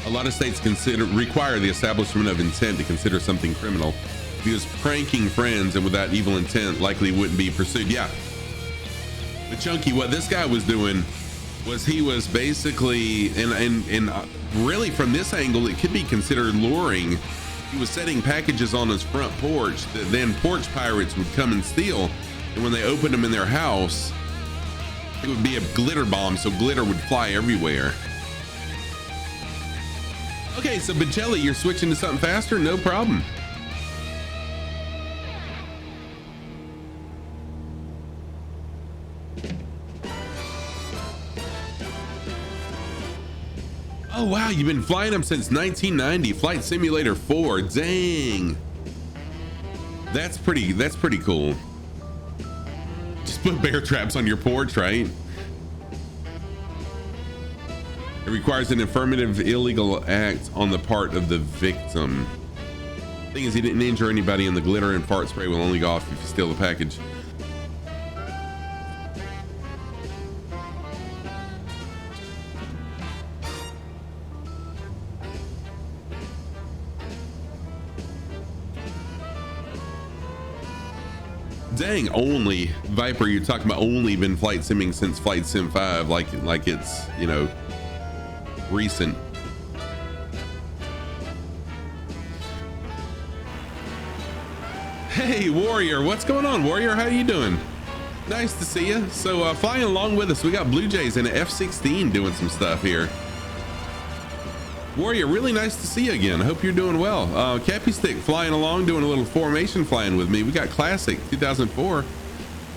A lot of states require the establishment of intent to consider something criminal. If he was pranking friends and without evil intent, likely wouldn't be pursued. Yeah. But Chunky, what this guy was doing was he was basically, and really from this angle, it could be considered luring. He was setting packages on his front porch that then porch pirates would come and steal. And when they opened them in their house, it would be a glitter bomb, so glitter would fly everywhere. Okay, so Bichelli, you're switching to something faster? No problem. Oh wow, you've been flying them since 1990. Flight Simulator 4. Dang. That's pretty cool. Just put bear traps on your porch, right? It requires an affirmative illegal act on the part of the victim. Thing is, he didn't injure anybody, and the glitter and fart spray will only go off if you steal the package. Dang, only Viper, you're talking about only been flight simming since Flight Sim 5, like it's, you know, recent. Hey Warrior, what's going on, Warrior? How you doing? Nice to see you. So flying along with us, we got Blue Jays in an F-16 doing some stuff here. Warrior, really nice to see you again. I hope you're doing well. Cappy Stick flying along, doing a little formation flying with me. We got Classic 2004.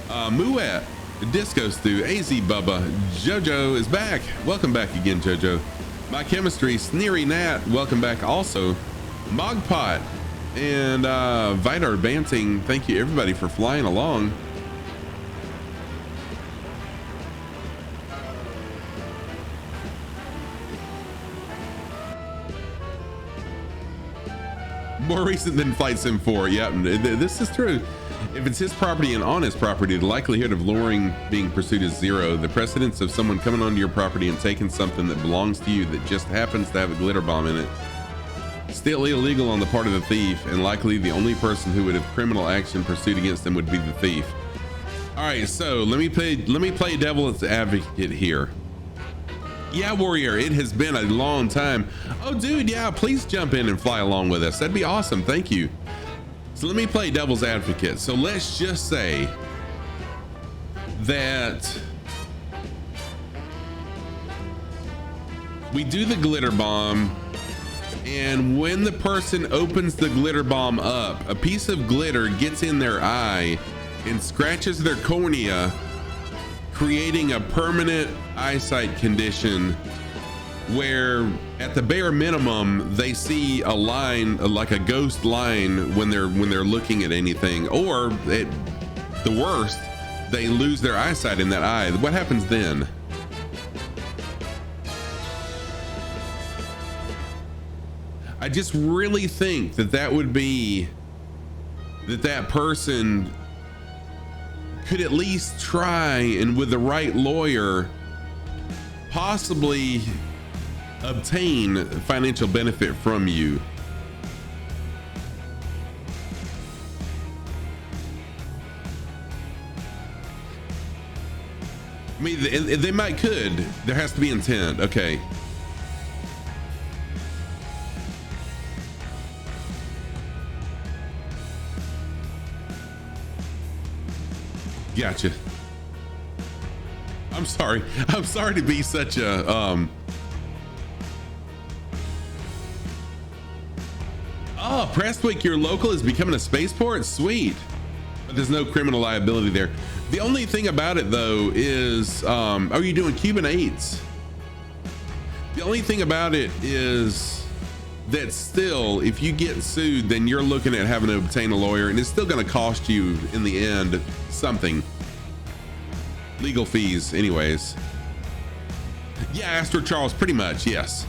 Muat, Disco Stew, AZ Bubba, JoJo is back. Welcome back again, JoJo. My Chemistry, Sneery Nat, welcome back also. Mogpot and Vidar Banting, thank you everybody for flying along. More recent than Flight Sim 4. Yeah, this is true. If it's his property and on his property, the likelihood of luring being pursued is zero. The precedence of someone coming onto your property and taking something that belongs to you that just happens to have a glitter bomb in it, still illegal on the part of the thief, and likely the only person who would have criminal action pursued against them would be the thief. All right, so let me play devil's advocate here. Yeah, Warrior, it has been a long time. Oh, dude, yeah, please jump in and fly along with us. That'd be awesome. Thank you. So let me play devil's advocate. So let's just say that we do the glitter bomb, and when the person opens the glitter bomb up, a piece of glitter gets in their eye and scratches their cornea, creating a permanent eyesight condition where at the bare minimum they see a line, like a ghost line, when they're looking at anything, or at the worst they lose their eyesight in that eye. What happens then? I just really think that would be that person could at least try, and with the right lawyer, possibly obtain financial benefit from you. I mean, they might could. There has to be intent. Okay. Gotcha. I'm sorry to be such a oh, Prestwick, your local is becoming a spaceport? Sweet. But there's no criminal liability there. The only thing about it though is are you doing Cuban 8s? The only thing about it is that still, if you get sued, then you're looking at having to obtain a lawyer, and it's still going to cost you in the end something. Legal fees anyways. Yeah, Astro Charles, pretty much, yes.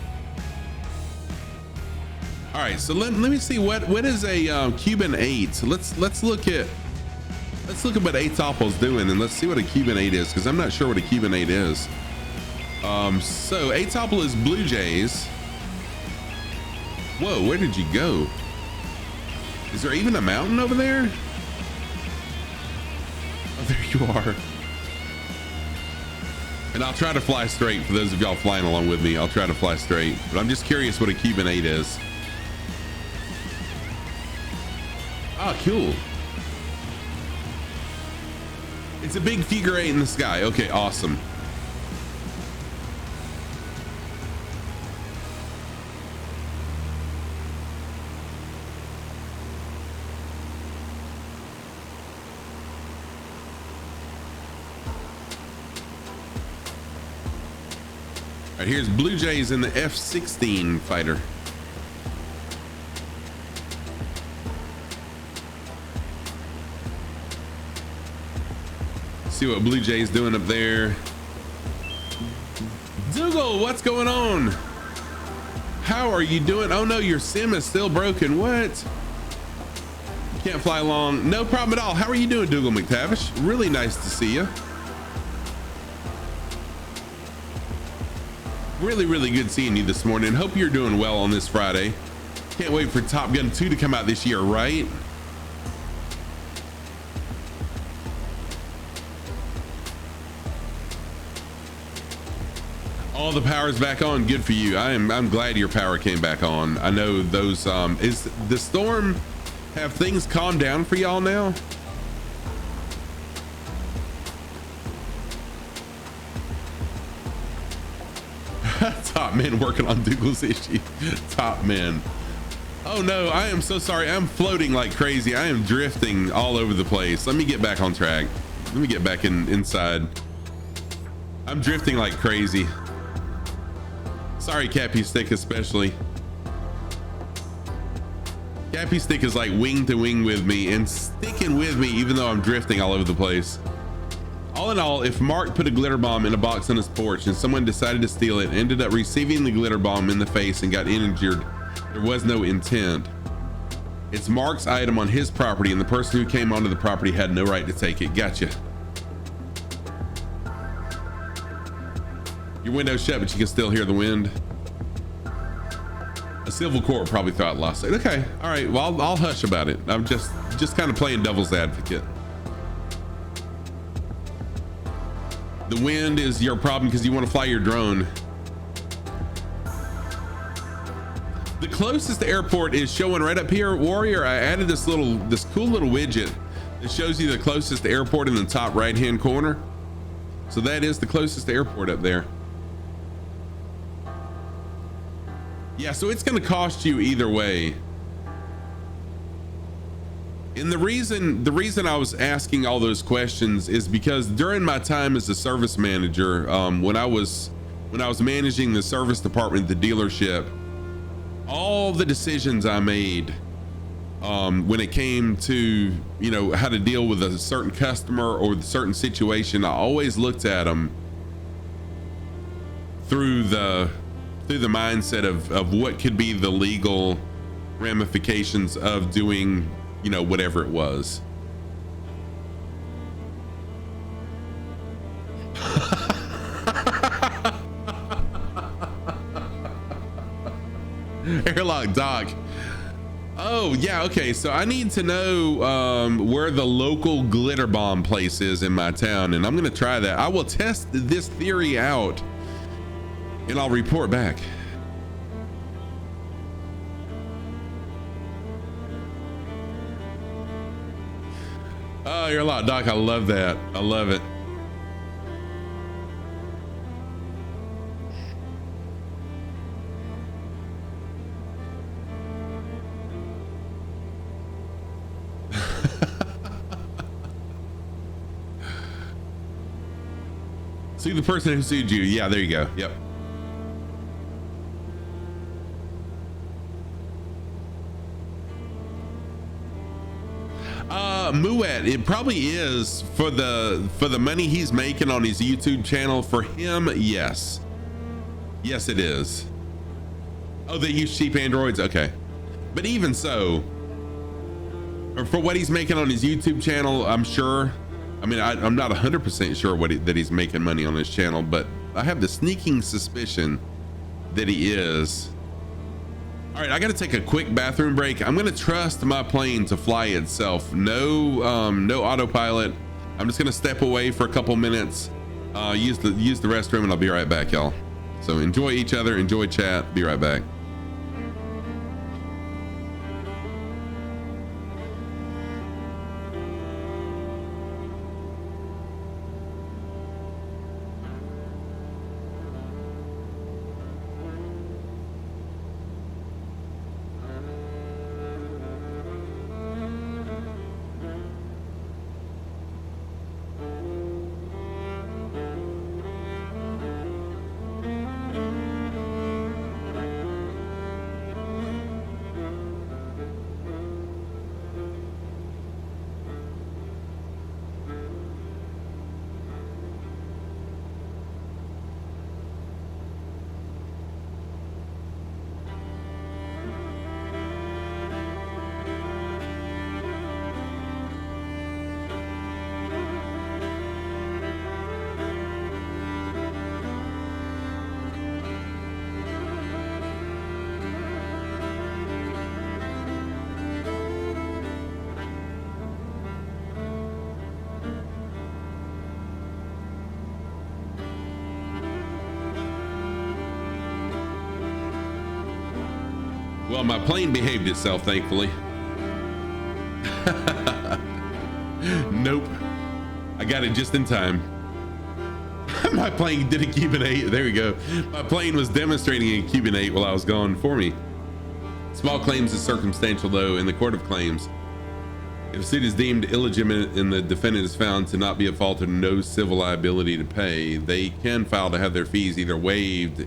All right, so let me see what is a Cuban 8. Let's look at what Atopple's doing, and let's see what a Cuban 8 is, because I'm not sure what a Cuban 8 is. So Atopple is Blue Jays. Whoa, where did you go? Is there even a mountain over there? Oh, there you are. And I'll try to fly straight. For those of y'all flying along with me, I'll try to fly straight. But I'm just curious what a Cuban 8 is. Oh, cool. It's a big figure 8 in the sky. Okay, awesome. All right, here's Blue Jays in the F-16 fighter. See what Blue Jay's doing up there. Dougal, what's going on? How are you doing? Oh no, your sim is still broken. What? Can't fly long. No problem at all. How are you doing, Dougal McTavish? Really nice to see you. Really, really good seeing you this morning. Hope you're doing well on this Friday. Can't wait for Top Gun 2 to come out this year, right? All the power's back on. Good for you. I'm glad your power came back on. I know those is the storm, have things calmed down for y'all now? Top man working on Dougal's issue. Top man. Oh no, I am so sorry. I'm floating like crazy. I am drifting all over the place. Let me get back on track. Let me get back inside. I'm drifting like crazy. Sorry, Cappy Stick especially. Cappy Stick is like wing to wing with me and sticking with me even though I'm drifting all over the place. All in all, if Mark put a glitter bomb in a box on his porch and someone decided to steal it, ended up receiving the glitter bomb in the face and got injured, there was no intent. It's Mark's item on his property and the person who came onto the property had no right to take it. Gotcha. Your window's shut, but you can still hear the wind. A civil court probably thought lost it. Okay, all right. Well, I'll hush about it. I'm just kind of playing devil's advocate. The wind is your problem because you want to fly your drone. The closest airport is showing right up here, Warrior. I added this cool little widget that shows you the closest airport in the top right-hand corner. So that is the closest airport up there. Yeah, so it's going to cost you either way. And the reason I was asking all those questions is because during my time as a service manager, when I was managing the service department at the dealership, all the decisions I made when it came to, you know, how to deal with a certain customer or a certain situation, I always looked at them through the mindset of what could be the legal ramifications of doing, you know, whatever it was. Airlock Doc. Oh yeah, okay, so I need to know where the local glitter bomb place is in my town, and I'm gonna try that. I will test this theory out and I'll report back. Oh, you're a lot, Doc. I love that. I love it. See the person who sued you. Yeah, there you go. Yep. Moet, it probably is for the money he's making on his YouTube channel. For him, yes. Yes, it is. Oh, they use cheap Androids? Okay. But even so, for what he's making on his YouTube channel, I'm sure. I mean, I'm not 100% sure that he's making money on his channel, but I have the sneaking suspicion that he is. All right, I got to take a quick bathroom break. I'm going to trust my plane to fly itself. No autopilot. I'm just going to step away for a couple minutes, use the restroom, and I'll be right back, y'all. So enjoy each other, enjoy chat. Be right back. Well, my plane behaved itself, thankfully. Nope. I got it just in time. My plane did a Cuban 8. There we go. My plane was demonstrating a Cuban 8 while I was gone for me. Small claims is circumstantial, though, in the court of claims. If the suit is deemed illegitimate and the defendant is found to not be at fault or no civil liability to pay, they can file to have their fees either waived.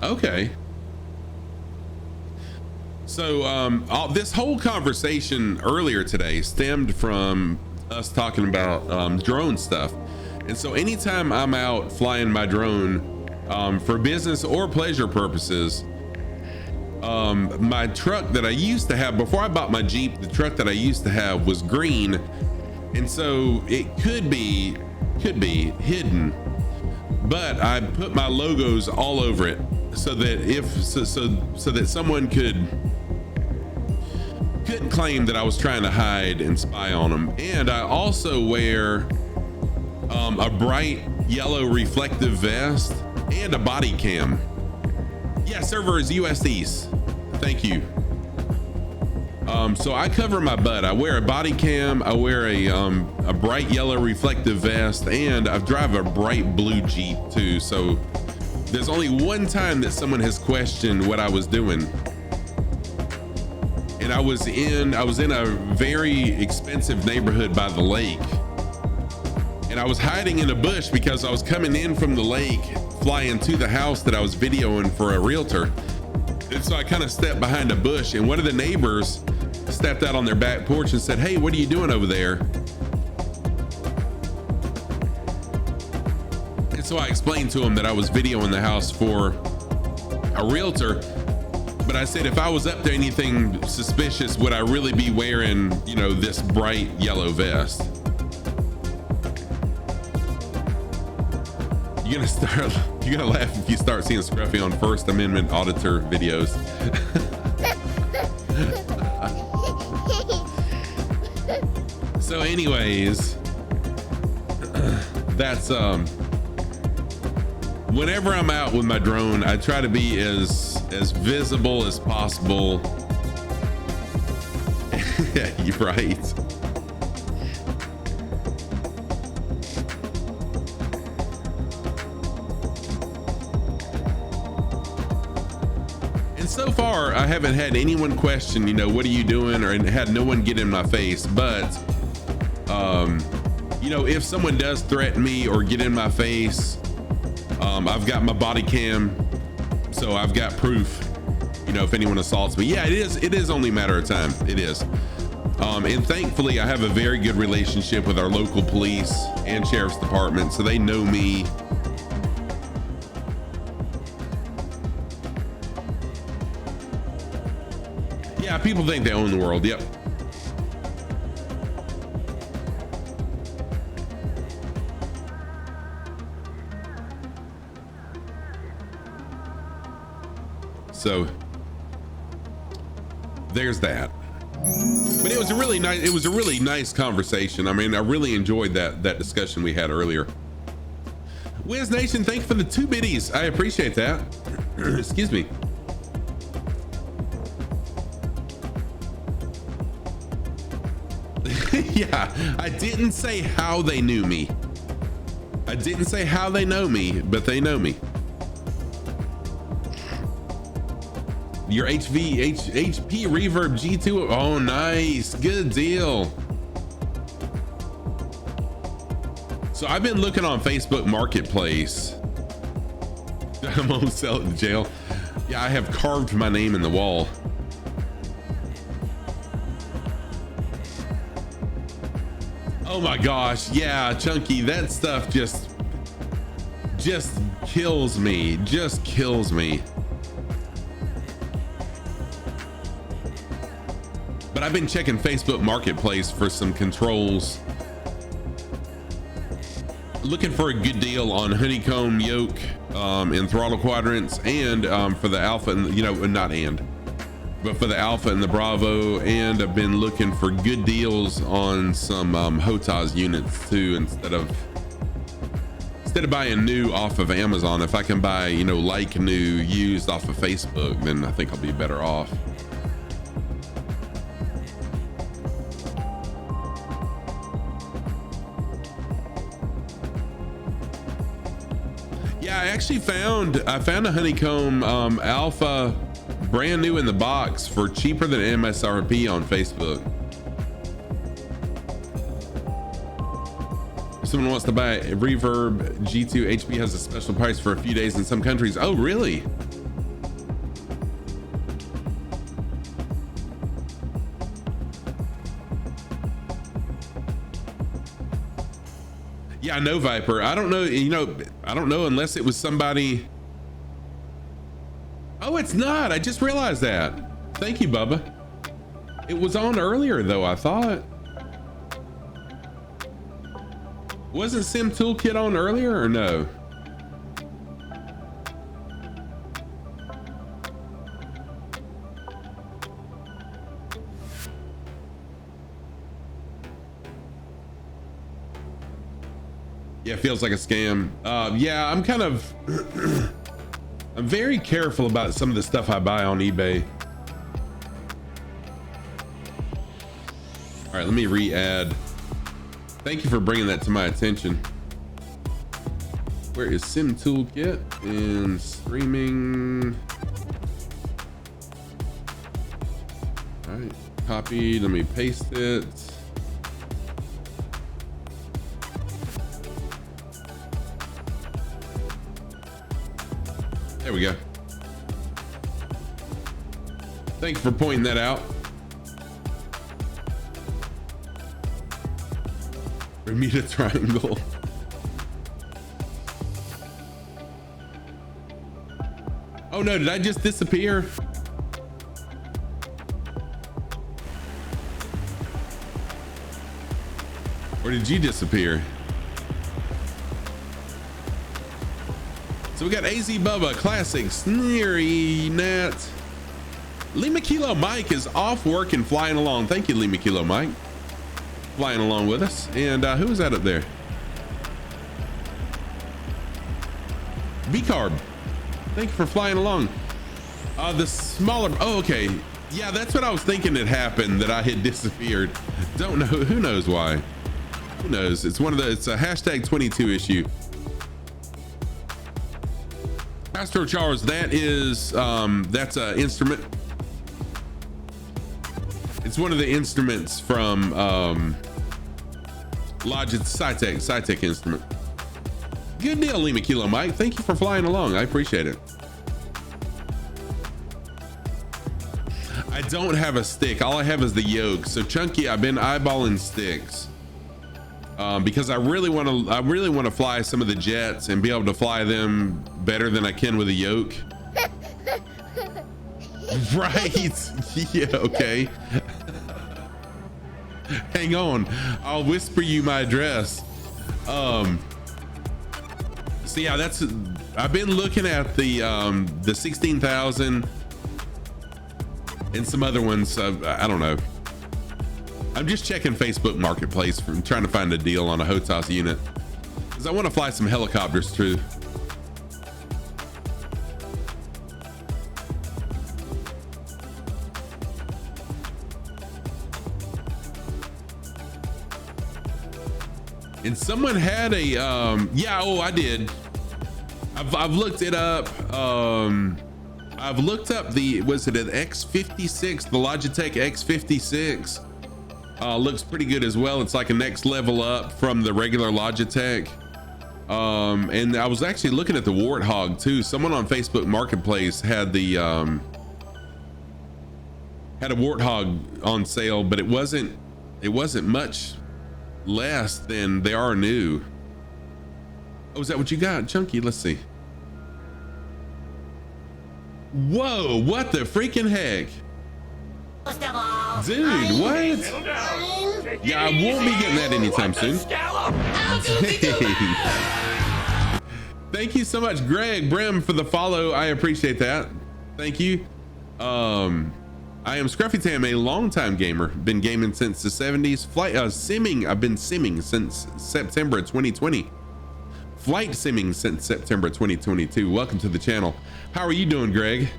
Okay. So this whole conversation earlier today stemmed from us talking about drone stuff. And so anytime I'm out flying my drone for business or pleasure purposes, my truck that I used to have before I bought my Jeep, the truck that I used to have was green, and so it could be hidden, but I put my logos all over it so that so that someone couldn't claim that I was trying to hide and spy on them. And I also wear a bright yellow reflective vest and a body cam. Yeah, server is USDs. Thank you. So I cover my butt. I wear a body cam. I wear a bright yellow reflective vest, and I drive a bright blue Jeep too. So there's only one time that someone has questioned what I was doing, and I was in a very expensive neighborhood by the lake, and I was hiding in a bush because I was coming in from the lake, flying to the house that I was videoing for a realtor. And so I kind of stepped behind a bush, and one of the neighbors stepped out on their back porch and said, "Hey, what are you doing over there?" And so I explained to him that I was videoing the house for a realtor, but I said if I was up to anything suspicious, would I really be wearing, you know, this bright yellow vest? You're gonna laugh if you start seeing Scruffy on First Amendment auditor videos. So anyways, that's whenever I'm out with my drone, I try to be as visible as possible. Yeah, you're right. So far, I haven't had anyone question, you know, what are you doing, or had no one get in my face. But, you know, if someone does threaten me or get in my face, I've got my body cam, so I've got proof, you know, if anyone assaults me. Yeah, it is only a matter of time. It is. And thankfully, I have a very good relationship with our local police and sheriff's department, so they know me. Yeah, people think they own the world. Yep. So there's that. But it was a really nice conversation. I mean, I really enjoyed that discussion we had earlier. Wiz Nation, thanks for the 2 biddies. I appreciate that. Excuse me. Yeah, I didn't say how they knew me. I didn't say how they know me, but they know me. Your HP Reverb G2. Oh, nice. Good deal. So I've been looking on Facebook Marketplace. I'm almost selling in jail. Yeah, I have carved my name in the wall. Oh my gosh, yeah, Chunky, that stuff just kills me, just kills me. But I've been checking Facebook Marketplace for some controls, looking for a good deal on honeycomb yoke and throttle quadrants, and for the Alpha, and you know, not and, but for the Alpha and the Bravo. And I've been looking for good deals on some HOTAS units too, instead of instead of buying new off of Amazon, if I can buy, you know, like new used off of Facebook, then I think I'll be better off. Yeah, I actually found a honeycomb alpha brand new in the box for cheaper than MSRP on Facebook. If someone wants to buy a Reverb G2 HP, has a special price for a few days in some countries. Oh, really? Yeah, I know, Viper. I don't know, you know, I don't know unless it was somebody. Oh, it's not. I just realized that. Thank you, Bubba. It was on earlier though, I thought. Wasn't Sim Toolkit on earlier or no? Yeah, it feels like a scam. Yeah, I'm kind of I'm very careful about some of the stuff I buy on eBay. All right, let me re-add. Thank you for bringing that to my attention. Where is Sim Toolkit and streaming? All right, copy. Let me paste it. There we go. Thank you for pointing that out. Bermuda Triangle. Oh no, did I just disappear? Or did you disappear? So we got AZ Bubba, Classic, Sneery, Nat. Lima Kilo Mike is off work and flying along. Thank you, Lima Kilo Mike. Flying along with us. And who was that up there? B-Carb. Thank you for flying along. The smaller, oh, okay. Yeah, that's what I was thinking had happened, that I had disappeared. Don't know, who knows why? Who knows? It's one of the, it's a hashtag 22 issue. Astro Charles, that is that's an instrument. It's one of the instruments from Logitech, Cytec instrument. Good deal, Lima Kilo Mike. Thank you for flying along. I appreciate it. I don't have a stick. All I have is the yoke. So Chunky, I've been eyeballing sticks. Because I really want to fly some of the jets and be able to fly them better than I can with a yoke. Right? Yeah, okay. Hang on, I'll whisper you my address. So yeah, that's, I've been looking at the 16,000 and some other ones. I don't know. I'm just checking Facebook Marketplace for trying to find a deal on a HOTAS unit, because I want to fly some helicopters too. And someone had a yeah, oh, I did. I've looked it up. I've looked up the, was it an X56, the Logitech X56. Looks pretty good as well. It's like a next level up from the regular Logitech. And I was actually looking at the Warthog too. Someone on Facebook Marketplace had the had a Warthog on sale, but it wasn't much less than they are new. Oh, is that what you got, Chunky? Let's see. Whoa, what the freaking heck? Dude, what? Yeah, I won't be getting that anytime soon. Thank you so much, Greg Brim, for the follow. I appreciate that. Thank you. I am Scruffy Tam, a longtime gamer. Been gaming since the 70s. I've been simming since September of 2020. flight simming since September 2022. Welcome to the channel. How are you doing, Greg?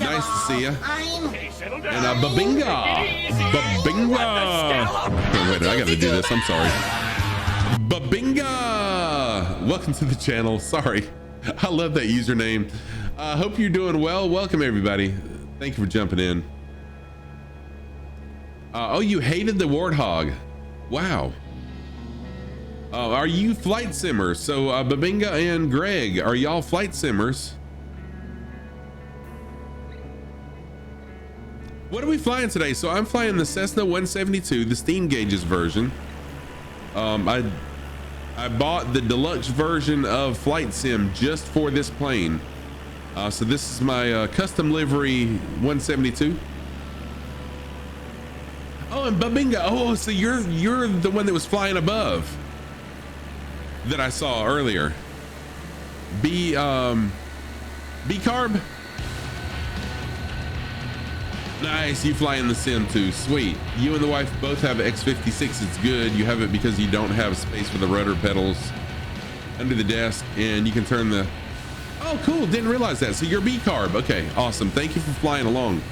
Nice to see you. Okay, settle down. And Babinga. Babinga. Oh, wait, I gotta do this. I'm sorry. Babinga. Welcome to the channel. Sorry. I love that username. Hope you're doing well. Welcome, everybody. Thank you for jumping in. Oh, you hated the Warthog. Wow. Are you flight simmers? So Babinga and Greg, are y'all flight simmers? What are we flying today? So I'm flying the Cessna 172, the steam gauges version. I bought the deluxe version of Flight Sim just for this plane. So this is my custom livery 172. Oh, and Babinga. Oh, so you're the one that was flying above that I saw earlier. B carb. Nice, you fly in the sim too. Sweet. You and the wife both have X56. It's good. You have it because you don't have space for the rudder pedals under the desk, and you can turn the. Oh, cool. Didn't realize that. So you're B carb. Okay, awesome. Thank you for flying along.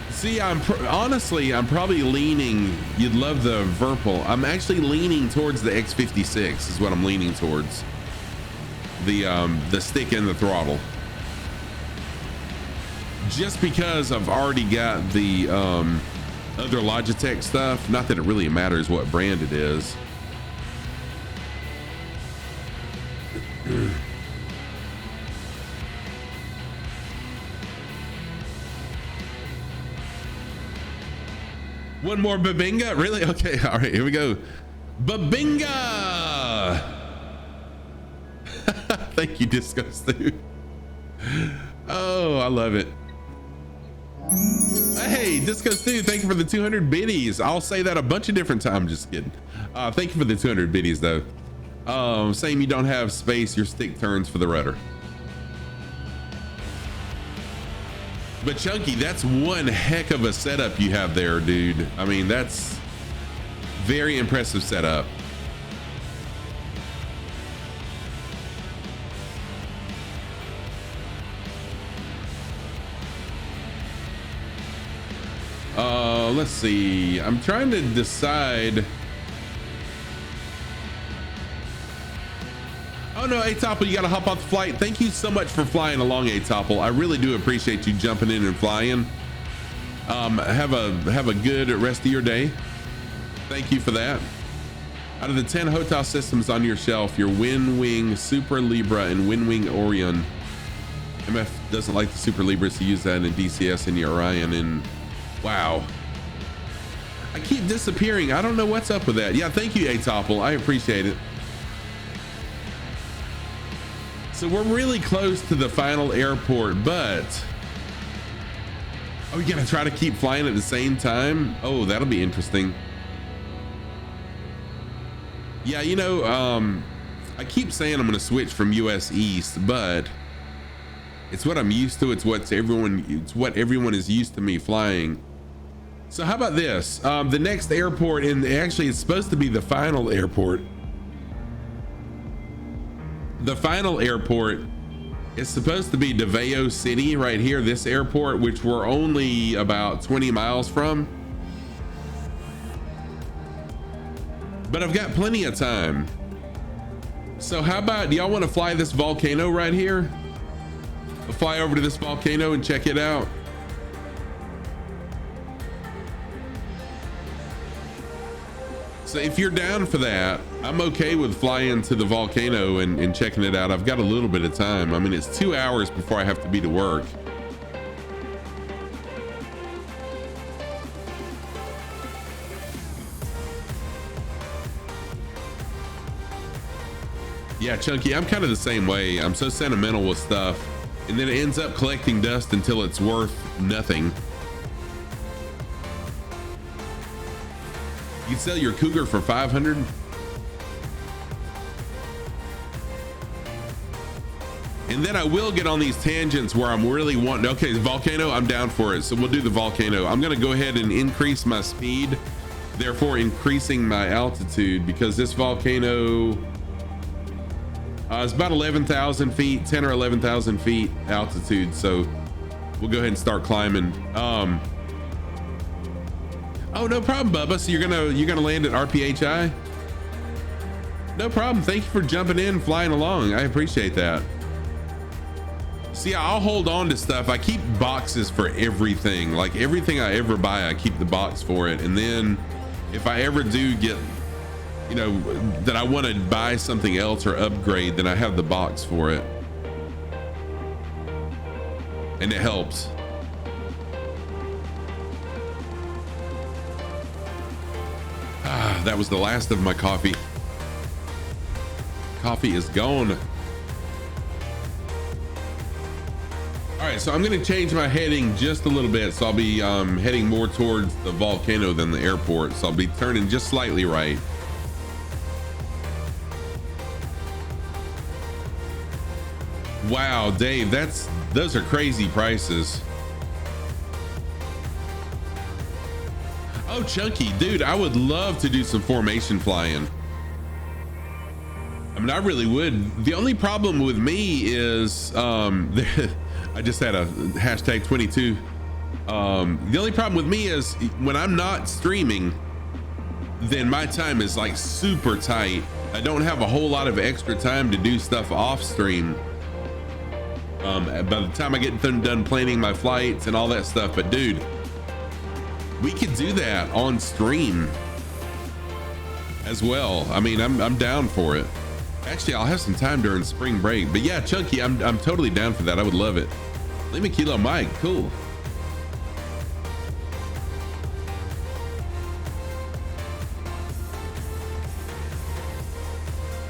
See, honestly, I'm probably leaning. You'd love the Verpal. I'm actually leaning towards the X56 is what I'm leaning towards. The stick and the throttle. Just because I've already got the other Logitech stuff. Not that it really matters what brand it is. One more Babinga? Really? Okay, all right, here we go. Babinga! Thank you, Disco Stu. Oh, I love it. Hey, Disco Stu, thank you for the 200 biddies. I'll say that a bunch of different times, just kidding. Thank you for the 200 biddies, though. Same, you don't have space, your stick turns for the rudder. But Chunky, that's one heck of a setup you have there, dude. I mean, that's very impressive setup. Let's see. I'm trying to decide. Oh no, A-Topple, you gotta hop off the flight. Thank you so much for flying along, A-Topple. I really do appreciate you jumping in and flying. Have a good rest of your day. Thank you for that. Out of the 10 hotel systems on your shelf, your WinWing Super Libra and WinWing Orion. MF doesn't like the Super Libra, so use that in DCS and your Orion. And wow, I keep disappearing. I don't know what's up with that. Yeah, thank you, A-Topple. I appreciate it. So we're really close to the final airport, but are we gonna try to keep flying at the same time? Oh, that'll be interesting. Yeah, you know, I keep saying I'm gonna switch from US East, but it's what I'm used to. It's what everyone is used to me flying. So how about this? The next airport, and actually it's supposed to be the final airport. The final airport is supposed to be Davao City right here, this airport, which we're only about 20 miles from. But I've got plenty of time. So how about, do y'all want to fly this volcano right here? We'll fly over to this volcano and check it out. So if you're down for that, I'm okay with flying to the volcano and checking it out. I've got a little bit of time. I mean, it's 2 hours before I have to be to work. Yeah, Chunky, I'm kind of the same way. I'm so sentimental with stuff, and then it ends up collecting dust until it's worth nothing. You can sell your Cougar for 500. And then I will get on these tangents where I'm really wanting, okay, the volcano, I'm down for it. So we'll do the volcano. I'm gonna go ahead and increase my speed, therefore increasing my altitude, because this volcano, It's about 11,000 feet, 10 or 11,000 feet altitude. So we'll go ahead and start climbing. Oh, no problem, Bubba. So you're gonna land at RPHI? No problem. Thank you for jumping in, flying along. I appreciate that. See, I'll hold on to stuff. I keep boxes for everything. Like everything I ever buy, I keep the box for it. And then if I ever do get, you know, that I want to buy something else or upgrade, then I have the box for it. And it helps. Ah, that was the last of my coffee. Coffee is gone. All right, so I'm gonna change my heading just a little bit. So I'll be heading more towards the volcano than the airport. So I'll be turning just slightly right. Wow, Dave, those are crazy prices. Oh, Chunky, dude, I would love to do some formation flying. I mean, I really would. The only problem with me is, I just had a hashtag 22. The only problem with me is when I'm not streaming, then my time is like super tight. I don't have a whole lot of extra time to do stuff off stream. By the time I get done planning my flights and all that stuff, but dude, we could do that on stream as well. I mean, I'm down for it. Actually, I'll have some time during spring break, but yeah, Chunky, I'm totally down for that. I would love it. Leave me Kilo Mike, cool.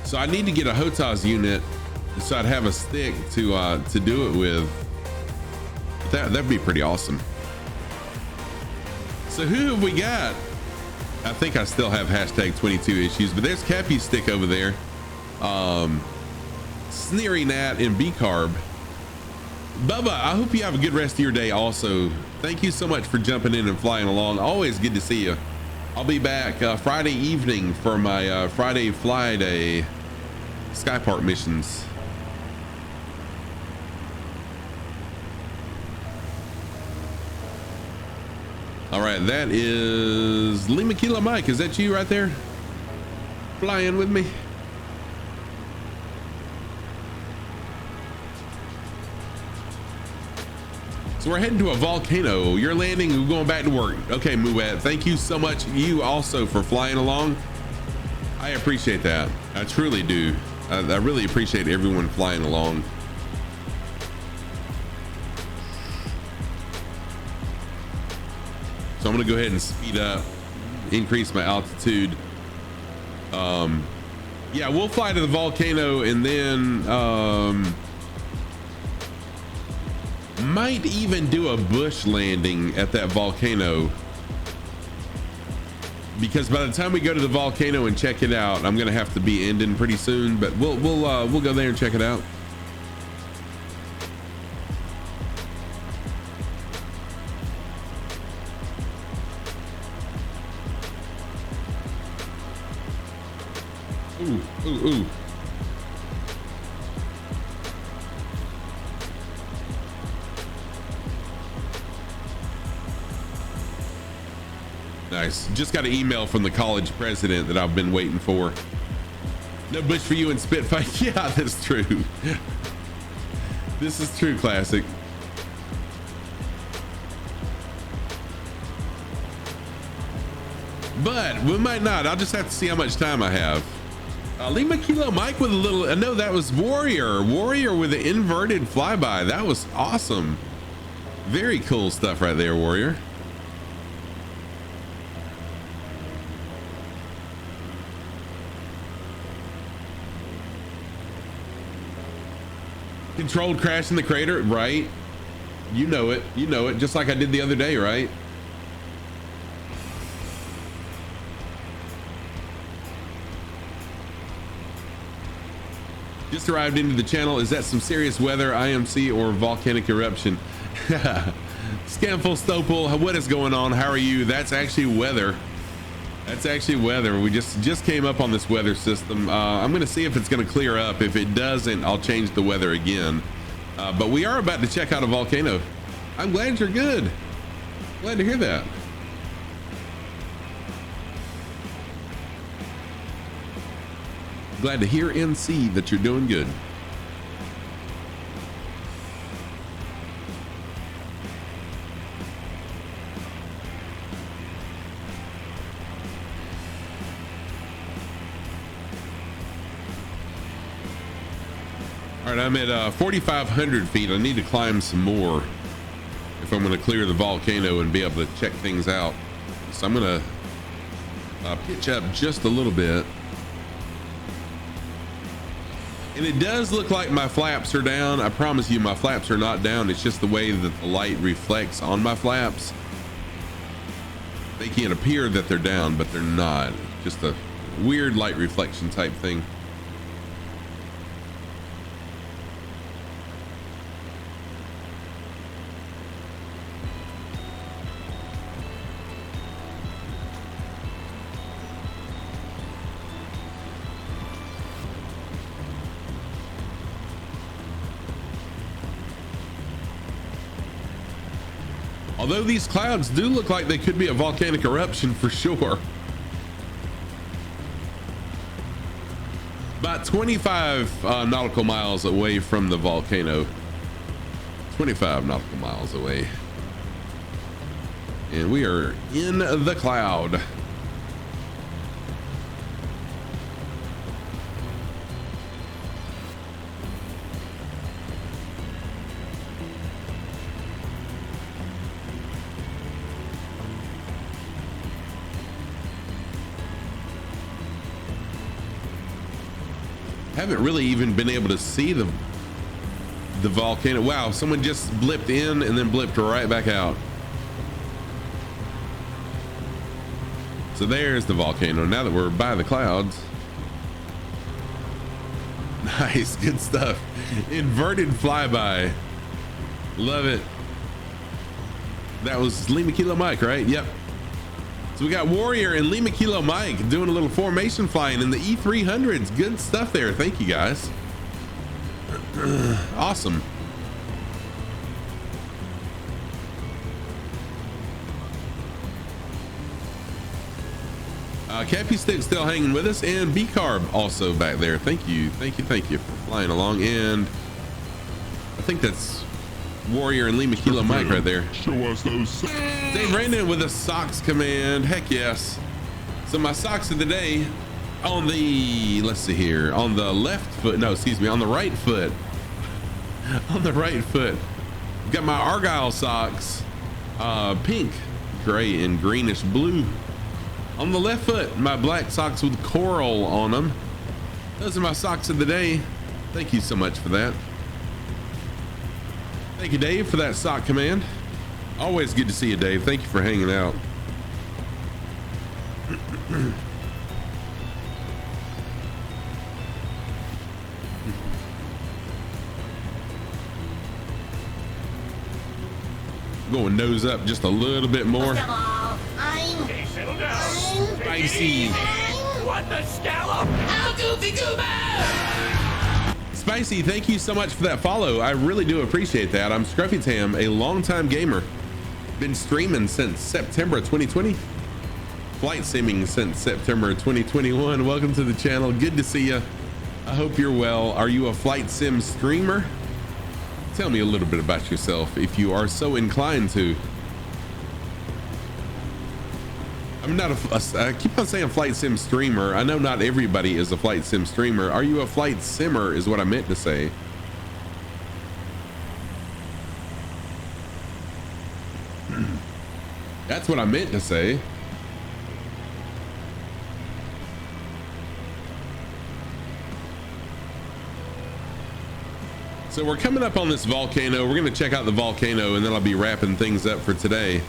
So I need to get a HOTAS unit so I'd have a stick to do it with. That'd be pretty awesome. So who have we got? I think I still have hashtag 22 issues, but there's Cappy's stick over there. Sneery Nat and B-Carb. Bubba, I hope you have a good rest of your day also. Thank you so much for jumping in and flying along. Always good to see you. I'll be back Friday evening for my Friday Fly Day Sky Park missions. All right, that is Lima Kilo Mike. Is that you right there? Flying with me? So we're heading to a volcano. You're landing, we're going back to work. Okay, Muet, thank you so much. You also for flying along. I appreciate that. I truly do. I really appreciate everyone flying along. So I'm gonna go ahead and speed up, increase my altitude. Yeah, we'll fly to the volcano and then might even do a bush landing at that volcano, because by the time we go to the volcano and check it out, I'm gonna have to be ending pretty soon, but we'll go there and check it out. Ooh. Nice. Just got an email from the college president that I've been waiting for. No bush for you in Spitfire. Yeah, that's true. This is true, Classic. But we might not. I'll just have to see how much time I have. Lima Kilo Mike with a little, I know that was Warrior with an inverted flyby. That was awesome. Very cool stuff right there, Warrior. Controlled crash in the crater, right? You know it, just like I did the other day, right? Just arrived into the channel. Is that some serious weather, IMC, or volcanic eruption? Scamful Stopel, what is going on? How are you? That's actually weather. That's actually weather. We just came up on this weather system. I'm gonna see if it's gonna clear up. If it doesn't, I'll change the weather again. But we are about to check out a volcano. I'm glad you're good. Glad to hear that. Glad to hear and see that you're doing good. All right, I'm at 4,500 feet. I need to climb some more if I'm going to clear the volcano and be able to check things out. So I'm going to pitch up just a little bit. And it does look like my flaps are down. I promise you my flaps are not down. It's just the way that the light reflects on my flaps. They can appear that they're down, but they're not. Just a weird light reflection type thing. Although these clouds do look like they could be a volcanic eruption for sure. About 25 nautical miles away from the volcano. 25 nautical miles away. And we are in the cloud. Haven't really even been able to see the volcano. Wow, someone just blipped in and then blipped right back out. So there's the volcano. Now that we're by the clouds. Nice, good stuff. Inverted flyby. Love it. That was Lima Kilo Mike, right? Yep. So we got Warrior and Lima Kilo Mike doing a little formation flying in the E300s. Good stuff there. Thank you guys. Awesome. Cappy Stick still hanging with us, and B-Carb also back there. Thank you for flying along. And I think that's Warrior and Lima Kilo Mike right there. Show us those. Dave Brandon with a socks command. Heck yes. So my socks of the day on the, let's see here, on the left foot, no, excuse me, on the right foot. On the right foot. Got my Argyle socks, pink, gray, and greenish blue. On the left foot, my black socks with coral on them. Those are my socks of the day. Thank you so much for that. Thank you, Dave, for that sock command. Always good to see you, Dave. Thank you for hanging out. Going nose up just a little bit more. Okay, settle down. Spicy. What the scallop? How goofy goober! Spicy, thank you so much for that follow. I really do appreciate that. I'm Scruffy Tam, a longtime gamer. Been streaming since September 2020. Flight simming since September 2021. Welcome to the channel. Good to see you. I hope you're well. Are you a flight sim streamer? Tell me a little bit about yourself if you are so inclined to. I'm not I keep on saying flight sim streamer. I know not everybody is a flight sim streamer. Are you a flight simmer is what I meant to say. That's what I meant to say. So we're coming up on this volcano. We're going to check out the volcano and then I'll be wrapping things up for today.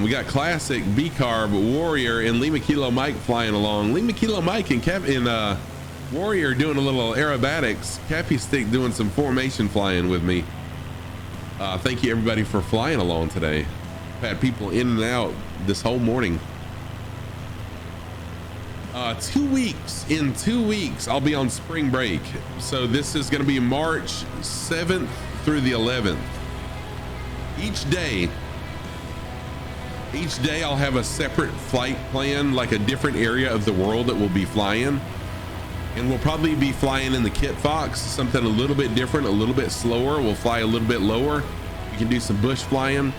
We got classic B-Carb, Warrior, and Lima Kilo Mike flying along. Lima Kilo Mike and Warrior doing a little aerobatics. Cappy Stick doing some formation flying with me. Thank you everybody for flying along today. I've had people in and out this whole morning. 2 weeks. In 2 weeks, I'll be on spring break. So this is going to be March 7th through the 11th. Each day I'll have a separate flight plan, like a different area of the world that we'll be flying. And we'll probably be flying in the Kit Fox, something a little bit different, a little bit slower. We'll fly a little bit lower. We can do some bush flying.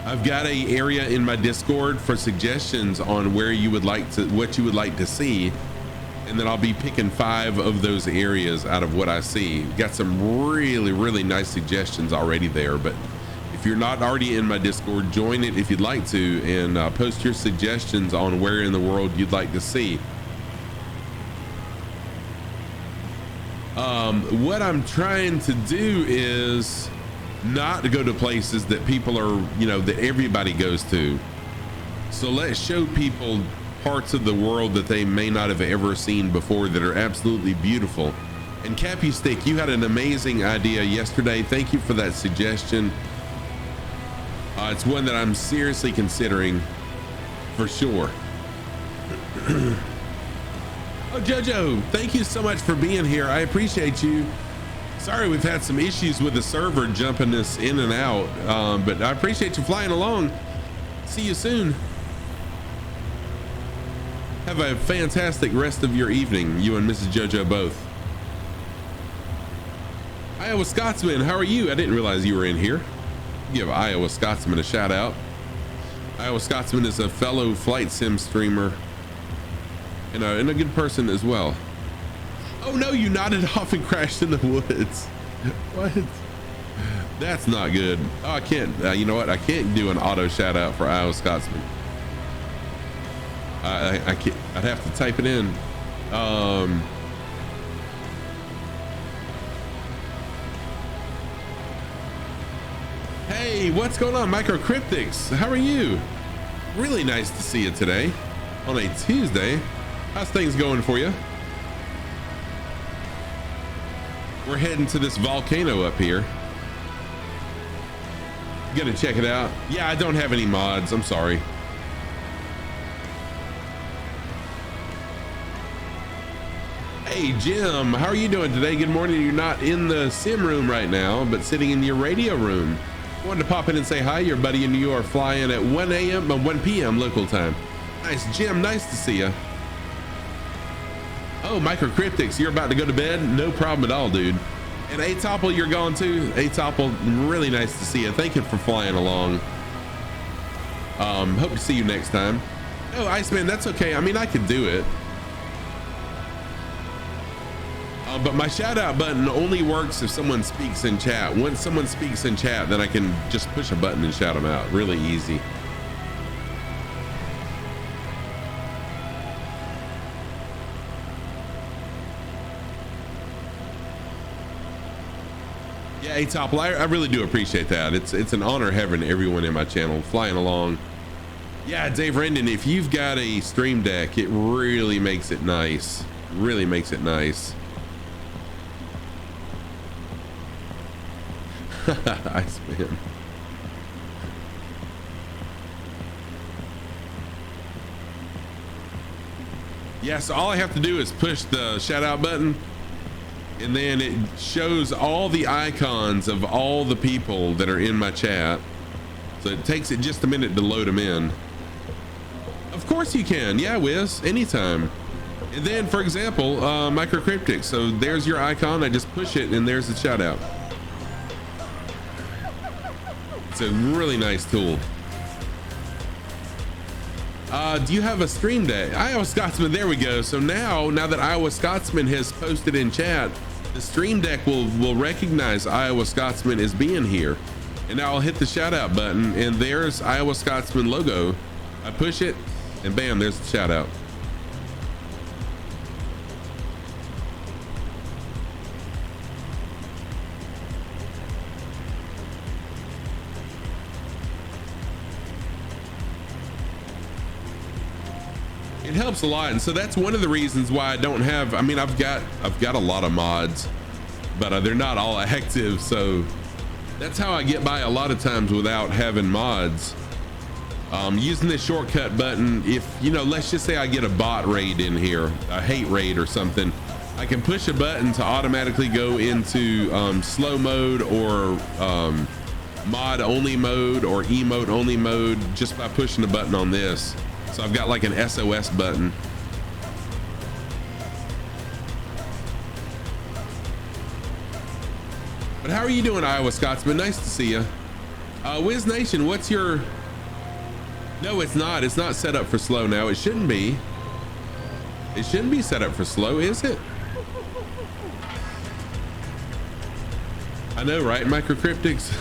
I've got a area in my Discord for suggestions on where you would like to, what you would like to see. And then I'll be picking 5 of those areas out of what I see. Got some really, really nice suggestions already there, but if you're not already in my Discord, join it if you'd like to, and post your suggestions on where in the world you'd like to see. What I'm trying to do is not to go to places that people are, you know, that everybody goes to. So let's show people parts of the world that they may not have ever seen before that are absolutely beautiful. And Cappy Stick, you had an amazing idea yesterday. Thank you for that suggestion. It's one that I'm seriously considering for sure. Oh, Jojo, thank you so much for being here. I appreciate you. Sorry, we've had some issues with the server jumping us in and out, but I appreciate you flying along. See you soon. Have a fantastic rest of your evening, you and Mrs. Jojo both. Iowa Scotsman, how are you? I didn't realize you were in here. Give Iowa Scotsman a shout out. Iowa Scotsman is a fellow flight sim streamer and a good person as well. Oh no, you nodded off and crashed in the woods. What? That's not good. Oh, I can't, you know what? I can't do an auto shout out for Iowa Scotsman. I can't, I'd have to type it in. Hey, what's going on, Microcryptics? How are you? Really nice to see you today on a Tuesday. How's things going for you? We're heading to this volcano up here. Gonna check it out. Yeah, I don't have any mods. I'm sorry. Hey, Jim, how are you doing today? Good morning. You're not in the sim room right now, but sitting in your radio room. Wanted to pop in and say hi. Your buddy in New York flying at 1 p.m. local time. Nice, Jim. Nice to see you. Oh, Microcryptics, you're about to go to bed? No problem at all, dude. And Atopple, you're gone too? Atopple, really nice to see you. Thank you for flying along. Hope to see you next time. Oh, Iceman, that's okay. I mean, I could do it. But my shout out button only works if someone speaks in chat. Once someone speaks in chat, then I can just push a button and shout them out. Really easy. Yeah, Atopple, I really do appreciate that. It's an honor having everyone in my channel flying along. Yeah, Dave Rendon, if you've got a stream deck, it really makes it nice. Really makes it nice. Iceman. Yeah, so all I have to do is push the shout out button, and then it shows all the icons of all the people that are in my chat. So it takes it just a minute to load them in. Of course you can. Yeah, Wiz, anytime. And then, for example, Microcryptic. So there's your icon. I just push it and there's the shout out. It's a really nice tool. Do you have a stream deck? Iowa Scotsman, there we go. So now that Iowa Scotsman has posted in chat, the stream deck will recognize Iowa Scotsman as being here. And now I'll hit the shout out button and there's Iowa Scotsman logo. I push it and bam, there's the shout out. It helps a lot, and so that's one of the reasons why I don't have, I mean, I've got a lot of mods, but they're not all active, so that's how I get by a lot of times without having mods. using this shortcut button, if you know, let's just say I get a bot raid in here, a hate raid or something, I can push a button to automatically go into slow mode or mod only mode or emote only mode just by pushing the button on this. So I've got like an SOS button. But how are you doing, Iowa Scotsman? Nice to see you. Wiz Nation, what's your... No, it's not. It's not set up for slow now. It shouldn't be. It shouldn't be set up for slow, is it? I know, right? Microcryptics.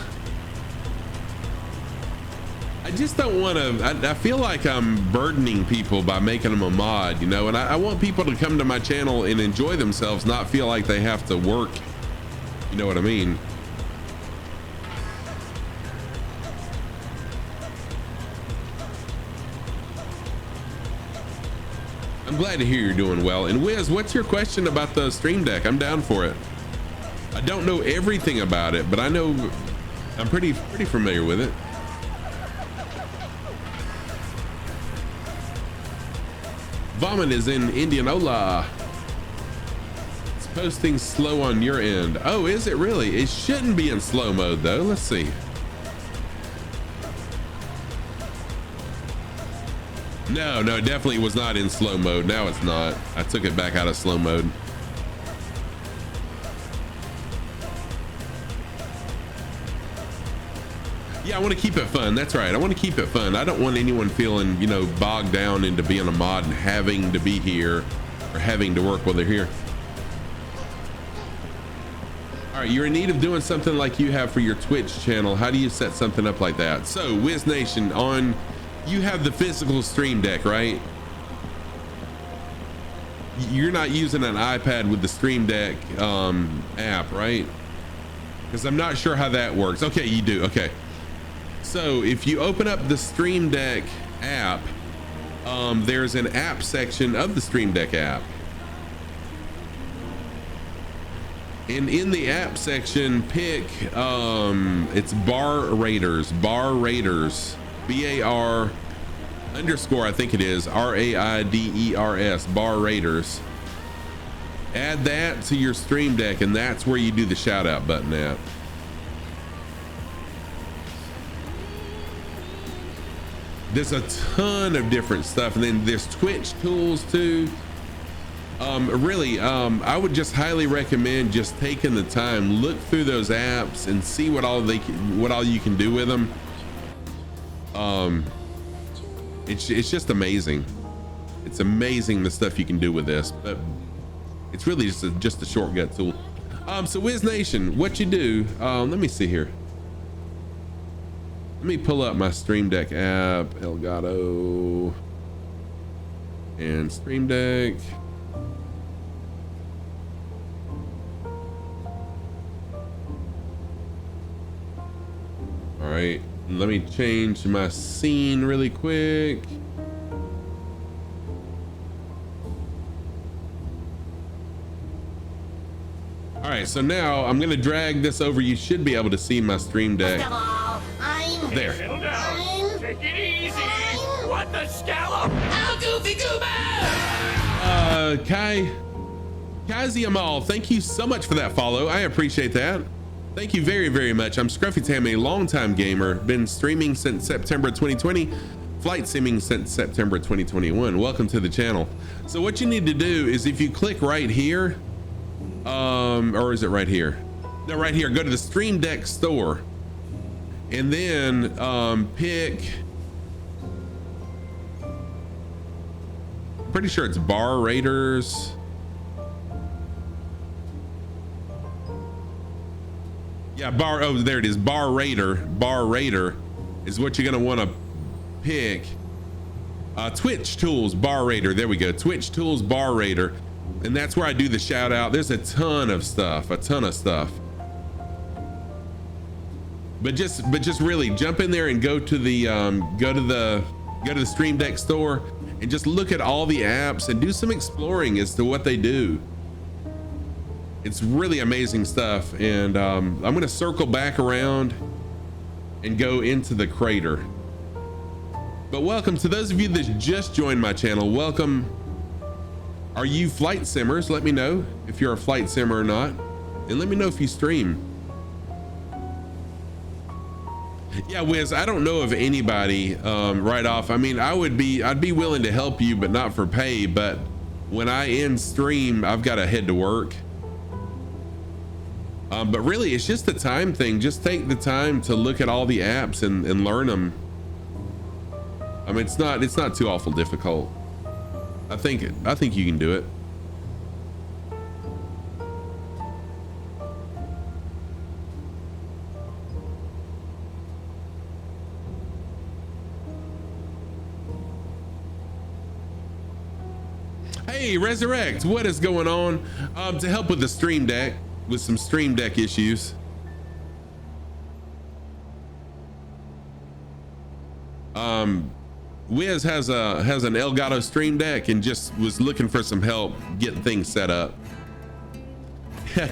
I just don't want to... I feel like I'm burdening people by making them a mod, you know? And I want people to come to my channel and enjoy themselves, not feel like they have to work. You know what I mean? I'm glad to hear you're doing well. And Wiz, what's your question about the Stream Deck? I'm down for it. I don't know everything about it, but I know I'm pretty familiar with it. Vomit is in Indianola. It's posting slow on your end. Oh, is it really? It shouldn't be in slow mode though. Let's see. No, it definitely was not in slow mode. Now it's not. I took it back out of slow mode. Yeah, I want to keep it fun. That's right. I want to keep it fun. I don't want anyone feeling, you know, bogged down into being a mod and having to be here or having to work while they're here. All right, you're in need of doing something like you have for your Twitch channel. How do you set something up like that? So, Wiz Nation, you have the physical Stream Deck, right? You're not using an iPad with the Stream Deck app, right? Because I'm not sure how that works. Okay, you do. Okay. So if you open up the Stream Deck app, there's an app section of the Stream Deck app. And in the app section, pick, it's Bar Raiders, BAR underscore, I think it is, RAIDERS, Bar Raiders. Add that to your Stream Deck, and that's where you do the shout out button at. There's a ton of different stuff, and then there's Twitch tools too. Really, I would just highly recommend just taking the time, look through those apps and see what all you can do with them. It's just amazing. It's amazing the stuff you can do with this, but it's really just a shortcut tool. So Wiz Nation, what you do, let me see here. Let me pull up my Stream Deck app, Elgato, and Stream Deck. All right, let me change my scene really quick. All right, so now I'm gonna drag this over. You should be able to see my Stream Deck. There. Settle down. Take it easy. What the scallop? How goofy goober? Kazi Amal, thank you so much for that follow. I appreciate that. Thank you very, very much. I'm Scruffy Tam, a longtime gamer. Been streaming since September 2020. Flight simming since September 2021. Welcome to the channel. So what you need to do is if you click right here, or is it right here? No, right here. Go to the Stream Deck store. And then pick, pretty sure it's Bar Raiders. Yeah, there it is, Bar Raider. Bar Raider is what you're gonna wanna pick. Twitch Tools, Bar Raider, there we go. Twitch Tools, Bar Raider. And that's where I do the shout out. There's a ton of stuff. But just really jump in there and go to the Stream Deck store and just look at all the apps and do some exploring as to what they do. It's really amazing stuff. And I'm gonna circle back around and go into the crater. But welcome to those of you that just joined my channel. Welcome. Are you flight simmers? Let me know if you're a flight simmer or not, and let me know if you stream. Yeah, Wiz, I don't know of anybody right off. I mean, I'd be willing to help you, but not for pay. But when I end stream, I've got to head to work. But really, it's just a time thing. Just take the time to look at all the apps and learn them. I mean, it's not too awful difficult. I think you can do it. Hey, Resurrect, what is going on? To help with the stream deck, with some stream deck issues. Wiz has an Elgato stream deck and just was looking for some help getting things set up.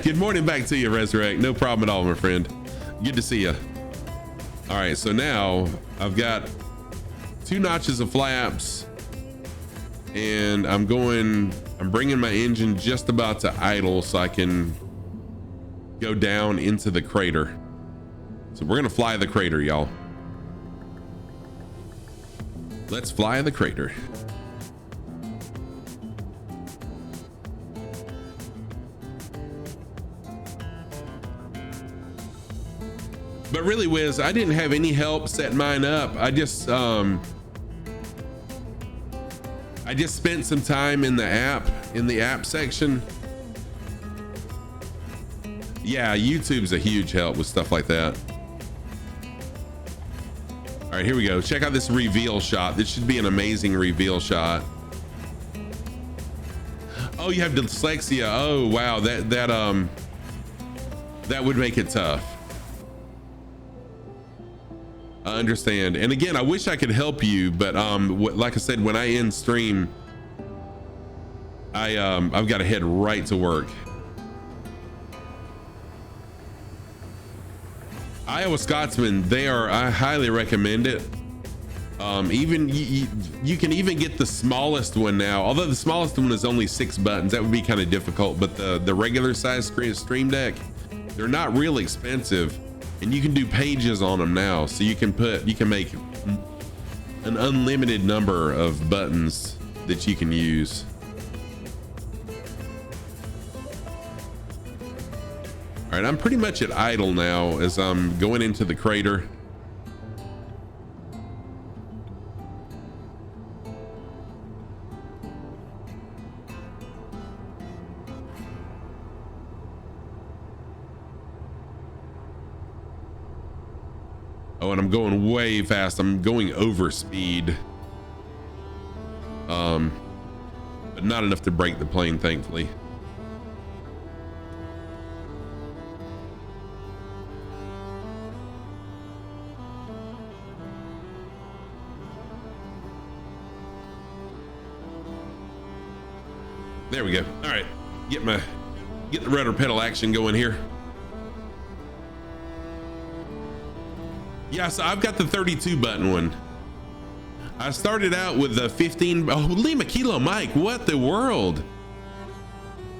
Good morning back to you, Resurrect. No problem at all, my friend. Good to see you. All right, so now I've got 2 notches of flaps, and I'm bringing my engine just about to idle so I can go down into the crater. So we're gonna fly the crater, y'all. Let's fly the crater. But really, Wiz, I didn't have any help setting mine up. I just spent some time in the app section. Yeah, YouTube's a huge help with stuff like that. All right, here we go. Check out this reveal shot. This should be an amazing reveal shot. Oh, you have dyslexia. Oh, wow. That would make it tough. I understand. And again, I wish I could help you, but like I said, when I end stream, I've got to head right to work. Iowa Scotsman, I highly recommend it. Even you can even get the smallest one now, although the smallest one is only 6 buttons. That would be kind of difficult, but the regular size stream deck, they're not real expensive, and you can do pages on them now. So you can make an unlimited number of buttons that you can use. All right, I'm pretty much at idle now as I'm going into the crater. Oh, and I'm going way fast. I'm going over speed. But not enough to break the plane, thankfully. There we go. All right, get the rudder pedal action going here. Yeah, so I've got the 32 button one. I started out with the 15. Oh, Lima Kilo Mike, what the world?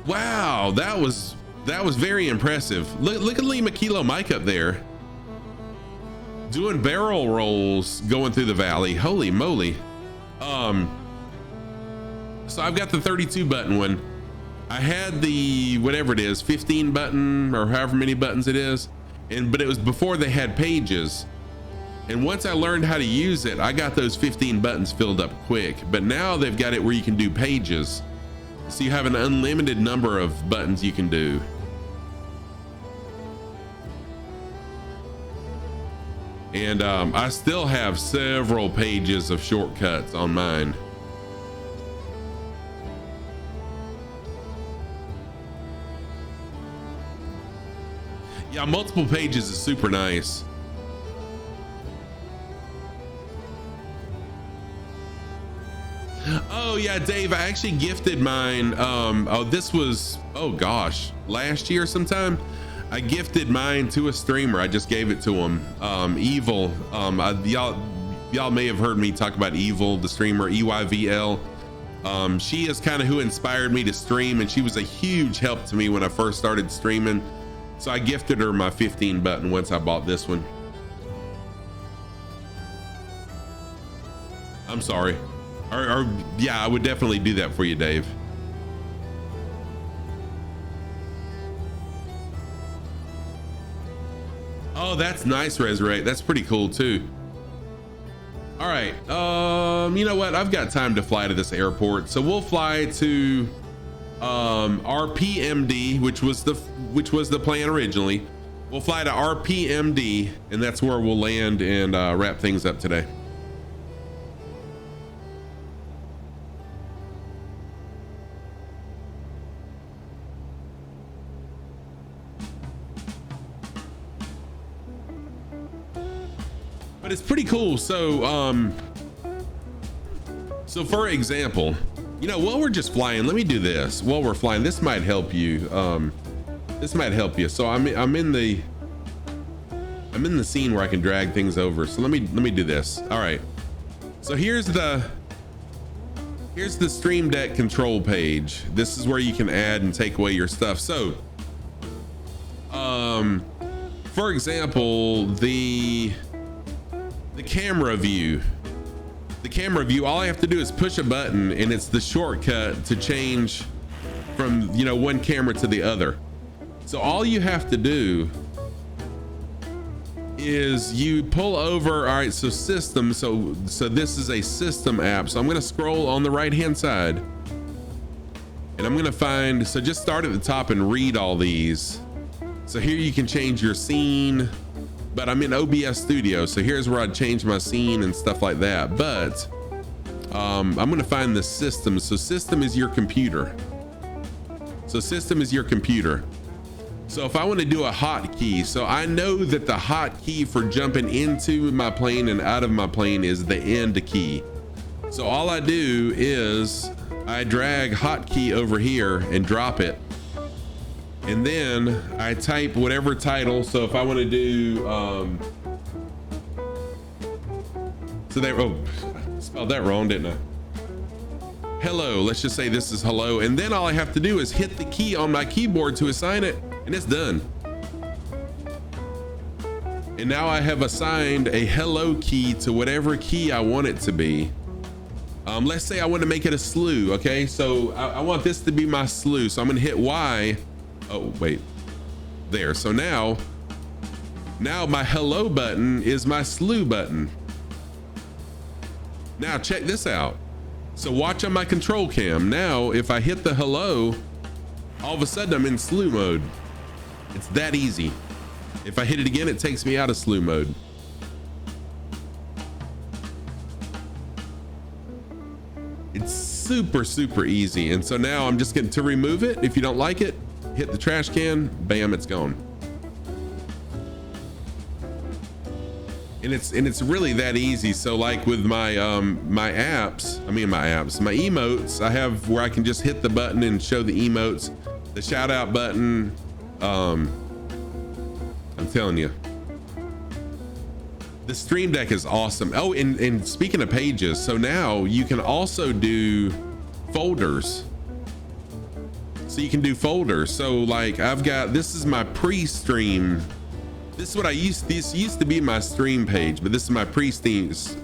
Wow, that was very impressive. Look at Lima Kilo Mike up there, doing barrel rolls going through the valley. Holy moly. So I've got the 32 button one. I had the whatever it is, 15 button or however many buttons it is, but it was before they had pages. And once I learned how to use it, I got those 15 buttons filled up quick. But now they've got it where you can do pages, so you have an unlimited number of buttons you can do. And I still have several pages of shortcuts on mine. Yeah, multiple pages is super nice. Oh yeah, Dave, I actually gifted mine. This was, oh gosh, last year sometime. I gifted mine to a streamer. I just gave it to him. Evil. y'all may have heard me talk about Evil, the streamer, EYVL. She is kind of who inspired me to stream, and she was a huge help to me when I first started streaming. So I gifted her my 15 button once I bought this one. I'm sorry. Or yeah, I would definitely do that for you, Dave. Oh, that's nice, Resurrect. That's pretty cool too. All right, you know what? I've got time to fly to this airport, so we'll fly to RPMD, which was the plan originally. We'll fly to RPMD, and that's where we'll land and wrap things up today. But it's pretty cool. So so for example, you know, while we're just flying, let me do this while we're flying. This might help you. This might help you. So I'm in the scene where I can drag things over. So let me do this. All right. So here's the Stream Deck control page. This is where you can add and take away your stuff. So for example, the camera view, all I have to do is push a button, and it's the shortcut to change from, you know, one camera to the other. So all you have to do is you pull over. All right, so system, so this is a system app. So I'm going to scroll on the right hand side, and I'm going to find, so just start at the top and read all these. So here you can change your scene, but I'm in OBS Studio, so here's where I'd change my scene and stuff like that. But I'm gonna find the system. So system is your computer. So system is your computer. So if I want to do a hotkey, so I know that the hotkey for jumping into my plane and out of my plane is the end key. So all I do is I drag hotkey over here and drop it. And then I type whatever title. So if I want to do, so there, oh, I spelled that wrong, didn't I? Hello, let's just say this is hello. And then all I have to do is hit the key on my keyboard to assign it, and it's done. And now I have assigned a hello key to whatever key I want it to be. Let's say I want to make it a slew. Okay, so I want this to be my slew. So I'm gonna hit Y. Oh, wait, there. So now my hello button is my slew button. Now check this out. So watch on my control cam. Now, if I hit the hello, all of a sudden I'm in slew mode. It's that easy. If I hit it again, it takes me out of slew mode. It's super, super easy. And so now I'm just going to remove it. If you don't like it, hit the trash can, bam, it's gone. And it's really that easy. So like with my my emotes, I have where I can just hit the button and show the emotes, the shout out button. I'm telling you, the Stream Deck is awesome. Oh, and speaking of pages, so now you can also do folders. So you can do folders. So like I've got, this is my pre-stream. This is what this used to be my stream page, but this is my pre-stream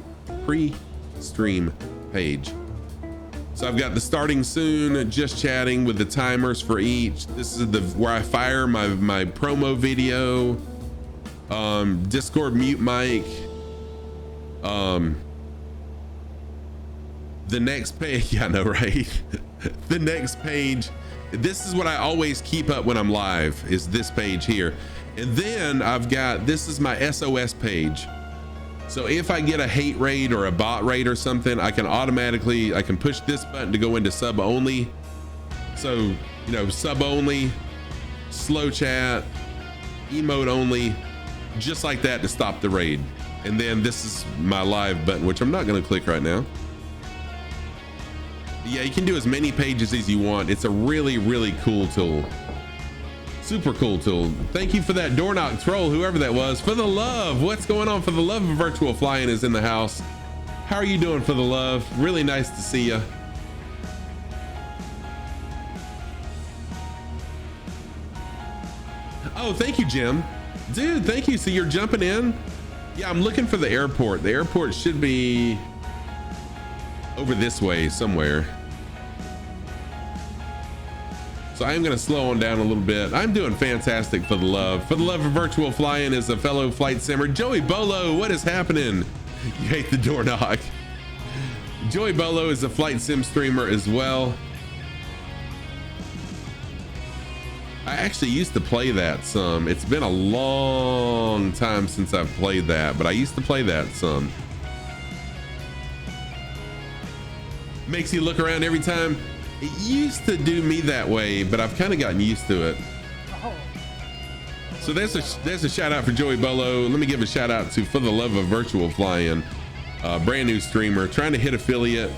page. So I've got the starting soon, just chatting with the timers for each. This is where I fire my promo video, Discord mute mic. The next page, yeah, I know, right? The next page, this is what I always keep up when I'm live, is this page here. And then I've got, this is my SOS page. So if I get a hate raid or a bot raid or something, I can push this button to go into sub only. So, you know, sub only, slow chat, emote only, just like that to stop the raid. And then this is my live button, which I'm not gonna click right now. Yeah, you can do as many pages as you want. It's a really, really cool tool. Super cool tool. Thank you for that door knock troll, whoever that was. For the love, what's going on? For the love of virtual flying is in the house. How are you doing, For the Love? Really nice to see you. Oh, thank you, Jim. Dude, thank you. So you're jumping in? Yeah, I'm looking for the airport. The airport should be over this way somewhere. So I'm going to slow on down a little bit. I'm doing fantastic, For the Love. For the Love of Virtual Flying is a fellow flight simmer. Joey Bolo, what is happening? You hate the door knock. Joey Bolo is a flight sim streamer as well. I actually used to play that some. It's been a long time since I've played that, but I used to play that some. Makes you look around every time. It used to do me that way, but I've kind of gotten used to it. So there's a shout out for Joey Bolo. Let me give a shout out to For the Love of Virtual Flying, brand new streamer trying to hit affiliate.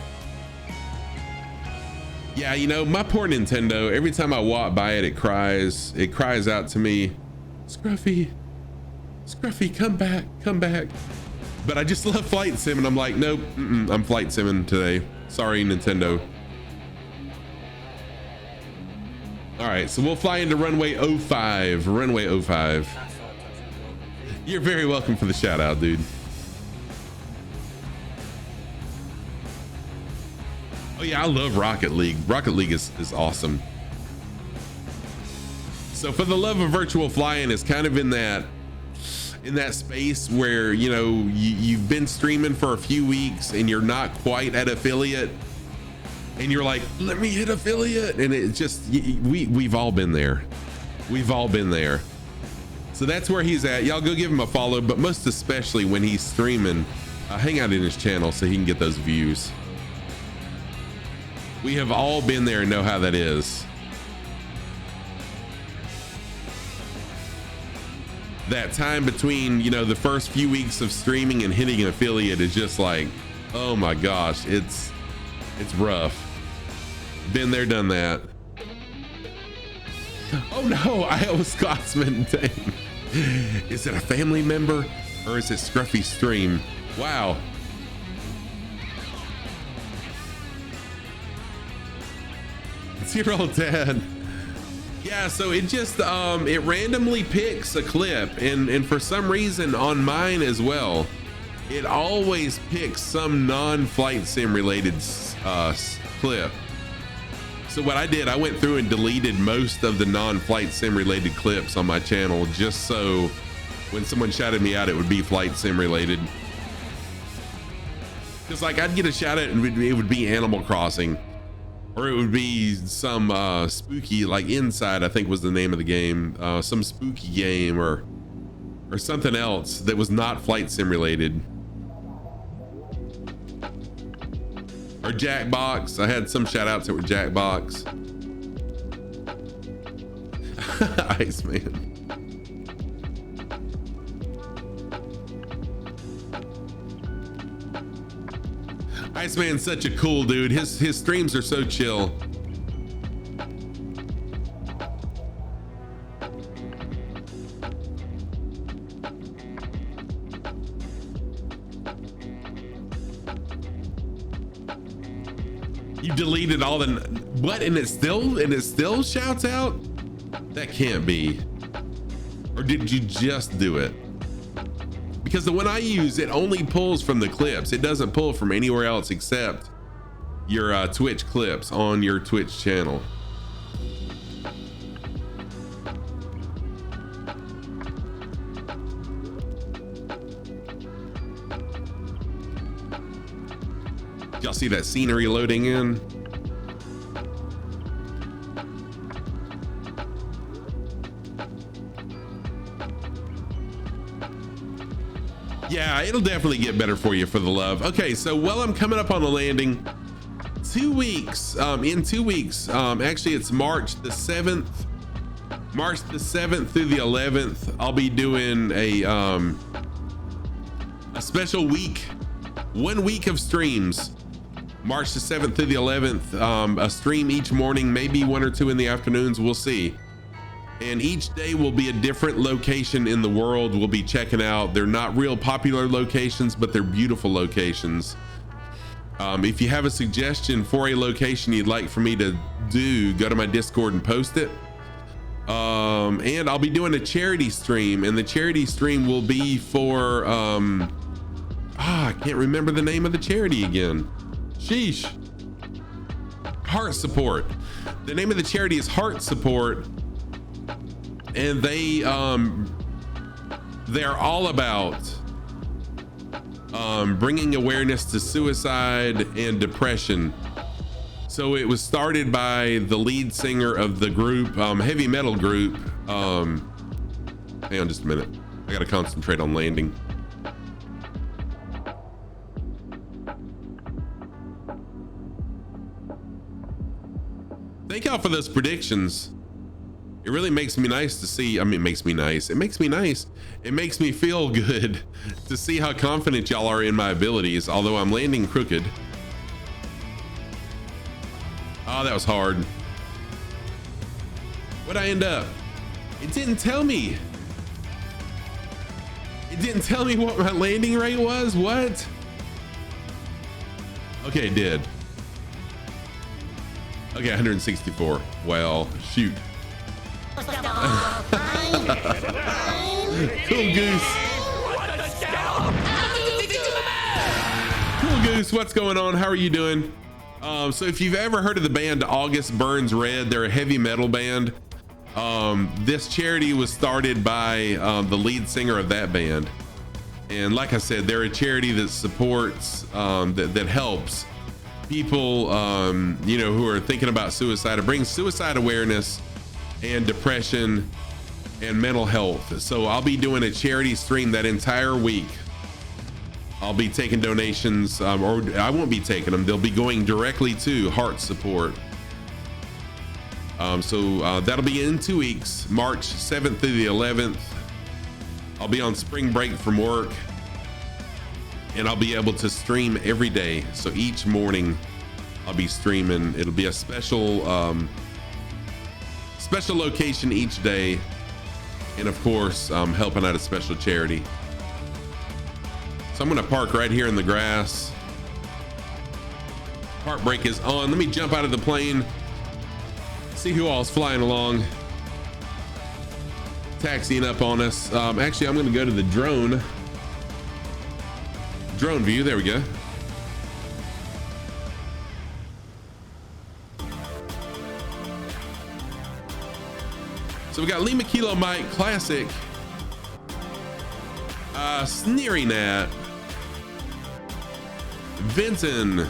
Yeah, you know, my poor Nintendo, every time I walk by it, it cries out to me, Scruffy, come back. But I just love flight sim, and I'm like, nope, I'm flight simming today. Sorry, Nintendo. All right, so we'll fly into runway 05. You're very welcome for the shout out, dude. Oh yeah, I love Rocket League. Rocket League is awesome. So For the Love of Virtual Flying is kind of in that space where, you know, you've been streaming for a few weeks and you're not quite at affiliate, and you're like, let me hit affiliate, and it just, we've all been there. So that's where he's at. Y'all go give him a follow, but most especially when he's streaming, hang out in his channel so he can get those views. We have all been there and know how that is. That time between, you know, the first few weeks of streaming and hitting an affiliate is just like, oh my gosh, it's rough. Been there, done that. Oh no, Iowa Scotsman. Dang. Is it a family member or is it Scruffy Stream? Wow. It's your old dad. Yeah, so it just it randomly picks a clip, and for some reason on mine as well, it always picks some non-flight sim related clip. So what I did, I went through and deleted most of the non-flight sim related clips on my channel, just so when someone shouted me out, it would be flight sim related. Because like I'd get a shout out and it would be Animal Crossing, or it would be some spooky, like Inside, I think was the name of the game, some spooky game or something else that was not flight sim related. Or Jackbox. I had some shout outs that were Jackbox. Iceman. Iceman's such a cool dude. His streams are so chill. You deleted all the what, and it still shouts out? That can't be. Or did you just do it? Because the one I use, it only pulls from the clips. It doesn't pull from anywhere else except your Twitch clips on your Twitch channel. Y'all see that scenery loading in? Yeah, it'll definitely get better for you, For the Love. Okay, so while I'm coming up on the landing, 2 weeks, in 2 weeks, actually it's March the 7th through the 11th, I'll be doing a special week, 1 week of streams. March the 7th through the 11th, a stream each morning, maybe 1 or 2 in the afternoons, we'll see. And each day will be a different location in the world we'll be checking out. They're not real popular locations, but they're beautiful locations. If you have a suggestion for a location you'd like for me to do, go to my Discord and post it. And I'll be doing a charity stream, and the charity stream will be for I can't remember the name of the charity again. Sheesh. Heart Support. The name of the charity is Heart Support, and they're all about bringing awareness to suicide and depression. So it was started by the lead singer of the group, heavy metal group. Hang on just a minute. I gotta concentrate on landing. Thank y'all for those predictions. It really makes me nice to see. I mean, it makes me nice. It makes me nice. It makes me feel good to see how confident y'all are in my abilities, although I'm landing crooked. Oh, that was hard. What'd I end up? It didn't tell me. It didn't tell me what my landing rate was. What? Okay, it did. Okay, 164. Well, shoot. Cool Goose. Cool Goose, what's going on? How are you doing? So if you've ever heard of the band August Burns Red, they're a heavy metal band. This charity was started by the lead singer of that band. And like I said, they're a charity that supports, that helps people, you know, who are thinking about suicide. It brings suicide awareness and depression and mental health. So I'll be doing a charity stream that entire week. I'll be taking donations, or I won't be taking them. They'll be going directly to Heart Support. So that'll be in 2 weeks, March 7th through the 11th. I'll be on spring break from work, and I'll be able to stream every day. So each morning I'll be streaming. It'll be a special, special location each day. And of course, helping out a special charity. So I'm gonna park right here in the grass. Park brake is on. Let me jump out of the plane. See who all's flying along. Taxiing up on us. Actually, I'm gonna go to the drone view. There we go. So we got Lima Kilo Mike Classic, Sneery Nat, Vinton,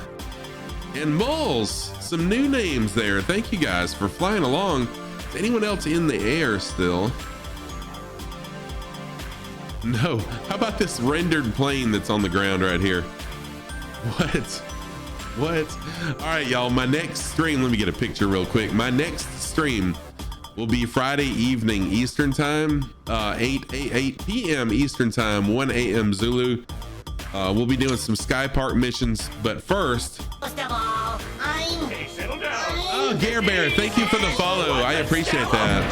and Moles. Some new names there. Thank you guys for flying along. Is anyone else in the air still? No. How about this rendered plane that's on the ground right here? What? All right, y'all. My next stream, let me get a picture real quick. My next stream will be Friday evening Eastern time, 8 p.m. Eastern time, 1 a.m. Zulu. We'll be doing some Sky Park missions, but first. Oh, Gare Bear, thank you for the follow. I appreciate that.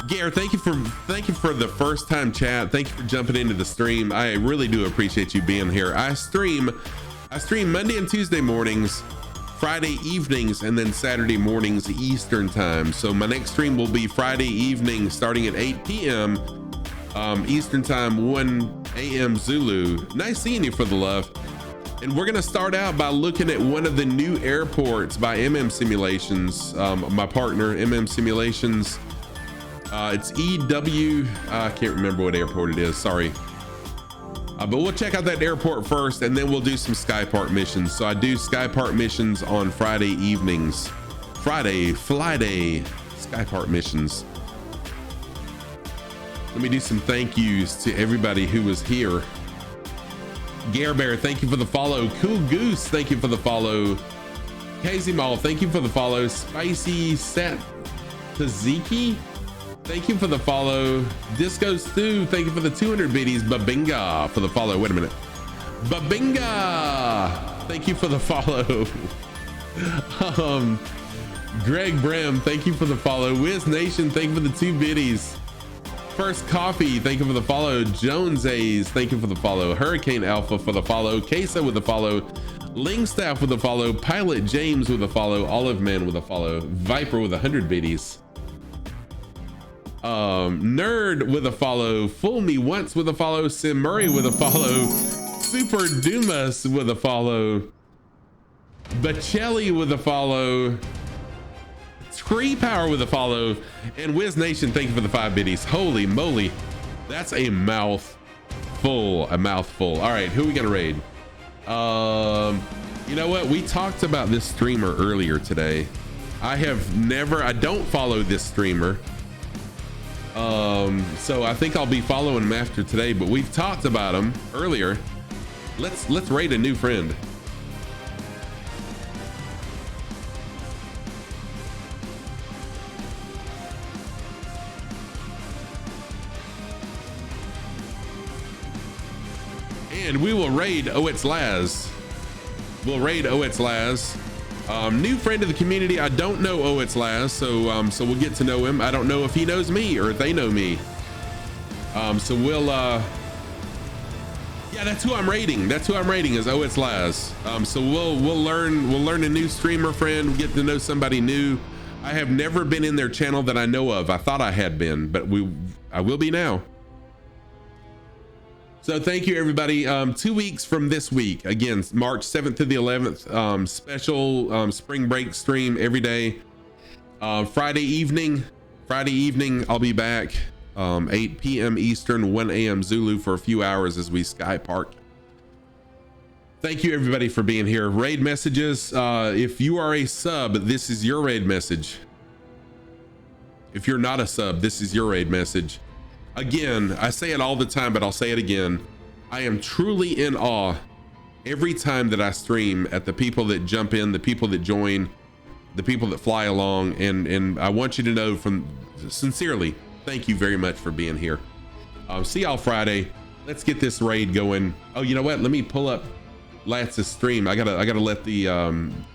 Gare, thank you for the first time chat. Thank you for jumping into the stream. I really do appreciate you being here. I stream Monday and Tuesday mornings, Friday evenings, and then Saturday mornings Eastern time. So my next stream will be Friday evening starting at 8 p.m. Eastern time, 1 a.m. Zulu. Nice seeing you, for the love. And we're gonna start out by looking at one of the new airports by MM Simulations, my partner, MM Simulations. It's EW, I can't remember what airport it is, sorry. But we'll check out that airport first, and then we'll do some Sky Park missions. So I do Sky Park missions on Friday evenings. Friday, Sky Park missions. Let me do some thank yous to everybody who was here. Gare Bear, thank you for the follow. Cool Goose, thank you for the follow. Casey Mall, thank you for the follow. Spicy Sat Taziki, thank you for the follow. Disco Stew, thank you for the 200 biddies. Babinga for the follow. Wait a minute. Babinga, thank you for the follow. Greg Brim, thank you for the follow. Wiz Nation, thank you for the 2 biddies. First Coffee, thank you for the follow. Jones A's, thank you for the follow. Hurricane Alpha for the follow. Queso with the follow. Lingstaff with the follow. Pilot James with the follow. Olive Man with a follow. Viper with 100 biddies. Nerd with a follow. Fool Me Once with a follow. Sim Murray with a follow. Super Dumas with a follow. Bacelli with a follow. Tree Power with a follow. And Wiz Nation, thank you for the 5 biddies. Holy moly, that's a mouthful. All right, who are we gonna raid? You know what, we talked about this streamer earlier today. I don't follow this streamer, so I think I'll be following him after today, but we've talked about him earlier. Let's raid a new friend. And we will raid Oets Laz. We'll raid Oets Laz. New friend of the community. I don't know Oets Laz, so we'll get to know him. I don't know if he knows me or if they know me. So we'll yeah, that's who I'm raiding. That's who I'm raiding is Oets Laz. So we'll learn a new streamer friend, get to know somebody new. I have never been in their channel that I know of. I thought I had been, but I will be now. So thank you, everybody. 2 weeks from this week, again, March 7th to the 11th, special spring break stream every day. Friday evening, I'll be back, 8 p.m. Eastern, 1 a.m. Zulu for a few hours as we sky park. Thank you, everybody, for being here. Raid messages. If you are a sub, this is your raid message. If you're not a sub, this is your raid message. Again, I say it all the time, but I'll say it again. I am truly in awe every time that I stream at the people that jump in, the people that join, the people that fly along, and I want you to know from sincerely, thank you very much for being here. See y'all Friday. Let's get this raid going. Oh, you know what? Let me pull up Latz's stream. I gotta let the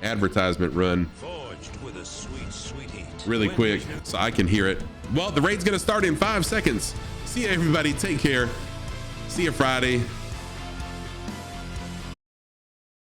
advertisement run Forged with a sweet, sweet heat. really quick so I can hear it. Well, the raid's gonna start in 5 seconds. See you, everybody. Take care. See you Friday.